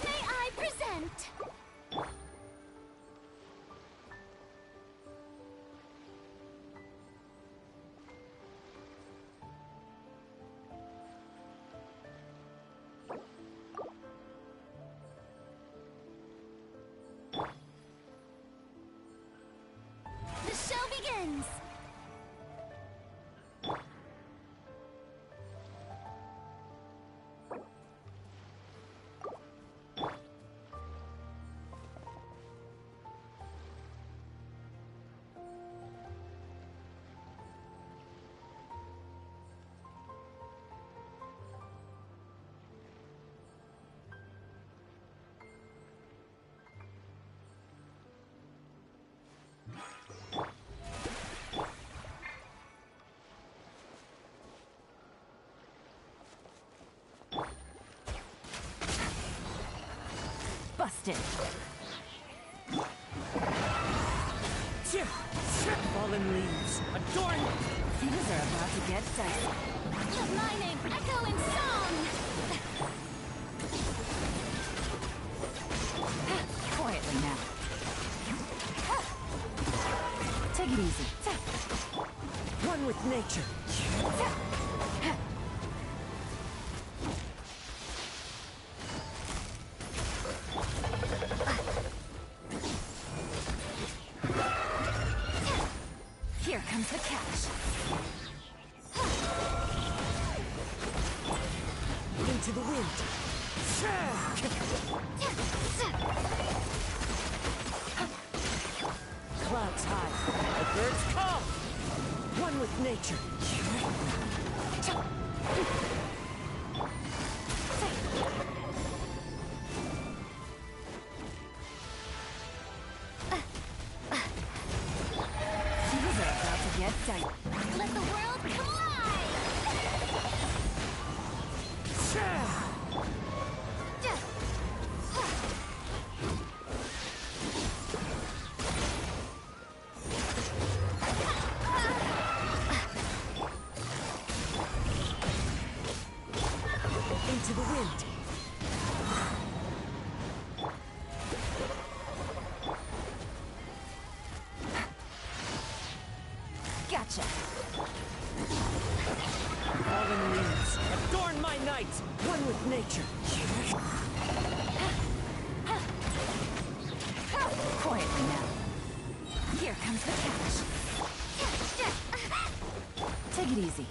May I present? The show begins! Busted! Fallen leaves, adorn! Things are about to get dicey. Let my name echo in song! Quietly now. Take it easy. One with nature. Here comes the catch. Into the wind. Clouds high, the birds call. One with nature. Things are about to get dicey. Let the world collide! Into the wind. Gotcha. Fallen leaves, adorn my night. One with nature. Quietly now. Here comes the catch. Take it easy.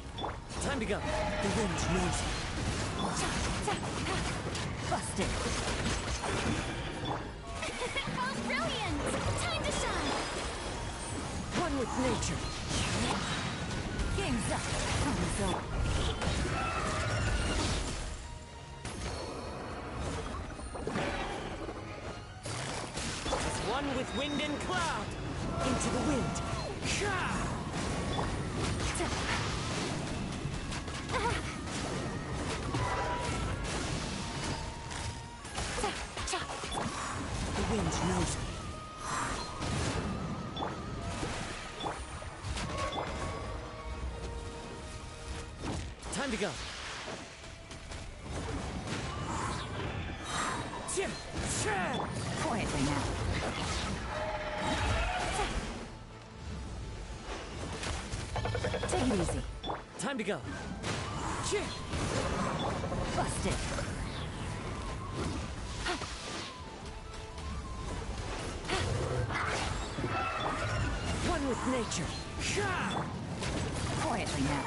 Time to go. The wind knows me. Busted. Oh, brilliant! Time to shine! One with nature. Game's up. Time's over. As one with wind and cloud. Into the wind. The wind knows me. Time to go. Quietly now. Take it easy. Time to go. Busted. One with nature. Quietly now.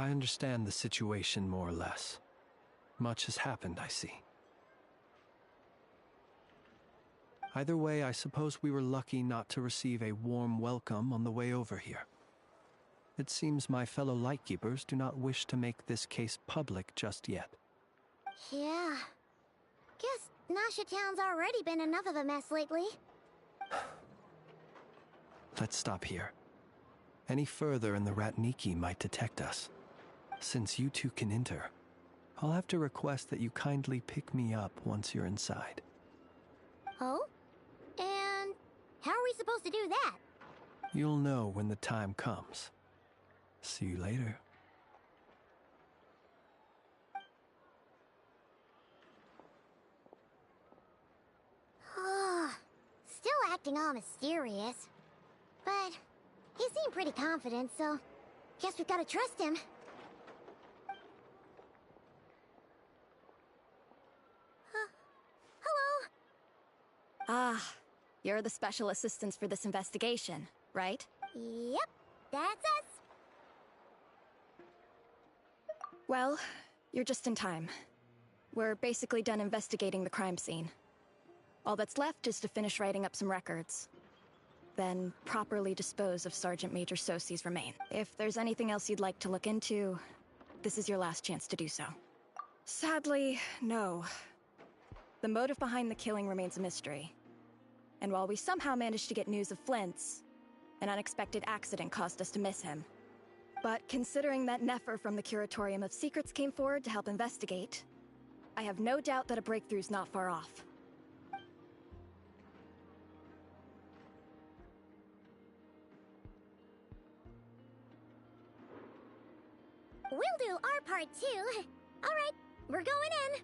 I understand the situation more or less. Much has happened, I see. Either way, I suppose we were lucky not to receive a warm welcome on the way over here. It seems my fellow Lightkeepers do not wish to make this case public just yet. Yeah. Guess Nasha Town's already been enough of a mess lately. Let's stop here. Any further and the Ratniki might detect us. Since you two can enter, I'll have to request that you kindly pick me up once you're inside. Oh? And how are we supposed to do that? You'll know when the time comes. See you later. Still acting all mysterious. But he seemed pretty confident, so guess we've got to trust him. Hello? Ah, you're the special assistants for this investigation, right? Yep, that's us. Well, you're just in time. We're basically done investigating the crime scene. All that's left is to finish writing up some records. Then properly dispose of Sergeant Major Sosie's remains. If there's anything else you'd like to look into, this is your last chance to do so. Sadly, no. The motive behind the killing remains a mystery. And while we somehow managed to get news of Flint's, an unexpected accident caused us to miss him. But considering that Nefer from the Curatorium of Secrets came forward to help investigate, I have no doubt that a breakthrough's not far off. We'll do our part too. All right, we're going in.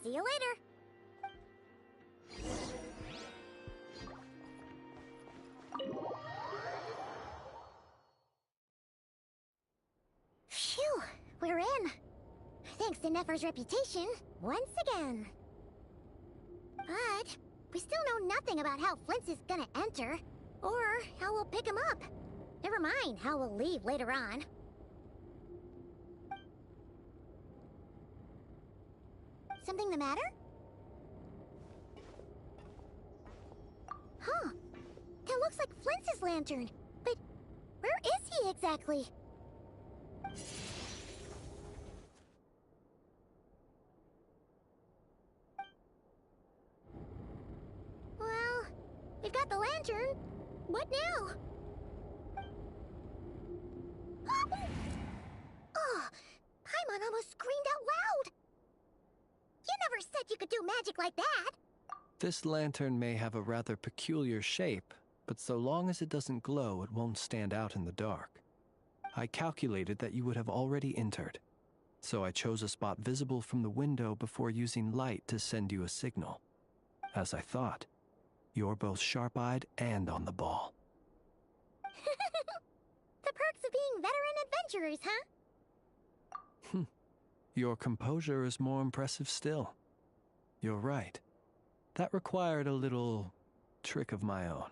See you later. Phew, we're in. Thanks to Nefer's reputation, once again. But we still know nothing about how Flint is gonna enter, or how we'll pick him up. Never mind how we'll leave later on. Something the matter? Huh. That looks like Flint's lantern. But where is he exactly? Well, we've got the lantern. What now? Oh, Paimon almost screamed out loud. You never said you could do magic like that! This lantern may have a rather peculiar shape, but so long as it doesn't glow, it won't stand out in the dark. I calculated that you would have already entered, so I chose a spot visible from the window before using light to send you a signal. As I thought, you're both sharp-eyed and on the ball. The perks of being veteran adventurers, huh? Your composure is more impressive still. You're right. That required a little trick of my own.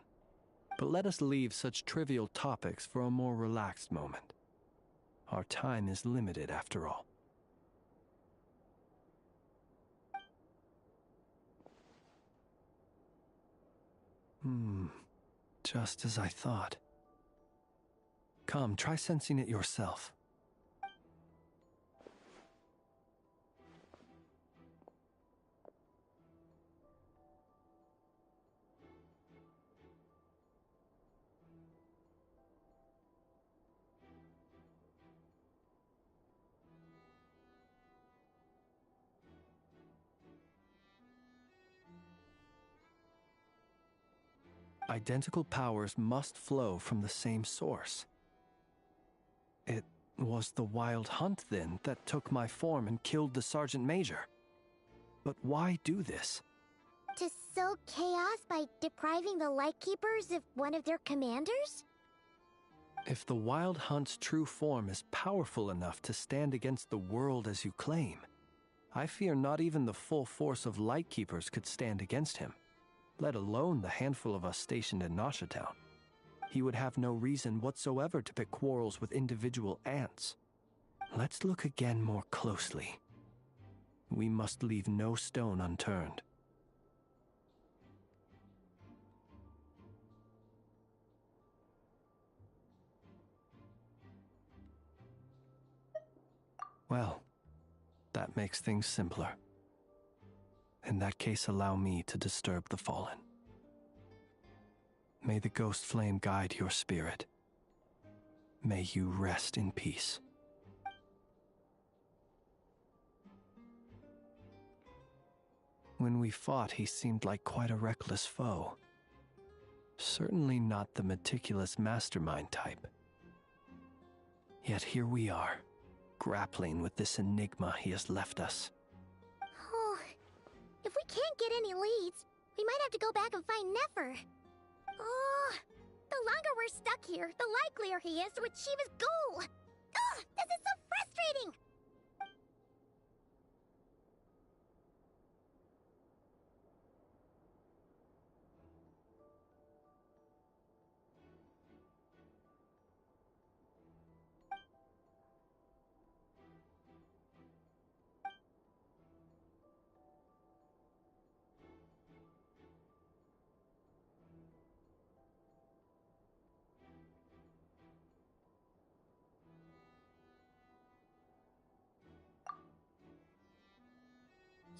But let us leave such trivial topics for a more relaxed moment. Our time is limited after all. Just as I thought. Come, try sensing it yourself. Identical powers must flow from the same source. It was the Wild Hunt, then, that took my form and killed the Sergeant Major. But why do this? To sow chaos by depriving the Lightkeepers of one of their commanders? If the Wild Hunt's true form is powerful enough to stand against the world as you claim, I fear not even the full force of Lightkeepers could stand against him, let alone the handful of us stationed in Nasha Town. He would have no reason whatsoever to pick quarrels with individual ants. Let's look again more closely. We must leave no stone unturned. Well, that makes things simpler. In that case, allow me to disturb the fallen. May the ghost flame guide your spirit. May you rest in peace. When we fought, he seemed like quite a reckless foe. Certainly not the meticulous mastermind type. Yet here we are, grappling with this enigma he has left us. Oh, if we can't get any leads, we might have to go back and find Nefer. Oh, the longer we're stuck here, the likelier he is to achieve his goal. Ugh, this is so frustrating!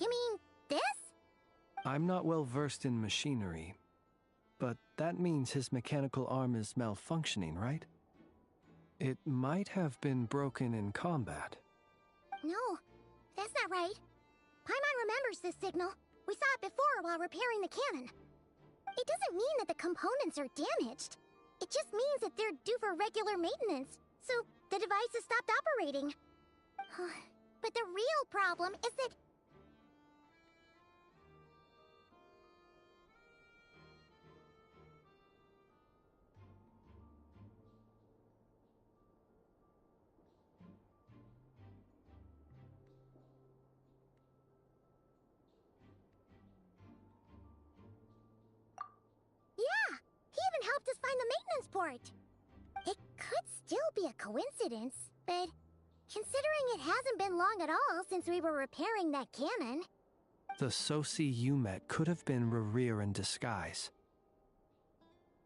You mean this? I'm not well versed in machinery, but that means his mechanical arm is malfunctioning, right? It might have been broken in combat. No, that's not right. Paimon remembers this signal. We saw it before while repairing the cannon. It doesn't mean that the components are damaged. It just means that they're due for regular maintenance, so the device has stopped operating. But the real problem is that... Yeah, he even helped us find the maintenance port. It could still be a coincidence, but considering it hasn't been long at all since we were repairing that cannon... The Sosi you met could have been Rerir in disguise.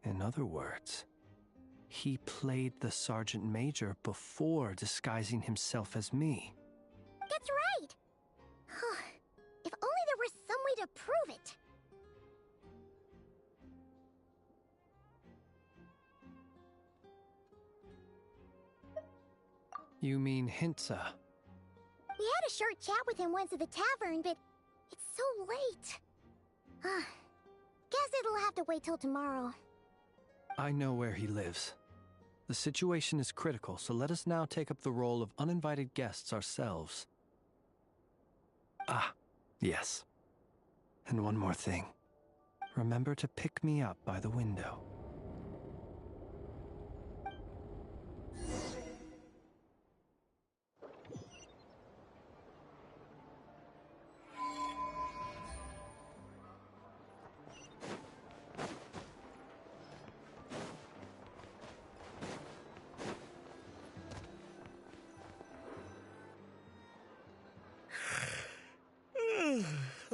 In other words, he played the Sergeant Major before disguising himself as me. That's right! If only there were some way to prove it. You mean Hintsa? We had a short chat with him once at the tavern, but it's so late. Guess it'll have to wait till tomorrow. I know where he lives. The situation is critical, so let us now take up the role of uninvited guests ourselves. Ah, yes. And one more thing. Remember to pick me up by the window.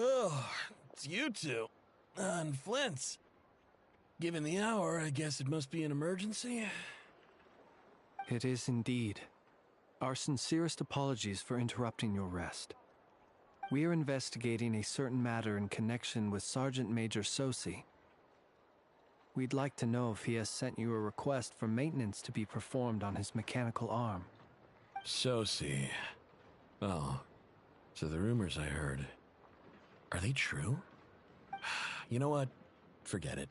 Oh, it's you two. And Flint's. Given the hour, I guess it must be an emergency. It is indeed. Our sincerest apologies for interrupting your rest. We are investigating a certain matter in connection with Sergeant Major Sosi. We'd like to know if he has sent you a request for maintenance to be performed on his mechanical arm. Sosi. Oh, so the rumors I heard, are they true? You know what? Forget it.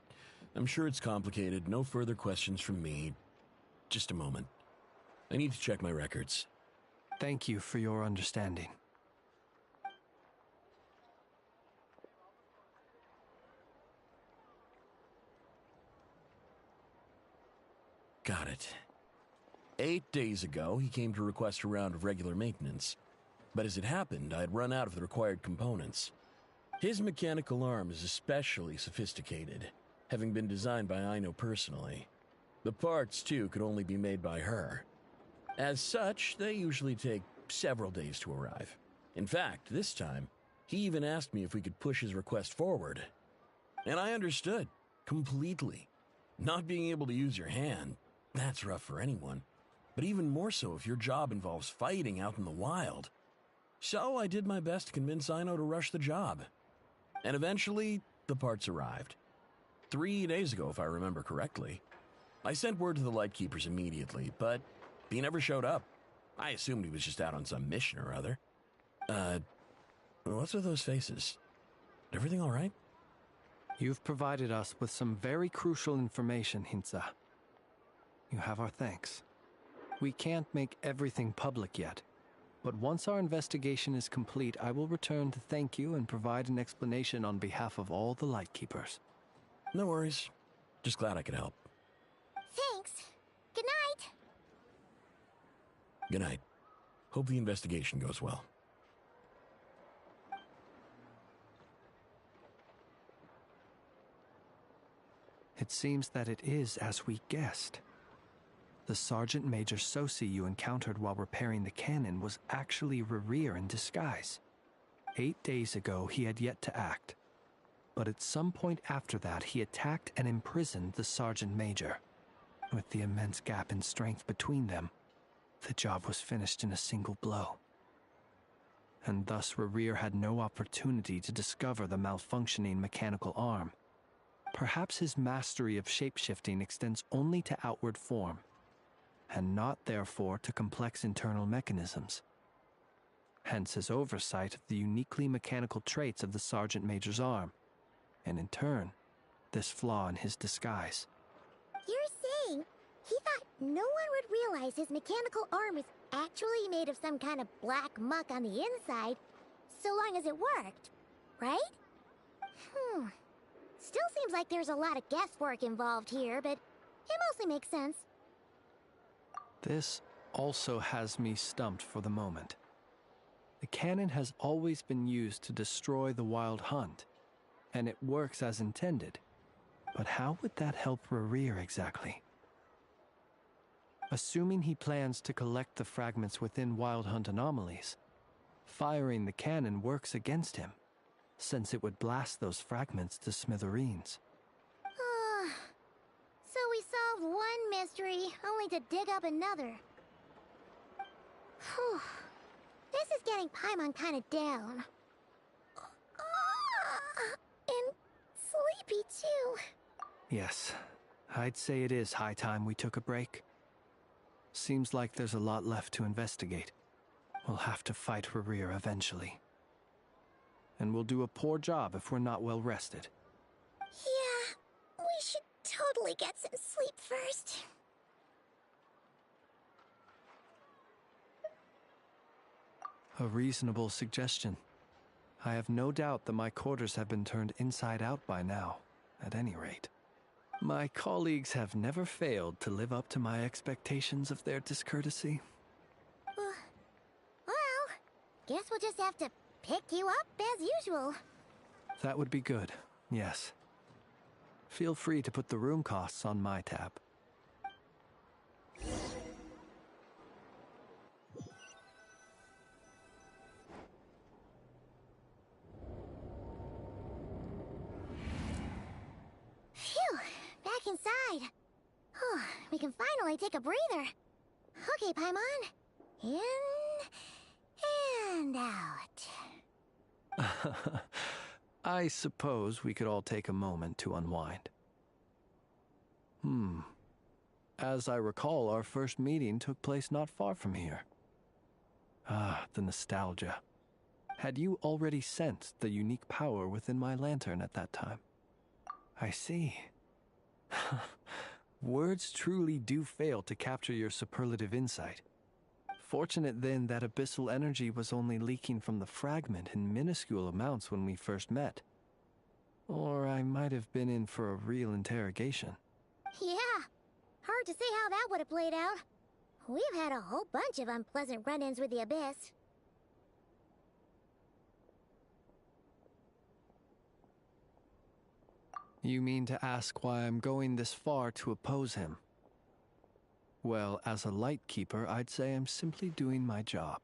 I'm sure it's complicated. No further questions from me. Just a moment. I need to check my records. Thank you for your understanding. Got it. 8 days ago, he came to request a round of regular maintenance. But as it happened, I had run out of the required components. His mechanical arm is especially sophisticated, having been designed by Aino personally. The parts, too, could only be made by her. As such, they usually take several days to arrive. In fact, this time, he even asked me if we could push his request forward. And I understood, completely. Not being able to use your hand, that's rough for anyone. But even more so if your job involves fighting out in the wild. So I did my best to convince Aino to rush the job. And eventually, the parts arrived. 3 days ago, if I remember correctly. I sent word to the Lightkeepers immediately, but he never showed up. I assumed he was just out on some mission or other. What's with those faces? Everything all right? You've provided us with some very crucial information, Hinza. You have our thanks. We can't make everything public yet, but once our investigation is complete, I will return to thank you and provide an explanation on behalf of all the Lightkeepers. No worries. Just glad I could help. Thanks. Good night. Good night. Hope the investigation goes well. It seems that it is as we guessed. The Sergeant Major Sosi you encountered while repairing the cannon was actually Rerir in disguise. 8 days ago, he had yet to act. But at some point after that, he attacked and imprisoned the Sergeant Major. With the immense gap in strength between them, the job was finished in a single blow. And thus Rerir had no opportunity to discover the malfunctioning mechanical arm. Perhaps his mastery of shapeshifting extends only to outward form, and not therefore to complex internal mechanisms. Hence his oversight of the uniquely mechanical traits of the Sergeant Major's arm, and in turn, this flaw in his disguise. You're saying he thought no one would realize his mechanical arm was actually made of some kind of black muck on the inside, so long as it worked, right? Still seems like there's a lot of guesswork involved here, but it mostly makes sense. This also has me stumped for the moment. The cannon has always been used to destroy the Wild Hunt, and it works as intended. But how would that help Rerir exactly? Assuming he plans to collect the fragments within Wild Hunt anomalies, firing the cannon works against him, since it would blast those fragments to smithereens. So we solved one mystery, only to dig up another. Whew. This is getting Paimon kind of down. And sleepy, too. Yes, I'd say it is high time we took a break. Seems like there's a lot left to investigate. We'll have to fight Rerir eventually. And we'll do a poor job if we're not well rested. Yeah, we should totally get some sleep first. A reasonable suggestion. I have no doubt that my quarters have been turned inside out by now, at any rate. My colleagues have never failed to live up to my expectations of their discourtesy. Well, guess we'll just have to pick you up as usual. That would be good, yes. Feel free to put the room costs on my tab. Phew, back inside. We can finally take a breather. Okay, Paimon. In and out. I suppose we could all take a moment to unwind. As I recall, our first meeting took place not far from here. Ah, the nostalgia. Had you already sensed the unique power within my lantern at that time? I see. Words truly do fail to capture your superlative insight. Fortunate then that abyssal energy was only leaking from the fragment in minuscule amounts when we first met. Or I might have been in for a real interrogation. Yeah, hard to say how that would have played out. We've had a whole bunch of unpleasant run-ins with the Abyss. You mean to ask why I'm going this far to oppose him? Well, as a Lightkeeper, I'd say I'm simply doing my job.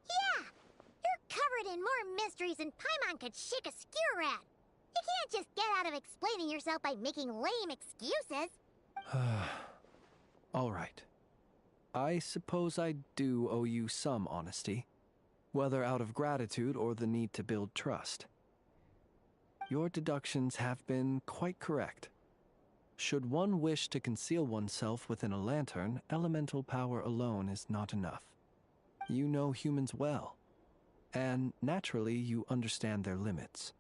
Yeah! You're covered in more mysteries than Paimon could shake a skewer at. You can't just get out of explaining yourself by making lame excuses. All right. I suppose I do owe you some honesty, whether out of gratitude or the need to build trust. Your deductions have been quite correct. Should one wish to conceal oneself within a lantern, elemental power alone is not enough. You know humans well, and naturally you understand their limits.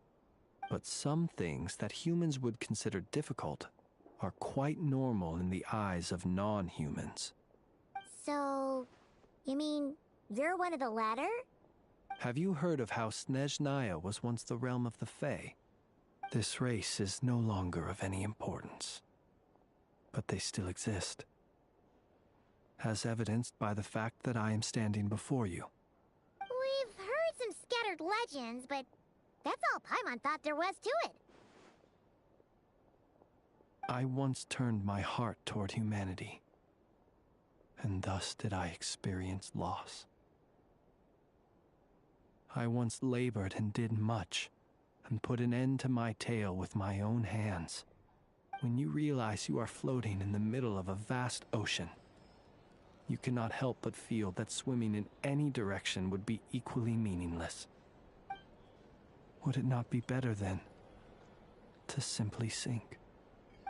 But some things that humans would consider difficult are quite normal in the eyes of non-humans. So, you mean you're one of the latter? Have you heard of how Snezhnaya was once the realm of the Fae? This race is no longer of any importance, but they still exist, as evidenced by the fact that I am standing before you. We've heard some scattered legends, but that's all Paimon thought there was to it. I once turned my heart toward humanity, and thus did I experience loss. I once labored and did much, and put an end to my tale with my own hands. When you realize you are floating in the middle of a vast ocean, you cannot help but feel that swimming in any direction would be equally meaningless. Would it not be better, then, to simply sink?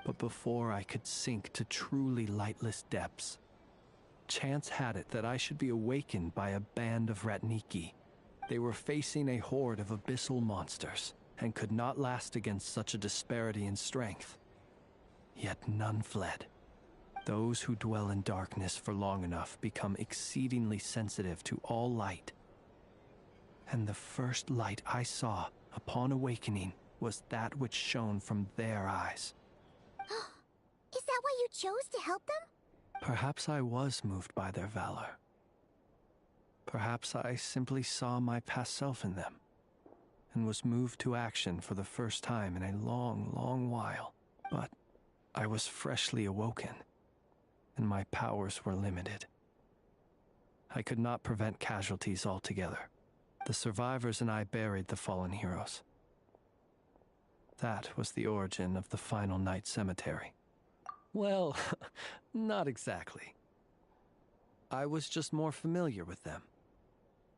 But before I could sink to truly lightless depths, chance had it that I should be awakened by a band of Ratniki. They were facing a horde of abyssal monsters, and could not last against such a disparity in strength. Yet none fled. Those who dwell in darkness for long enough become exceedingly sensitive to all light. And the first light I saw upon awakening was that which shone from their eyes. Is that why you chose to help them? Perhaps I was moved by their valor. Perhaps I simply saw my past self in them, and was moved to action for the first time in a long, long while. But I was freshly awoken, and my powers were limited. I could not prevent casualties altogether. The survivors and I buried the fallen heroes. That was the origin of the Final Night Cemetery. Well, not exactly. I was just more familiar with them.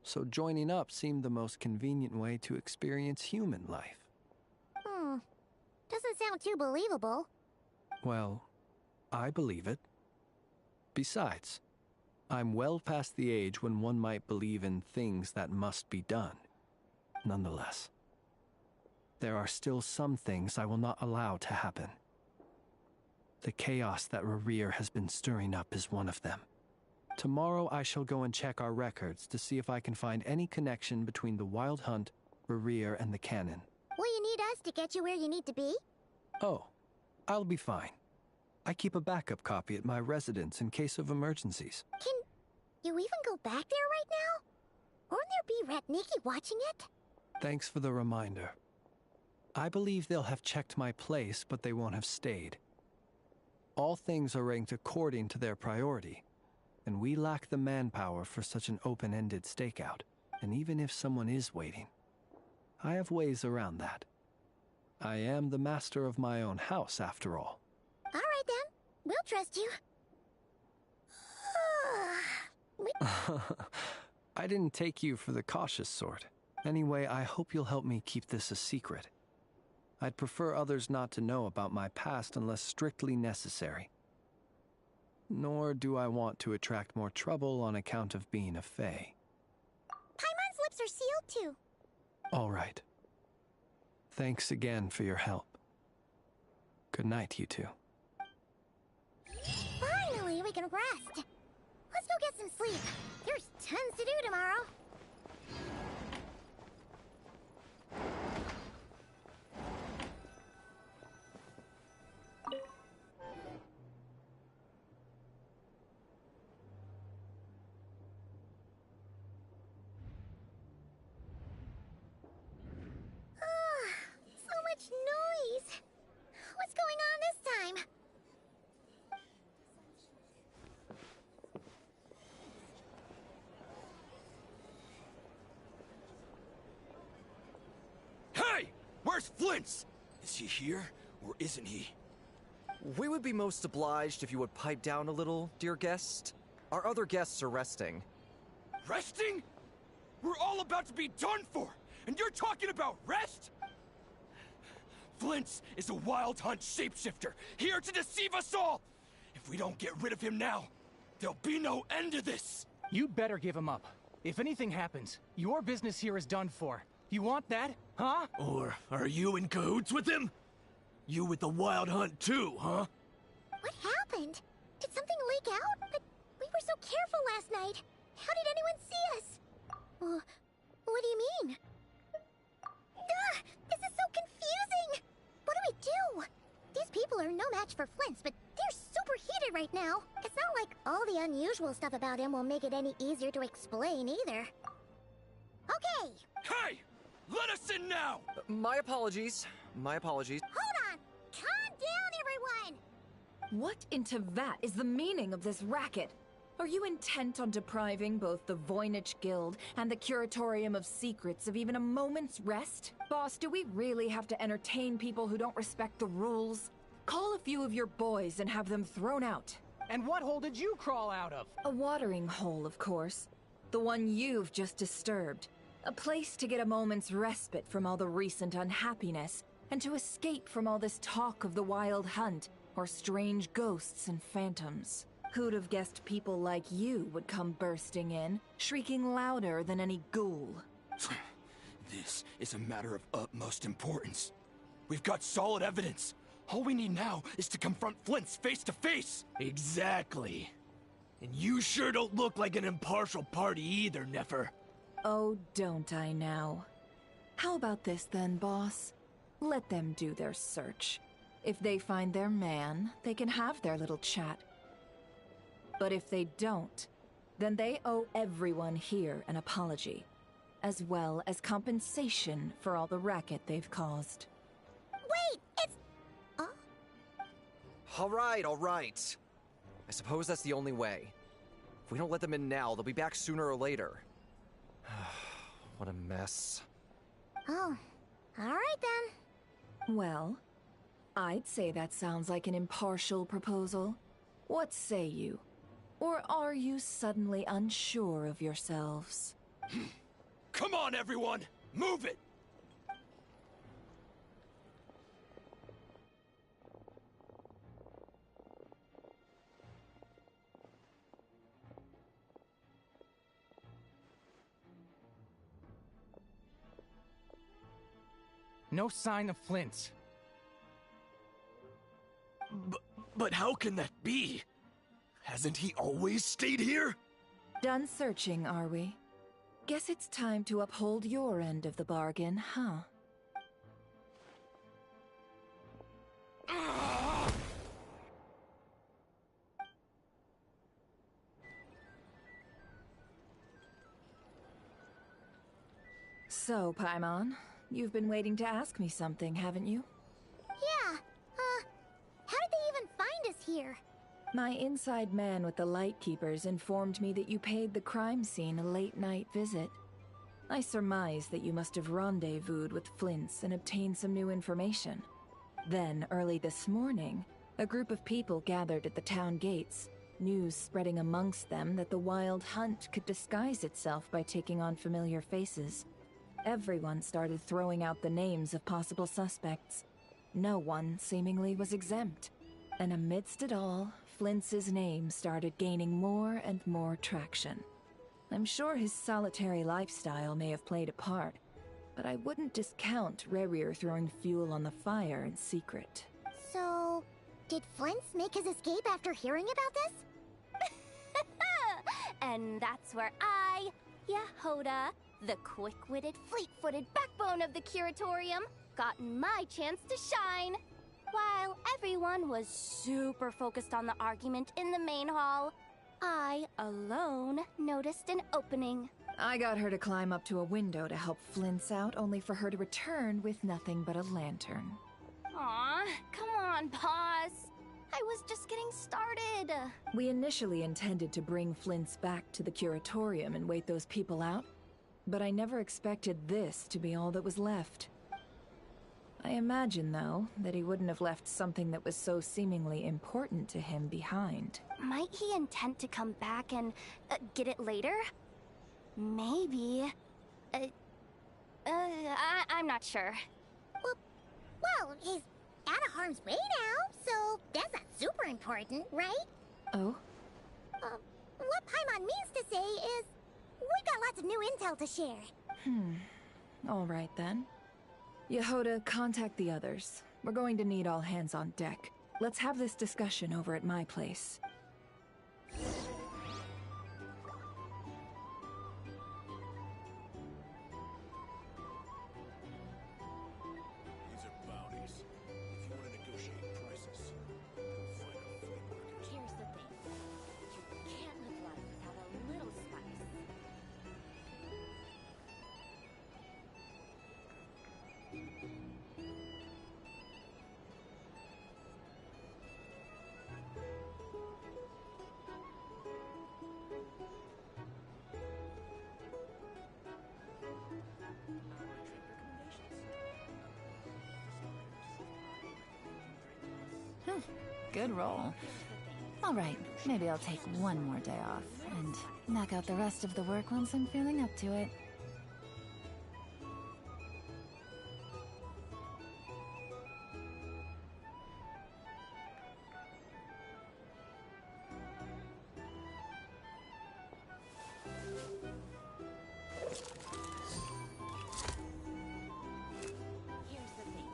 So joining up seemed the most convenient way to experience human life. Doesn't sound too believable. Well, I believe it. Besides, I'm well past the age when one might believe in things that must be done. Nonetheless, there are still some things I will not allow to happen. The chaos that Rerir has been stirring up is one of them. Tomorrow I shall go and check our records to see if I can find any connection between the Wild Hunt, Rerir, and the Canon. Will you need us to get you where you need to be? Oh, I'll be fine. I keep a backup copy at my residence in case of emergencies. Can you even go back there right now? Won't there be Ratniki watching it? Thanks for the reminder. I believe they'll have checked my place, but they won't have stayed. All things are ranked according to their priority, and we lack the manpower for such an open-ended stakeout. And even if someone is waiting, I have ways around that. I am the master of my own house, after all. All right, then. We'll trust you. I didn't take you for the cautious sort. Anyway, I hope you'll help me keep this a secret. I'd prefer others not to know about my past unless strictly necessary. Nor do I want to attract more trouble on account of being a Fae. Paimon's lips are sealed too. All right. Thanks again for your help. Good night, you two. Finally, we can rest. Let's go get some sleep. There's tons to do tomorrow. So much noise. What's going on this time? Where's Flint's? Is he here, or isn't he? We would be most obliged if you would pipe down a little, dear guest. Our other guests are resting. Resting? We're all about to be done for, and you're talking about rest? Flint's is a wild hunt shapeshifter, here to deceive us all! If we don't get rid of him now, there'll be no end to this! You'd better give him up. If anything happens, your business here is done for. You want that, huh? Or are you in cahoots with him? You with the Wild Hunt too, huh? What happened? Did something leak out? But we were so careful last night. How did anyone see us? What do you mean? This is so confusing! What do we do? These people are no match for Flint's, but they're super heated right now. It's not like all the unusual stuff about him will make it any easier to explain either. Okay! Hey! Let us in now! My apologies. My apologies. Hold on! Calm down, everyone! What into that is the meaning of this racket? Are you intent on depriving both the Voynich Guild and the Curatorium of Secrets of even a moment's rest? Boss, do we really have to entertain people who don't respect the rules? Call a few of your boys and have them thrown out. And what hole did you crawl out of? A watering hole, of course. The one you've just disturbed. A place to get a moment's respite from all the recent unhappiness, and to escape from all this talk of the Wild Hunt, or strange ghosts and phantoms. Who'd have guessed people like you would come bursting in, shrieking louder than any ghoul? This is a matter of utmost importance. We've got solid evidence. All we need now is to confront Flint's face to face. Exactly. And you sure don't look like an impartial party either, Nefer. Oh, don't I now? How about this then, boss? Let them do their search. If they find their man, they can have their little chat. But if they don't, then they owe everyone here an apology, as well as compensation for all the racket they've caused. Wait, it's... All right, all right. I suppose that's the only way. If we don't let them in now, they'll be back sooner or later. What a mess. Oh, all right then. Well, I'd say that sounds like an impartial proposal. What say you? Or are you suddenly unsure of yourselves? Come on, everyone! Move it! No sign of Flint's. But how can that be? Hasn't he always stayed here? Done searching, are we? Guess it's time to uphold your end of the bargain, huh? So, Paimon, you've been waiting to ask me something, haven't you? Yeah, how did they even find us here? My inside man with the Lightkeepers informed me that you paid the crime scene a late-night visit. I surmise that you must have rendezvoused with Flint's and obtained some new information. Then, early this morning, a group of people gathered at the town gates, news spreading amongst them that the Wild Hunt could disguise itself by taking on familiar faces. Everyone started throwing out the names of possible suspects. No one, seemingly, was exempt. And amidst it all, Flint's name started gaining more and more traction. I'm sure his solitary lifestyle may have played a part, but I wouldn't discount Rerir throwing fuel on the fire in secret. So, did Flint's make his escape after hearing about this? And that's where I, Yehoda, the quick-witted, fleet-footed backbone of the Curatorium, got my chance to shine. While everyone was super focused on the argument in the main hall, I, alone, noticed an opening. I got her to climb up to a window to help Flint's out, only for her to return with nothing but a lantern. Aw, come on, boss. I was just getting started. We initially intended to bring Flint's back to the Curatorium and wait those people out, but I never expected this to be all that was left. I imagine, though, that he wouldn't have left something that was so seemingly important to him behind. Might he intend to come back and get it later? Maybe. I'm not sure. Well, he's out of harm's way now, so that's not super important, right? Oh? What Paimon means to say is, we got lots of new intel to share. All right, then. Yehoda, contact the others. We're going to need all hands on deck. Let's have this discussion over at my place. These are bounties. If you want to negotiate prices, go find a flea market. Here's the thing. You can't live life without a little spice. Good roll. All right, maybe I'll take one more day off and knock out the rest of the work once I'm feeling up to it. Here's the thing.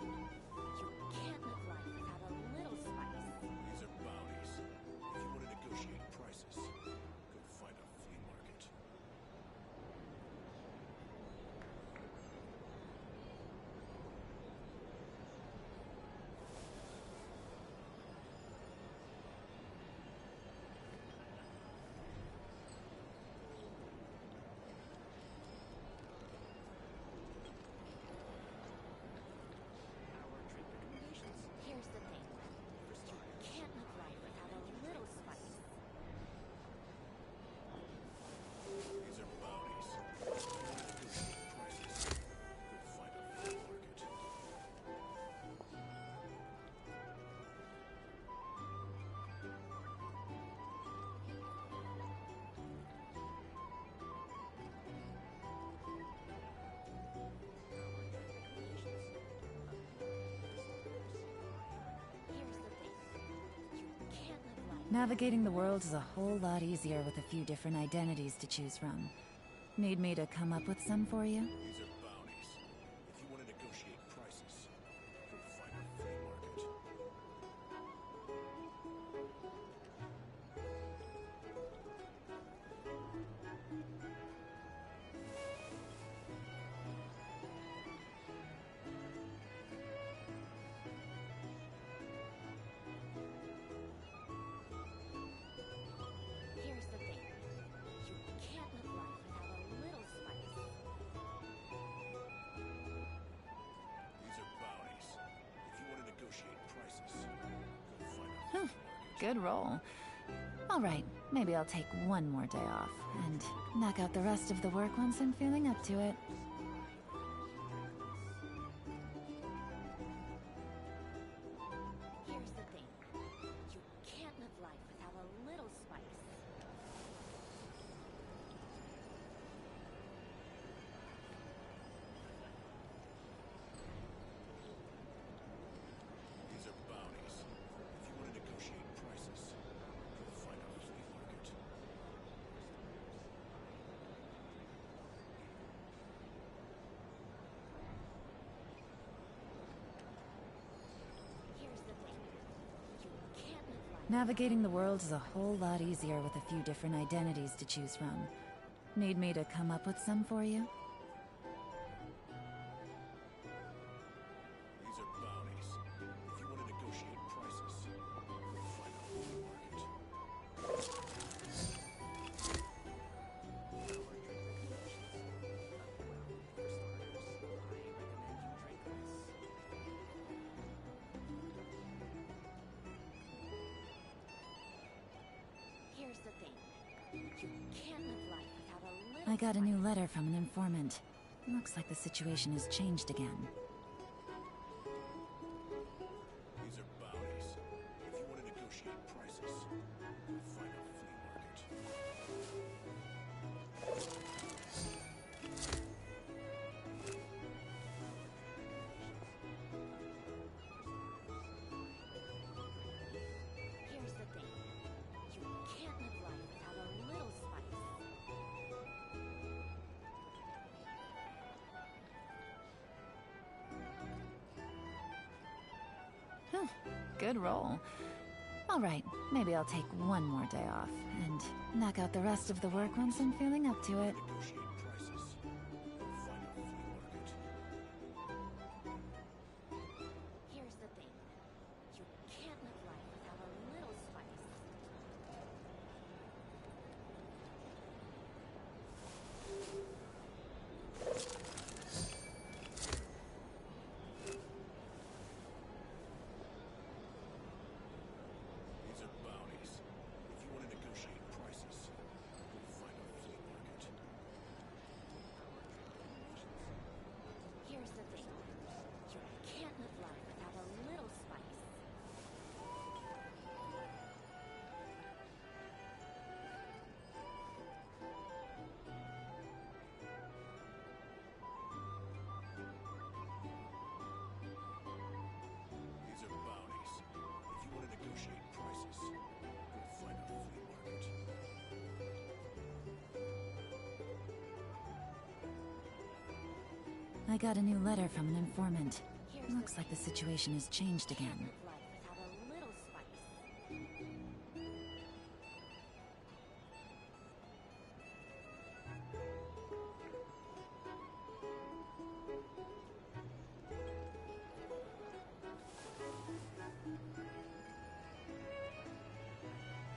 You can't live life without a little spice. These are bounties. If you want to negotiate prices, go find a flea market. Here's the thing. You can't live life without a little spice. These are bounties. If you want to negotiate prices, go find a flea market. Here's the thing. You can't live life. Navigating the world is a whole lot easier with a few different identities to choose from. Need me to come up with some for you? These are bounties. If you want to negotiate prices, go find a flea market. Here's the thing. You can't live life without a little spice. These are bounties. If you want to negotiate prices, go find a flea market. Good roll. All right, maybe I'll take one more day off and knock out the rest of the work once I'm feeling up to it. Here's the thing. You can't live life without a little spice. These are bounties. If you want to negotiate prices, go find a flea market. Here's the thing. You can't live life. Navigating the world is a whole lot easier with a few different identities to choose from. Need me to come up with some for you? These are bounties. If you want to negotiate prices, go find a flea market. Here's the thing. You can't live life without a little I got a spice. new letter from an informant. Looks like the situation has changed again. good roll. All right, maybe I'll take one more day off and knock out the rest of the work once I'm feeling up to it. Here's the thing. You can't live life without a little spice. These are bounties. If you want to negotiate prices, you'll find a flea market. Here's the thing. You can't live life without a little spice. These are bounties. If you want to negotiate prices, you'll find a flea market. I got a new letter from an informant. Looks like the situation has changed again. Live without a little spice.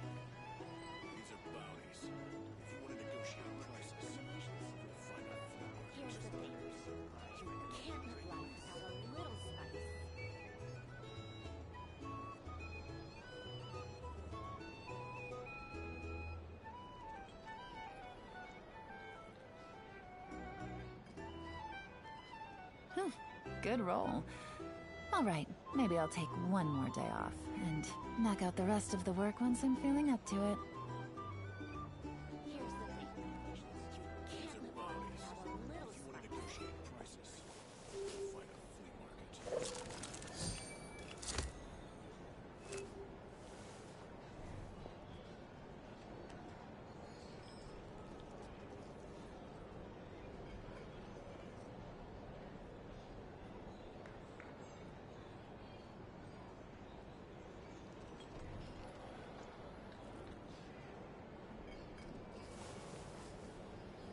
These are bounties. If you want to negotiate prices, you'll find a flea market. Here's the thing. You can't live life without a little spice. Whew, good roll. All right, maybe I'll take one more day off and knock out the rest of the work once I'm feeling up to it. Here's the thing. You can't live life without a little If you want to spice. negotiate prices, you'll find a flea market.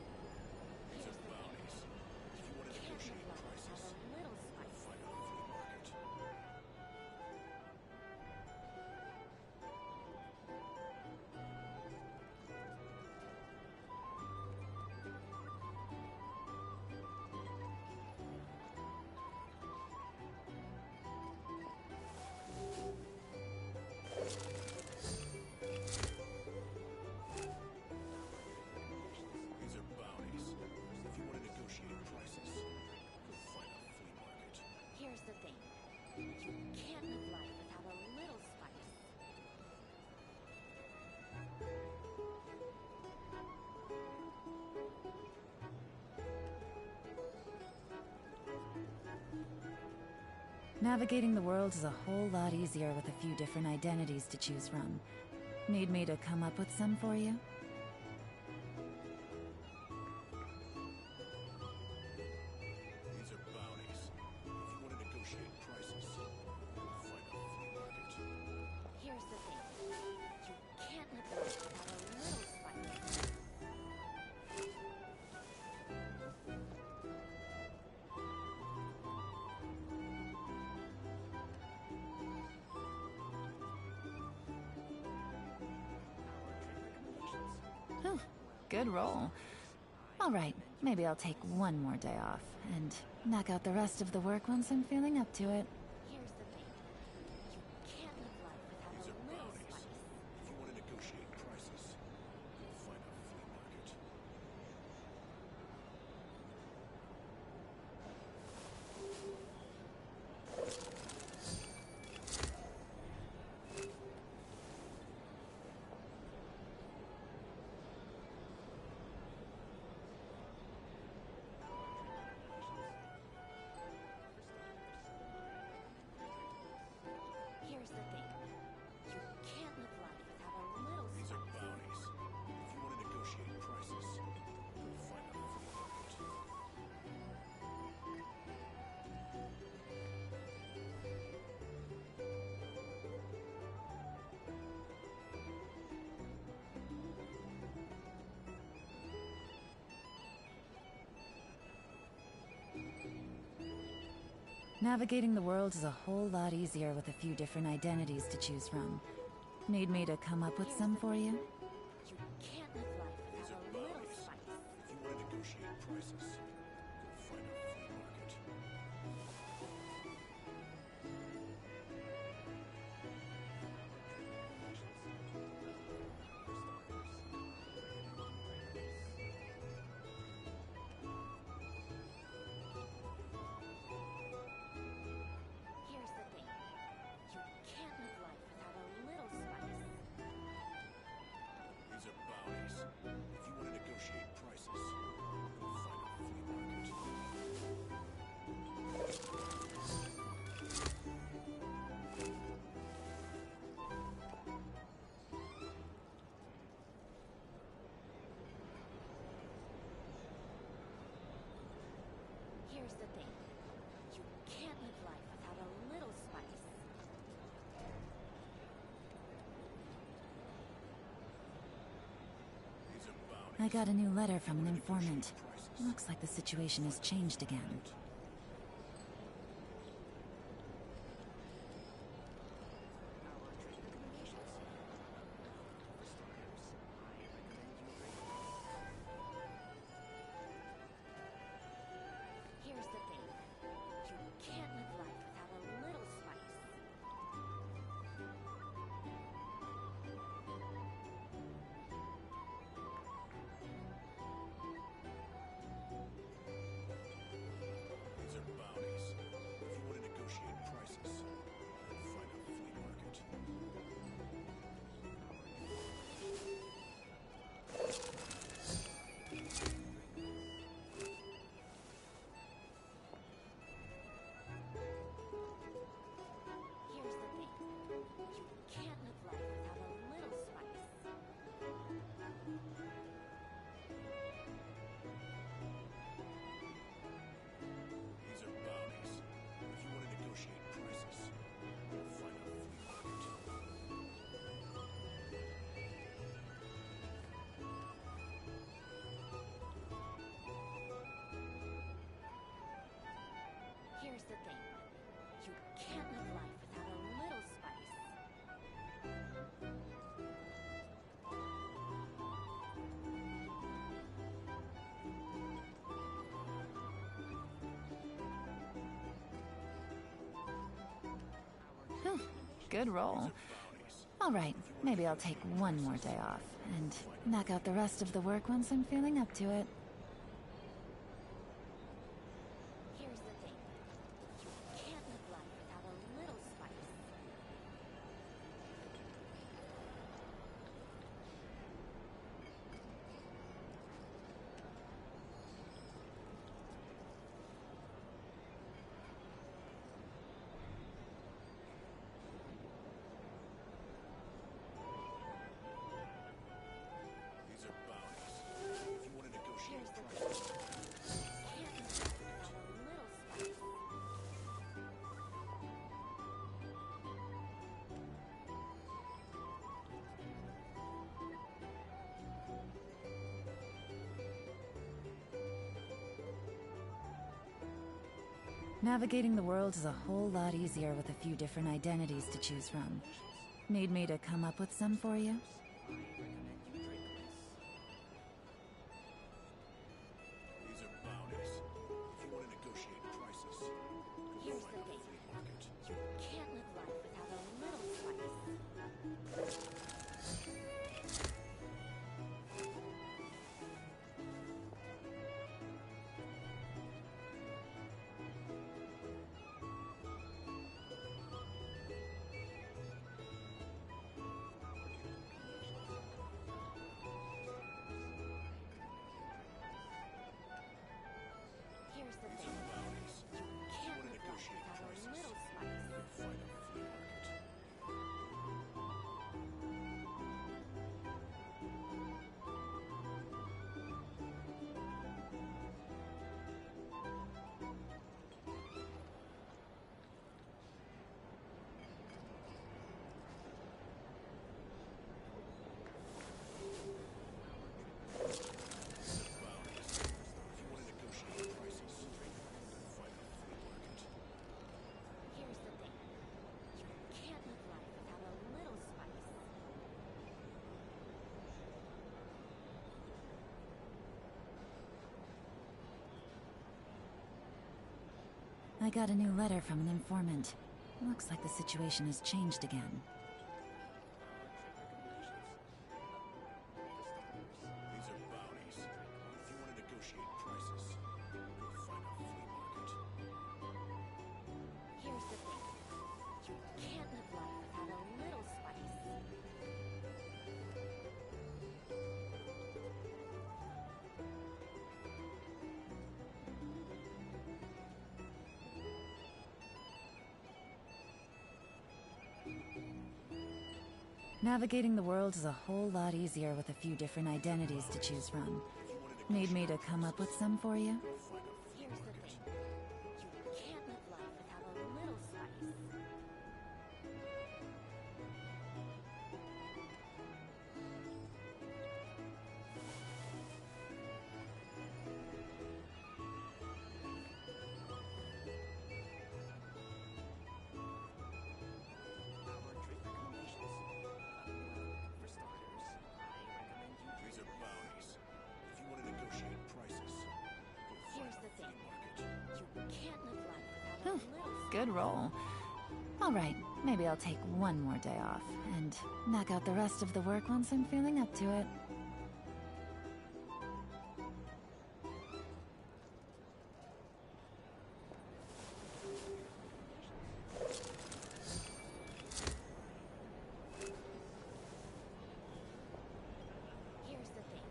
These are bounties. If you want to Can't negotiate live life prices, without a little spice. find a flea market. These are bounties. If you want to negotiate prices, you'll find a flea market. Here's the thing. You can't live life without a little spice. Navigating the world is a whole lot easier with a few different identities to choose from. Need me to come up with some for you? These are bounties. If you want to negotiate prices, you'll find a flea market. Here's the thing. You can't live life without a little spice. Whew, good roll. All right, maybe I'll take one more day off and knock out the rest of the work once I'm feeling up to it. Here's the thing. You can't live life without These a are little bounties. spice. If you want to negotiate prices, you'll find a flea market. Navigating the world is a whole lot easier with a few different identities to choose from. Need me to come up with some for you? You can't live life without a little spice. If you want to negotiate prices, go find a flea market. Here's the thing. You can't live life without a little spice. These are bounties. If you want to negotiate prices, go find a flea market. Here's the thing. You can't live life without a little spice. These are bounties. I got a new letter from an informant. Looks like the situation has changed again. Here's the thing. You can't live life without a little spice. These are bounties. If you want to negotiate prices, go find a flea market. Here's the thing. You can't live life without a little spice. These are bounties. If you want to negotiate prices, go find a flea market. Here's the thing. You can't live life without a little spice. Whew, good roll. Alright, maybe I'll take one more day off, and knock out the rest of the work once I'm feeling up to it. Here's the thing. You can't live life without a little spice. These are bounties. If you want to negotiate Here's the prices, thing. You can't live life without a little spice. Navigating the world is a whole lot easier with a few different identities to choose from. Need me to come up with some for you? these are bounties. If you want to negotiate prices, go Here's find the a thing. flea market. You can't live life without a little spice. I got a new letter from an informant. Looks like the situation has changed again. These are bounties. If you want to negotiate prices, go find a flea market. Here's the thing. You can't live life without a little spice. Navigating the world is a whole lot easier with a few different identities to choose from. Need me to come up with some for you? Here's the thing. You can't live life without a little spice. These are bounties. If you want to negotiate prices, go Here's find the a flea thing. market. You can't live life without a little Good roll. Alright, maybe I'll take one more day off, and knock out the rest of the work once I'm feeling up to it. Here's the thing.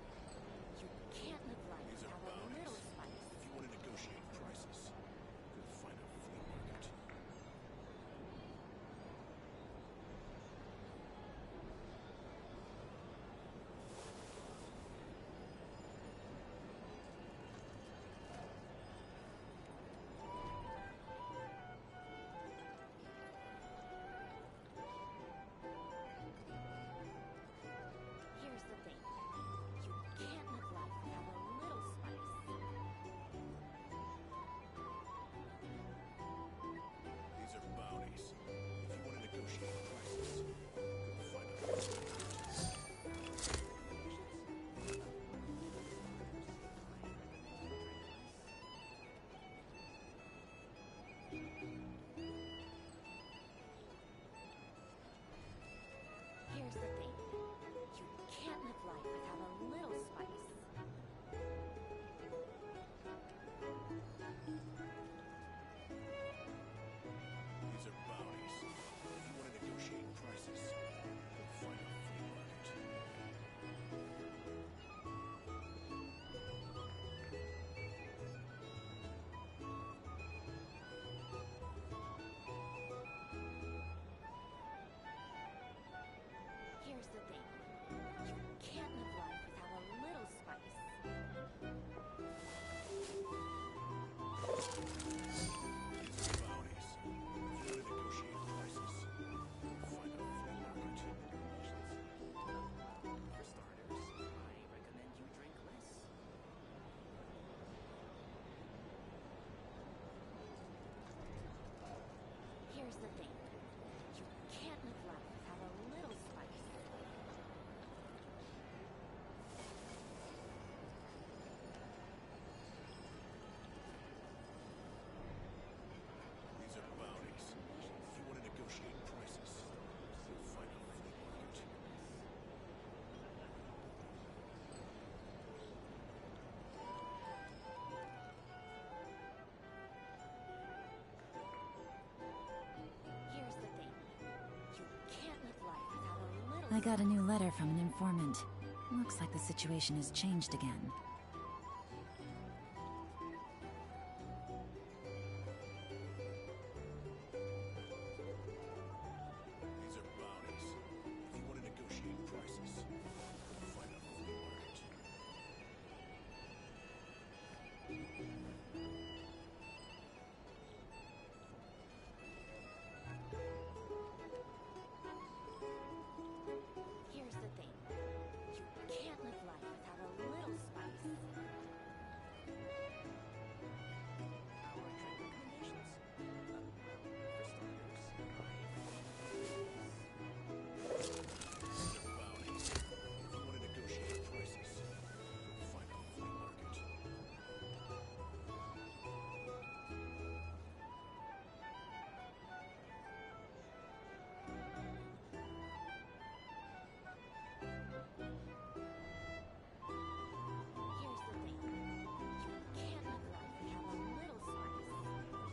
You can't live life These are without a bounties. little spice. If you want to negotiate prices, go find a flea market. Here's the thing. You can't live life without a little spice. These are bounties. If you want to negotiate prices, go find a flea market. Here's the thing. You can't live life without a little spice. These are bounties. If you want to negotiate prices, go find a flea market. Here's the thing. You can't live life without a little spice. These are bounties. If you want to negotiate prices, go find a flea market. For starters, I recommend you drink less. Here's the thing. You can't live life without a little spice. These are bounties. If you want to negotiate prices, go find a flea market. Here's the thing. You can't live life without a little I got a new letter from an informant. Looks like the situation has changed again. These are bounties. If you want to negotiate prices, go find a flea market. Here's the thing. You can't live life without a little spice.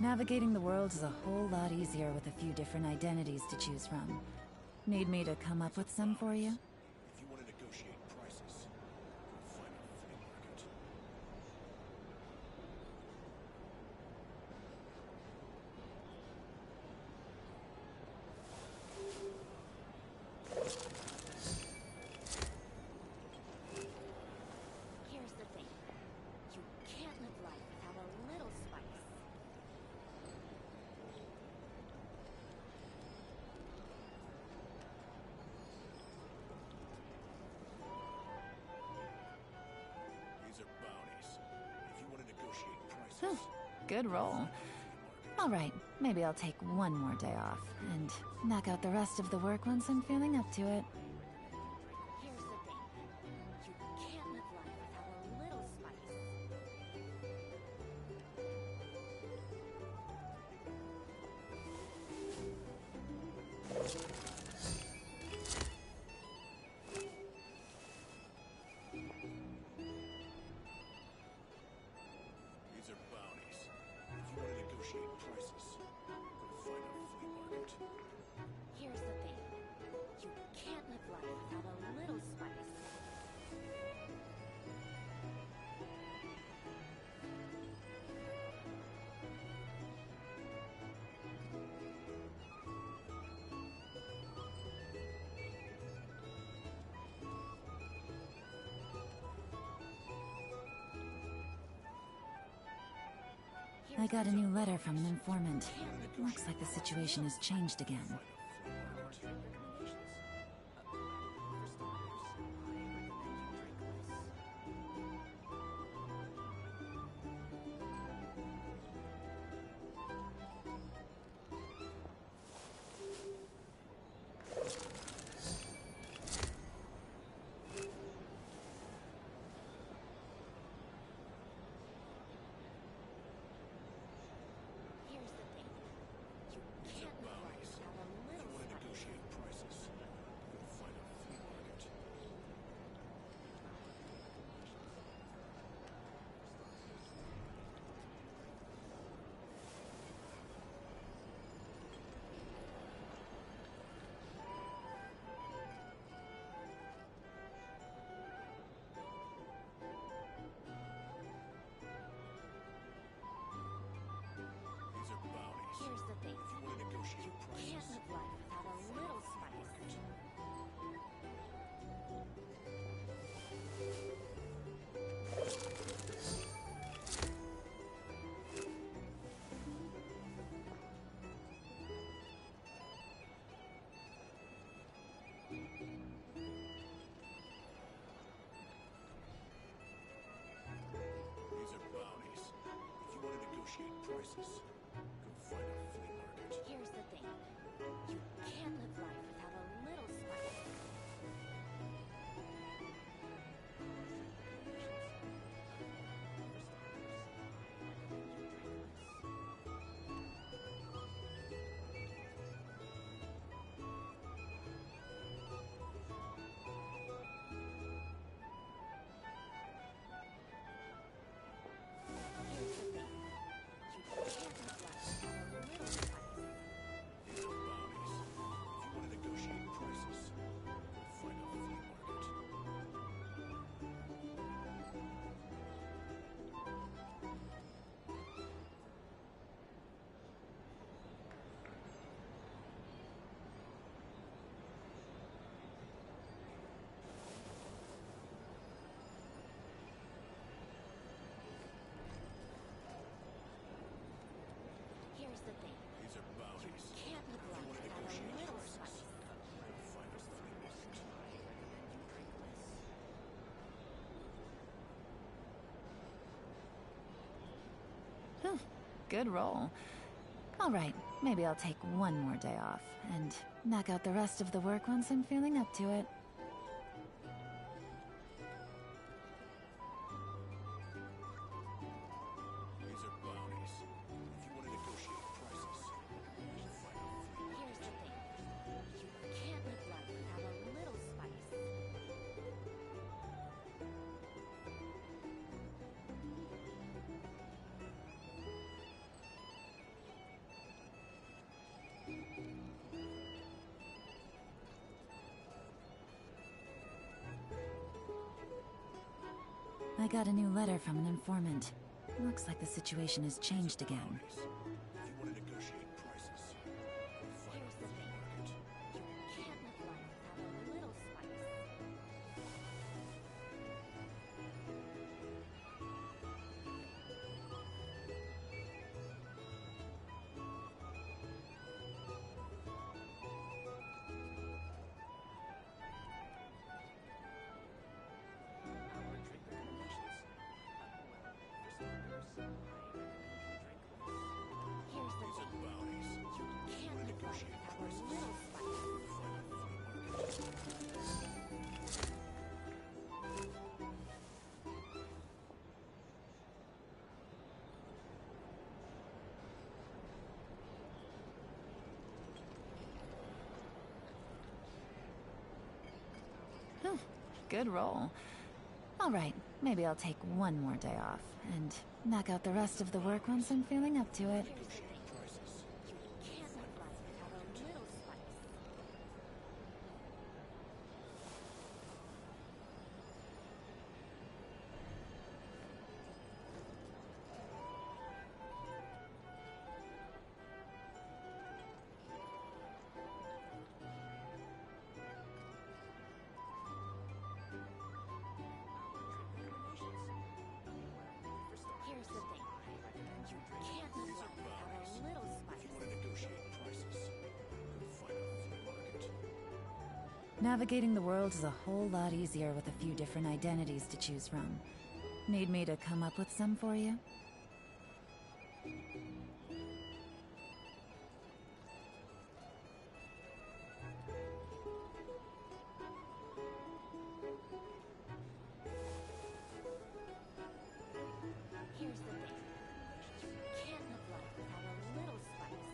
Navigating the world is a whole lot easier with a few different identities to choose from. Need me to come up with some for you? If you want to negotiate prices, go find a flea market. Here's the thing. You can't live life without a little spice. These are bounties. If you want to negotiate prices, Huh, good roll. Alright, maybe I'll take one more day off, and knock out the rest of the work once I'm feeling up to it. Here's the thing. You can't live life without a little spice. these are bounties. If you want to negotiate prices, go find a flea market. Here's the thing. You can't live life without a little spice. I got a new letter from an informant. Looks like the situation has changed again. Here's the thing. You These are can't live life bounties. without a If little you want to spice. negotiate prices, go find a flea market. These are bounties. Here's the thing. If you want to negotiate You prices, can't live life without a little spice. these are bounties. If you want to negotiate prices, go find a flea market. Here's the thing. You can't live life without a little spice. Here's the thing. You can't live life without a little spice. These are bounties. If you want to negotiate prices, go find a flea market. Here's the thing. These are bounties. You can't live If you life want to without a negotiate little prices, spice. go find a flea market. Huh, good roll. Alright, maybe I'll take one more day off, and knock out the rest of the work once I'm feeling up to it. These are bounties. If you want to negotiate prices, go find a flea market. Here's the thing. You can't live life without a little spice. I got a new letter from an informant. Looks like the situation has changed again. If you want to negotiate prices, find a flea market. Can't live life without a little spice. Here's the These are thing. bounties. You can't live life without a little spice. Find a flea market. Whew, good roll. Alright, maybe I'll take one more day off, and knock out the rest of the work once I'm feeling up to it. Can't live life without a little spice. Here's the thing. You can't live life without a little spice. If you want to negotiate prices, find a flea market. Navigating the world is a whole lot easier with a few different identities to choose from. Need me to come up with some for you? Here's the thing. You can't live life without a little spice.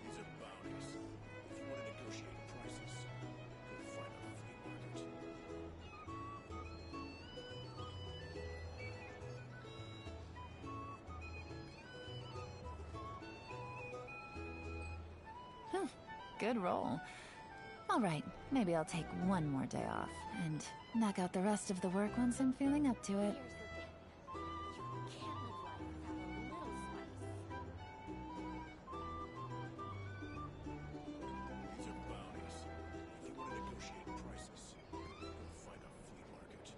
These are bounties. If you want to negotiate prices, find a flea market. Whew, good roll. Alright, maybe I'll take one more day off, and knock out the rest of the work once I'm feeling up to it. Here's the thing. You can't live life without a little spice. These are bounties. If you want to negotiate prices, find a flea market.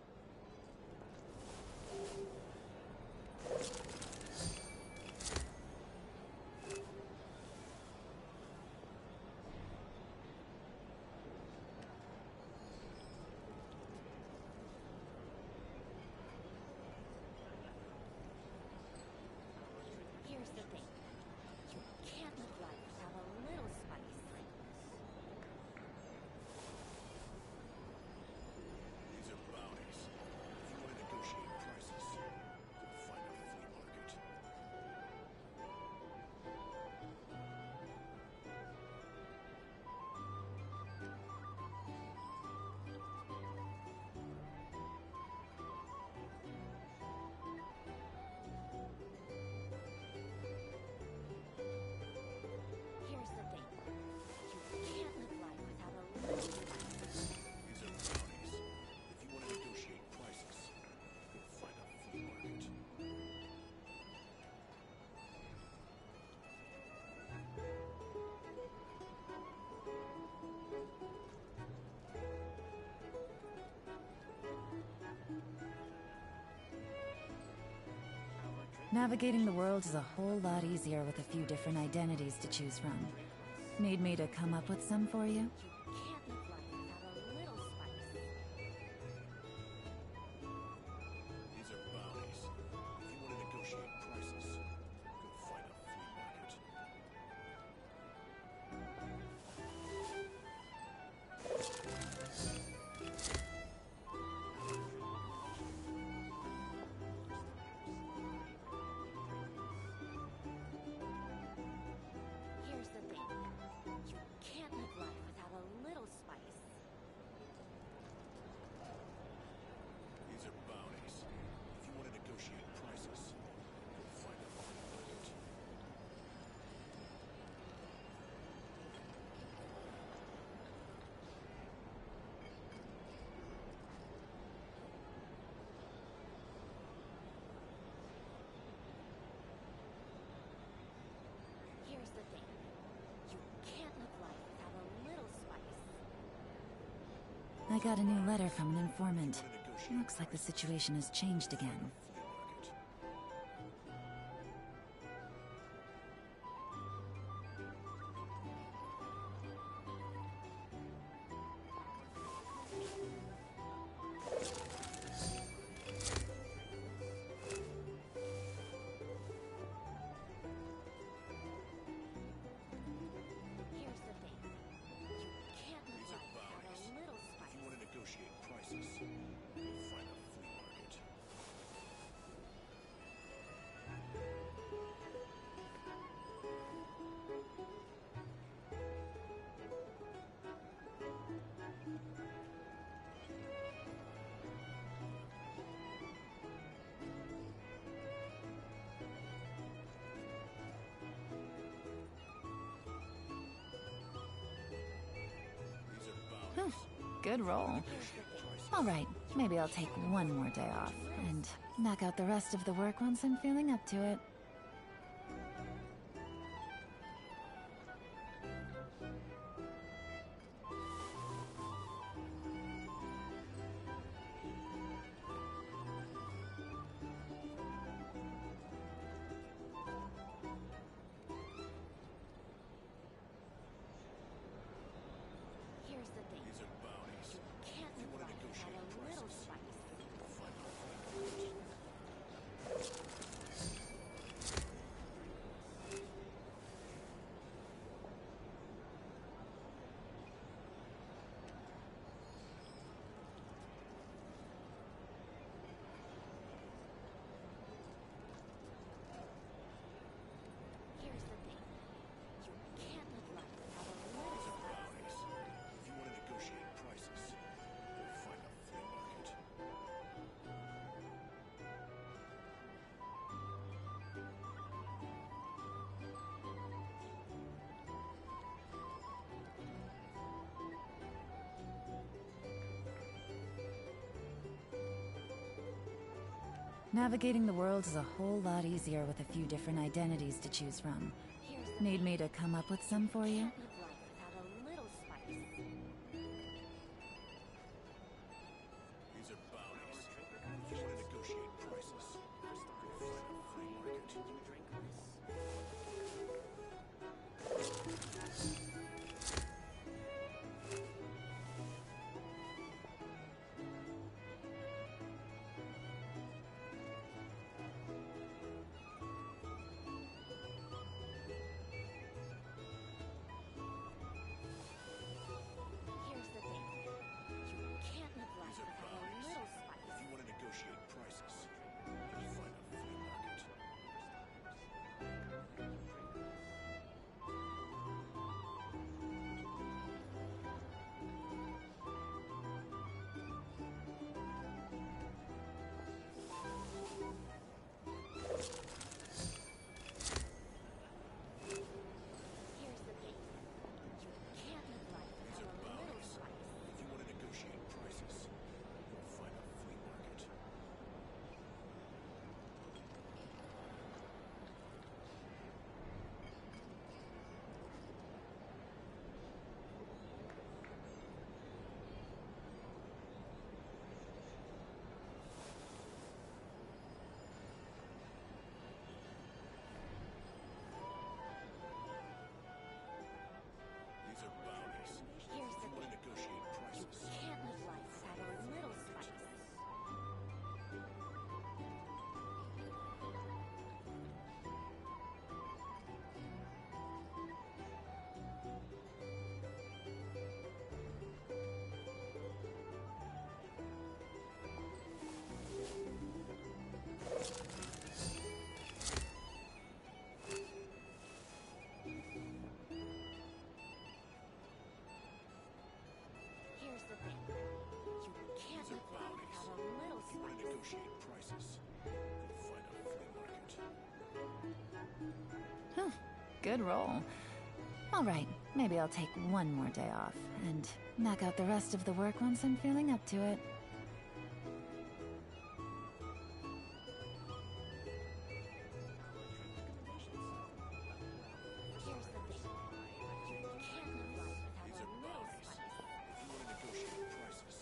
Here's the thing. You can't live life without a little spice. These are bounties. If you want to negotiate prices, find a flea market. Here's the thing. You can't live life without a little spice. These are bounties. If you want to negotiate prices, find a flea market. Navigating the world is a whole lot easier with a few different identities to choose from. Need me to come up with some for you? Can't live life without a little spice. These are bounties. If you want to negotiate prices, find a flea market. Here's the thing. You can't live life without a I got a new letter from an informant. Looks like the situation has changed again. Here's the thing. You can't live life without a little spice. If you want to negotiate prices, you'll find a flea market. Whew, good roll. Alright, maybe I'll take one more day off, and knock out the rest of the work once I'm feeling up to it. Here's the thing. These are bounties. You can't If you live want to life without negotiate a little prices, spice. you'll find a flea market. Here's the thing. You can't live life without a little spice. Bounties. If you want to negotiate prices, you'll find a flea market. Navigating the world is a whole lot easier with a few different identities to choose from. Here's the Need me to come up with some for you? can't live life without a little spice. These are bounties. If you want to negotiate prices, you'll find a flea market. Here's the thing. You can't live life These are without a bounties. little If spice. you want to negotiate prices, you'll find a flea market. Here's the thing. You can't live life These without are a little bounties. spice. If you want to negotiate prices, you'll find a flea market. These are bounties. Here's If the you want to thing. negotiate prices, You can't live life without a little spice. Here's the thing. You can't these are live life bounties. without a little If you want to spice. negotiate prices, you'll find a flea market. Whew, good roll. Alright, maybe I'll take one more day off, and knock out the rest of the work once I'm feeling up to it. Here's the thing. You can't live life without These a are little bounties. spice. If you want to negotiate prices,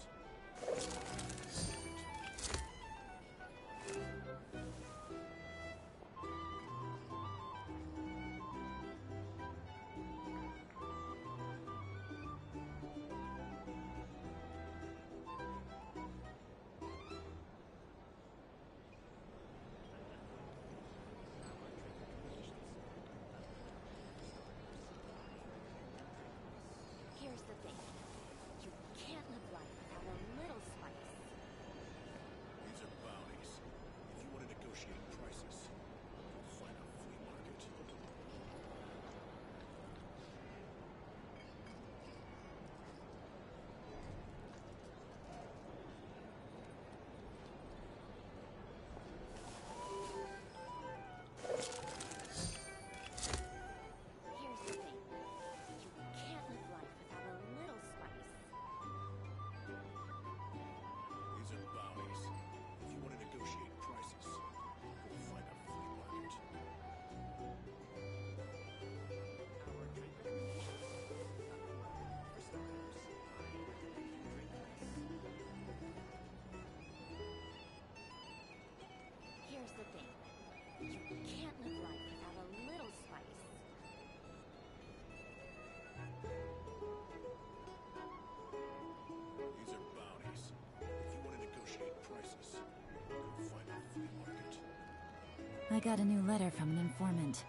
I got a new letter from an informant.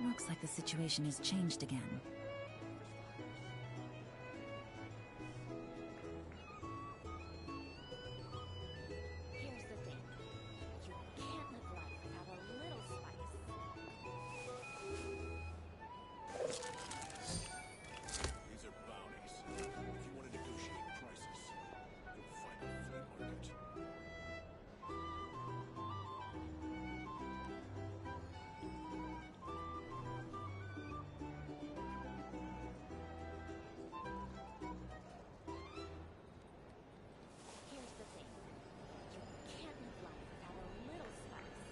Looks like the situation has changed again. Here's the thing. You can't live life without a little spice. These are bounties. If you want to negotiate prices, you'll find a flea market. Here's the thing. You can't live life without a little spice.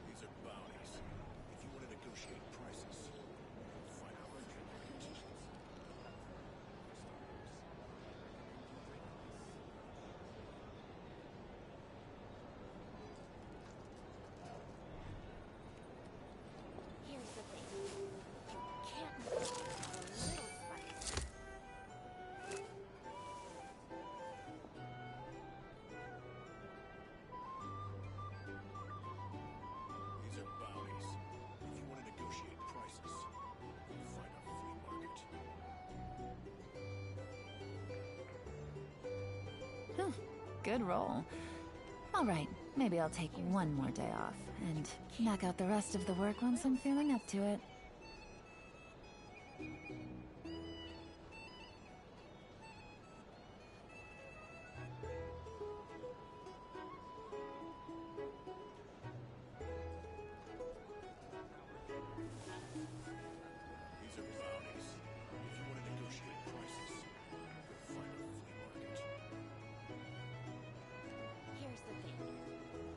These are bounties. If you want to negotiate prices, you'll find a flea market. Here's the thing. You can't live life without a little spice. These are bounties. If you want to negotiate prices, you'll find a flea market. Whew, good roll. Alright, maybe I'll take one more day off, and knock out the rest of the work once I'm feeling up to it. These are bounties. If you want to negotiate prices, you'll find a flea market. Here's the thing.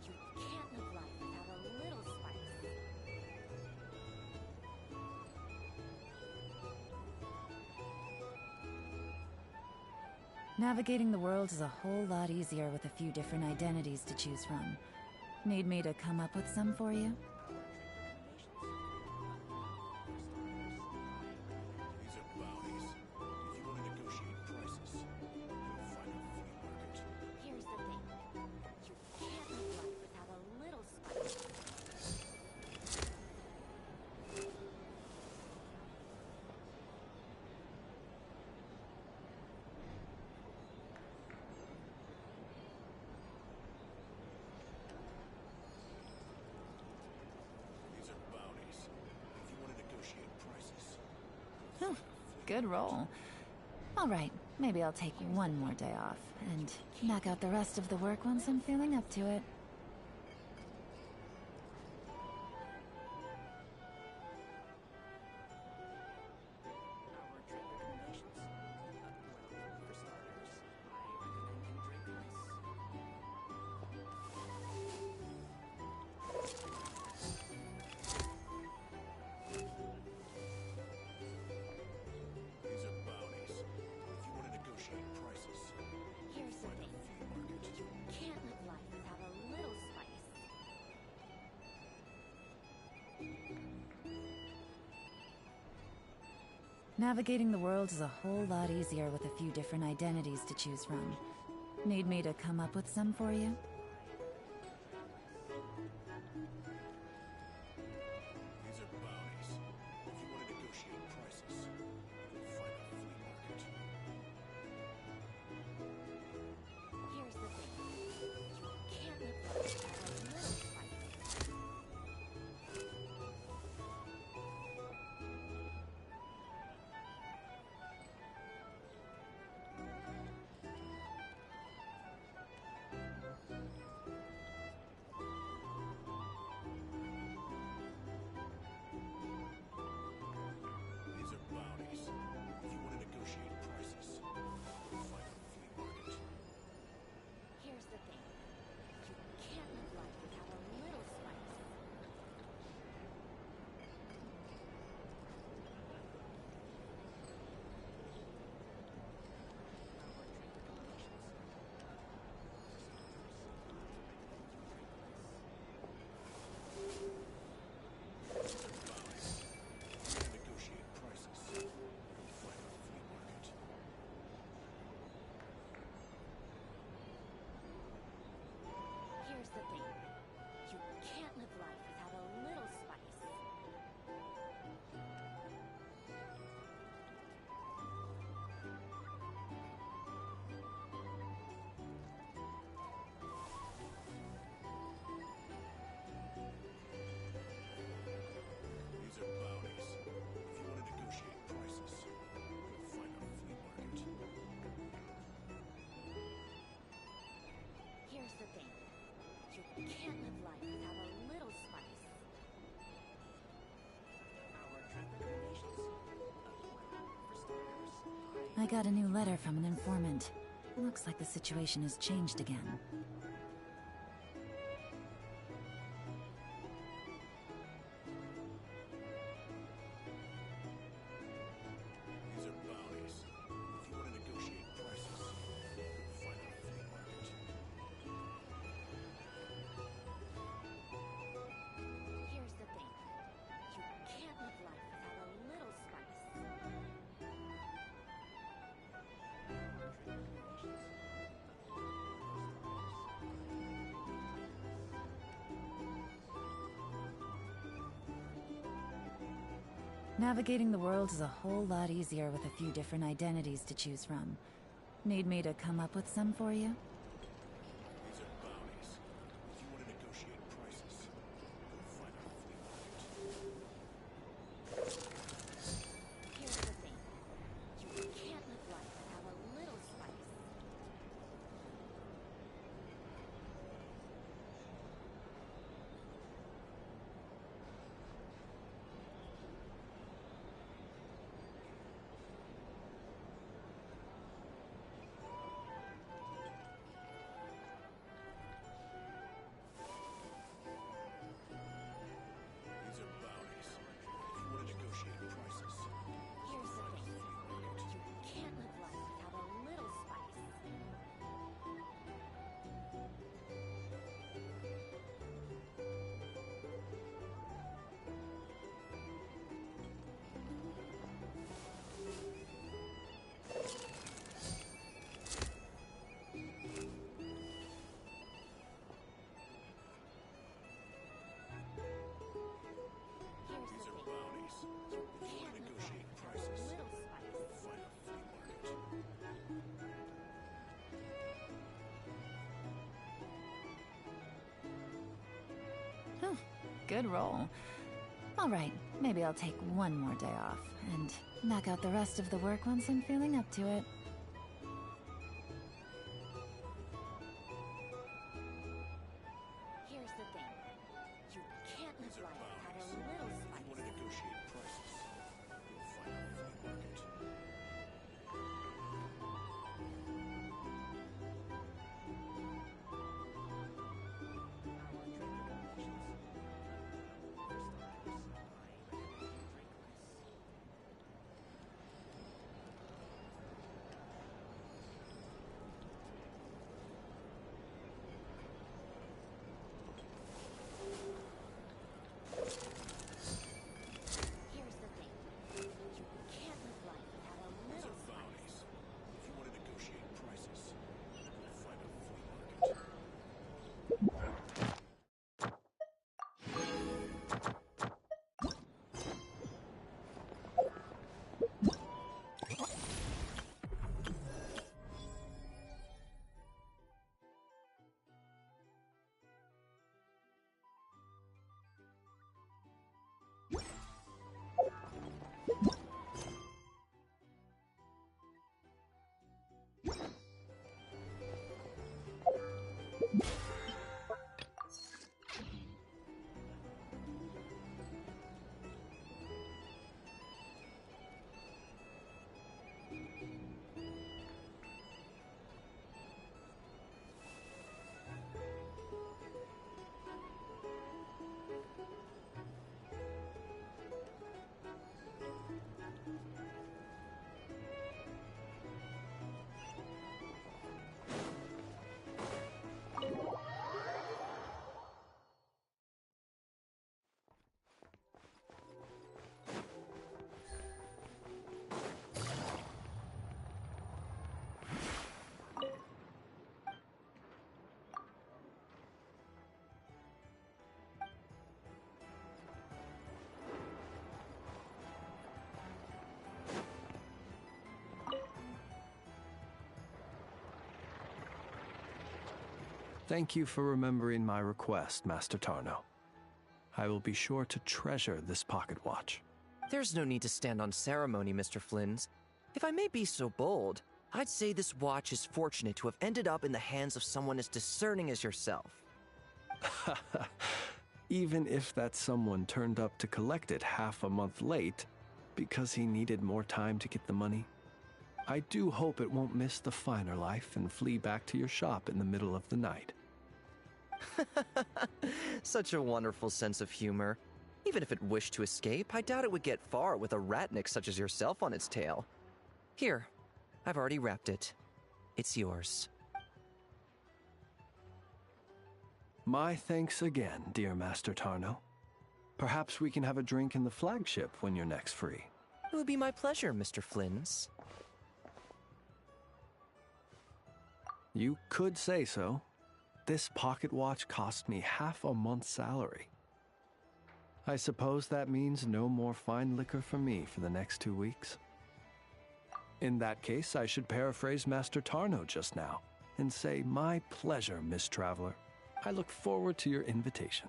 You can't live life without a little spice. Navigating the world is a whole lot easier with a few different identities to choose from. Need me to come up with some for you? These are bounties. If you want to negotiate prices, you'll find a flea market. Here's the thing. You can't live life without a little spice. These are bounties. If you want to negotiate prices, Whew, good roll. Alright, maybe I'll take one more day off, and knock out the rest of the work once I'm feeling up to it. these are bounties. If you want to negotiate prices, Here's the find a thing. flea market. You can't live life without a little spice. Navigating the world is a whole lot easier with a few different identities to choose from. Need me to come up with some for you? These are bounties. If you want to negotiate prices, you'll find a flea market. Here's the thing. You can't live life without a little spice. got a new letter from an informant. Looks like the situation has changed again. These are bounties. If you want to negotiate prices, you'll find our flea market. Here's the thing. You can't live life without a little spice. Navigating the world is a whole lot easier with a few different identities to choose from. Need me to come up with some for you? These are bounties. If you want to negotiate prices, you'll find our flea market. Here's the thing. You can't live life without a little spice. These are bounties. If you want to negotiate prices, Here's the thing. You can't live life without a little spice. these are bounties. If you want to negotiate prices, you'll find our flea market. Good roll. Alright, maybe I'll take one more day off, and knock out the rest of the work once I'm feeling up to it. Here's the thing. You can't live These are life without a bounties. little If you spice. want to negotiate prices, you'll find our flea market. Here's the thing. You can't live life without a These little are spice. bounties. If you want to negotiate prices, you'll find our flea market. Thank you for remembering my request, Master Tarno. I will be sure to treasure this pocket watch. There's no need to stand on ceremony, Mr. Flynns. If I may be so bold, I'd say this watch is fortunate to have ended up in the hands of someone as discerning as yourself. Even if that someone turned up to collect it half a month late because he needed more time to get the money, I do hope it won't miss the finer life and flee back to your shop in the middle of the night. Such a wonderful sense of humor. Even if it wished to escape, I doubt it would get far with a ratnik such as yourself on its tail. Here, I've already wrapped it. It's yours. My thanks again, dear Master Tarno. Perhaps we can have a drink in the flagship when you're next free. It would be my pleasure, Mr. Flynn's. You could say so. This pocket watch cost me half a month's salary. I suppose that means no more fine liquor for me for the next 2 weeks. In that case, I should paraphrase Master Tarno just now and say, my pleasure, Miss Traveler. I look forward to your invitation.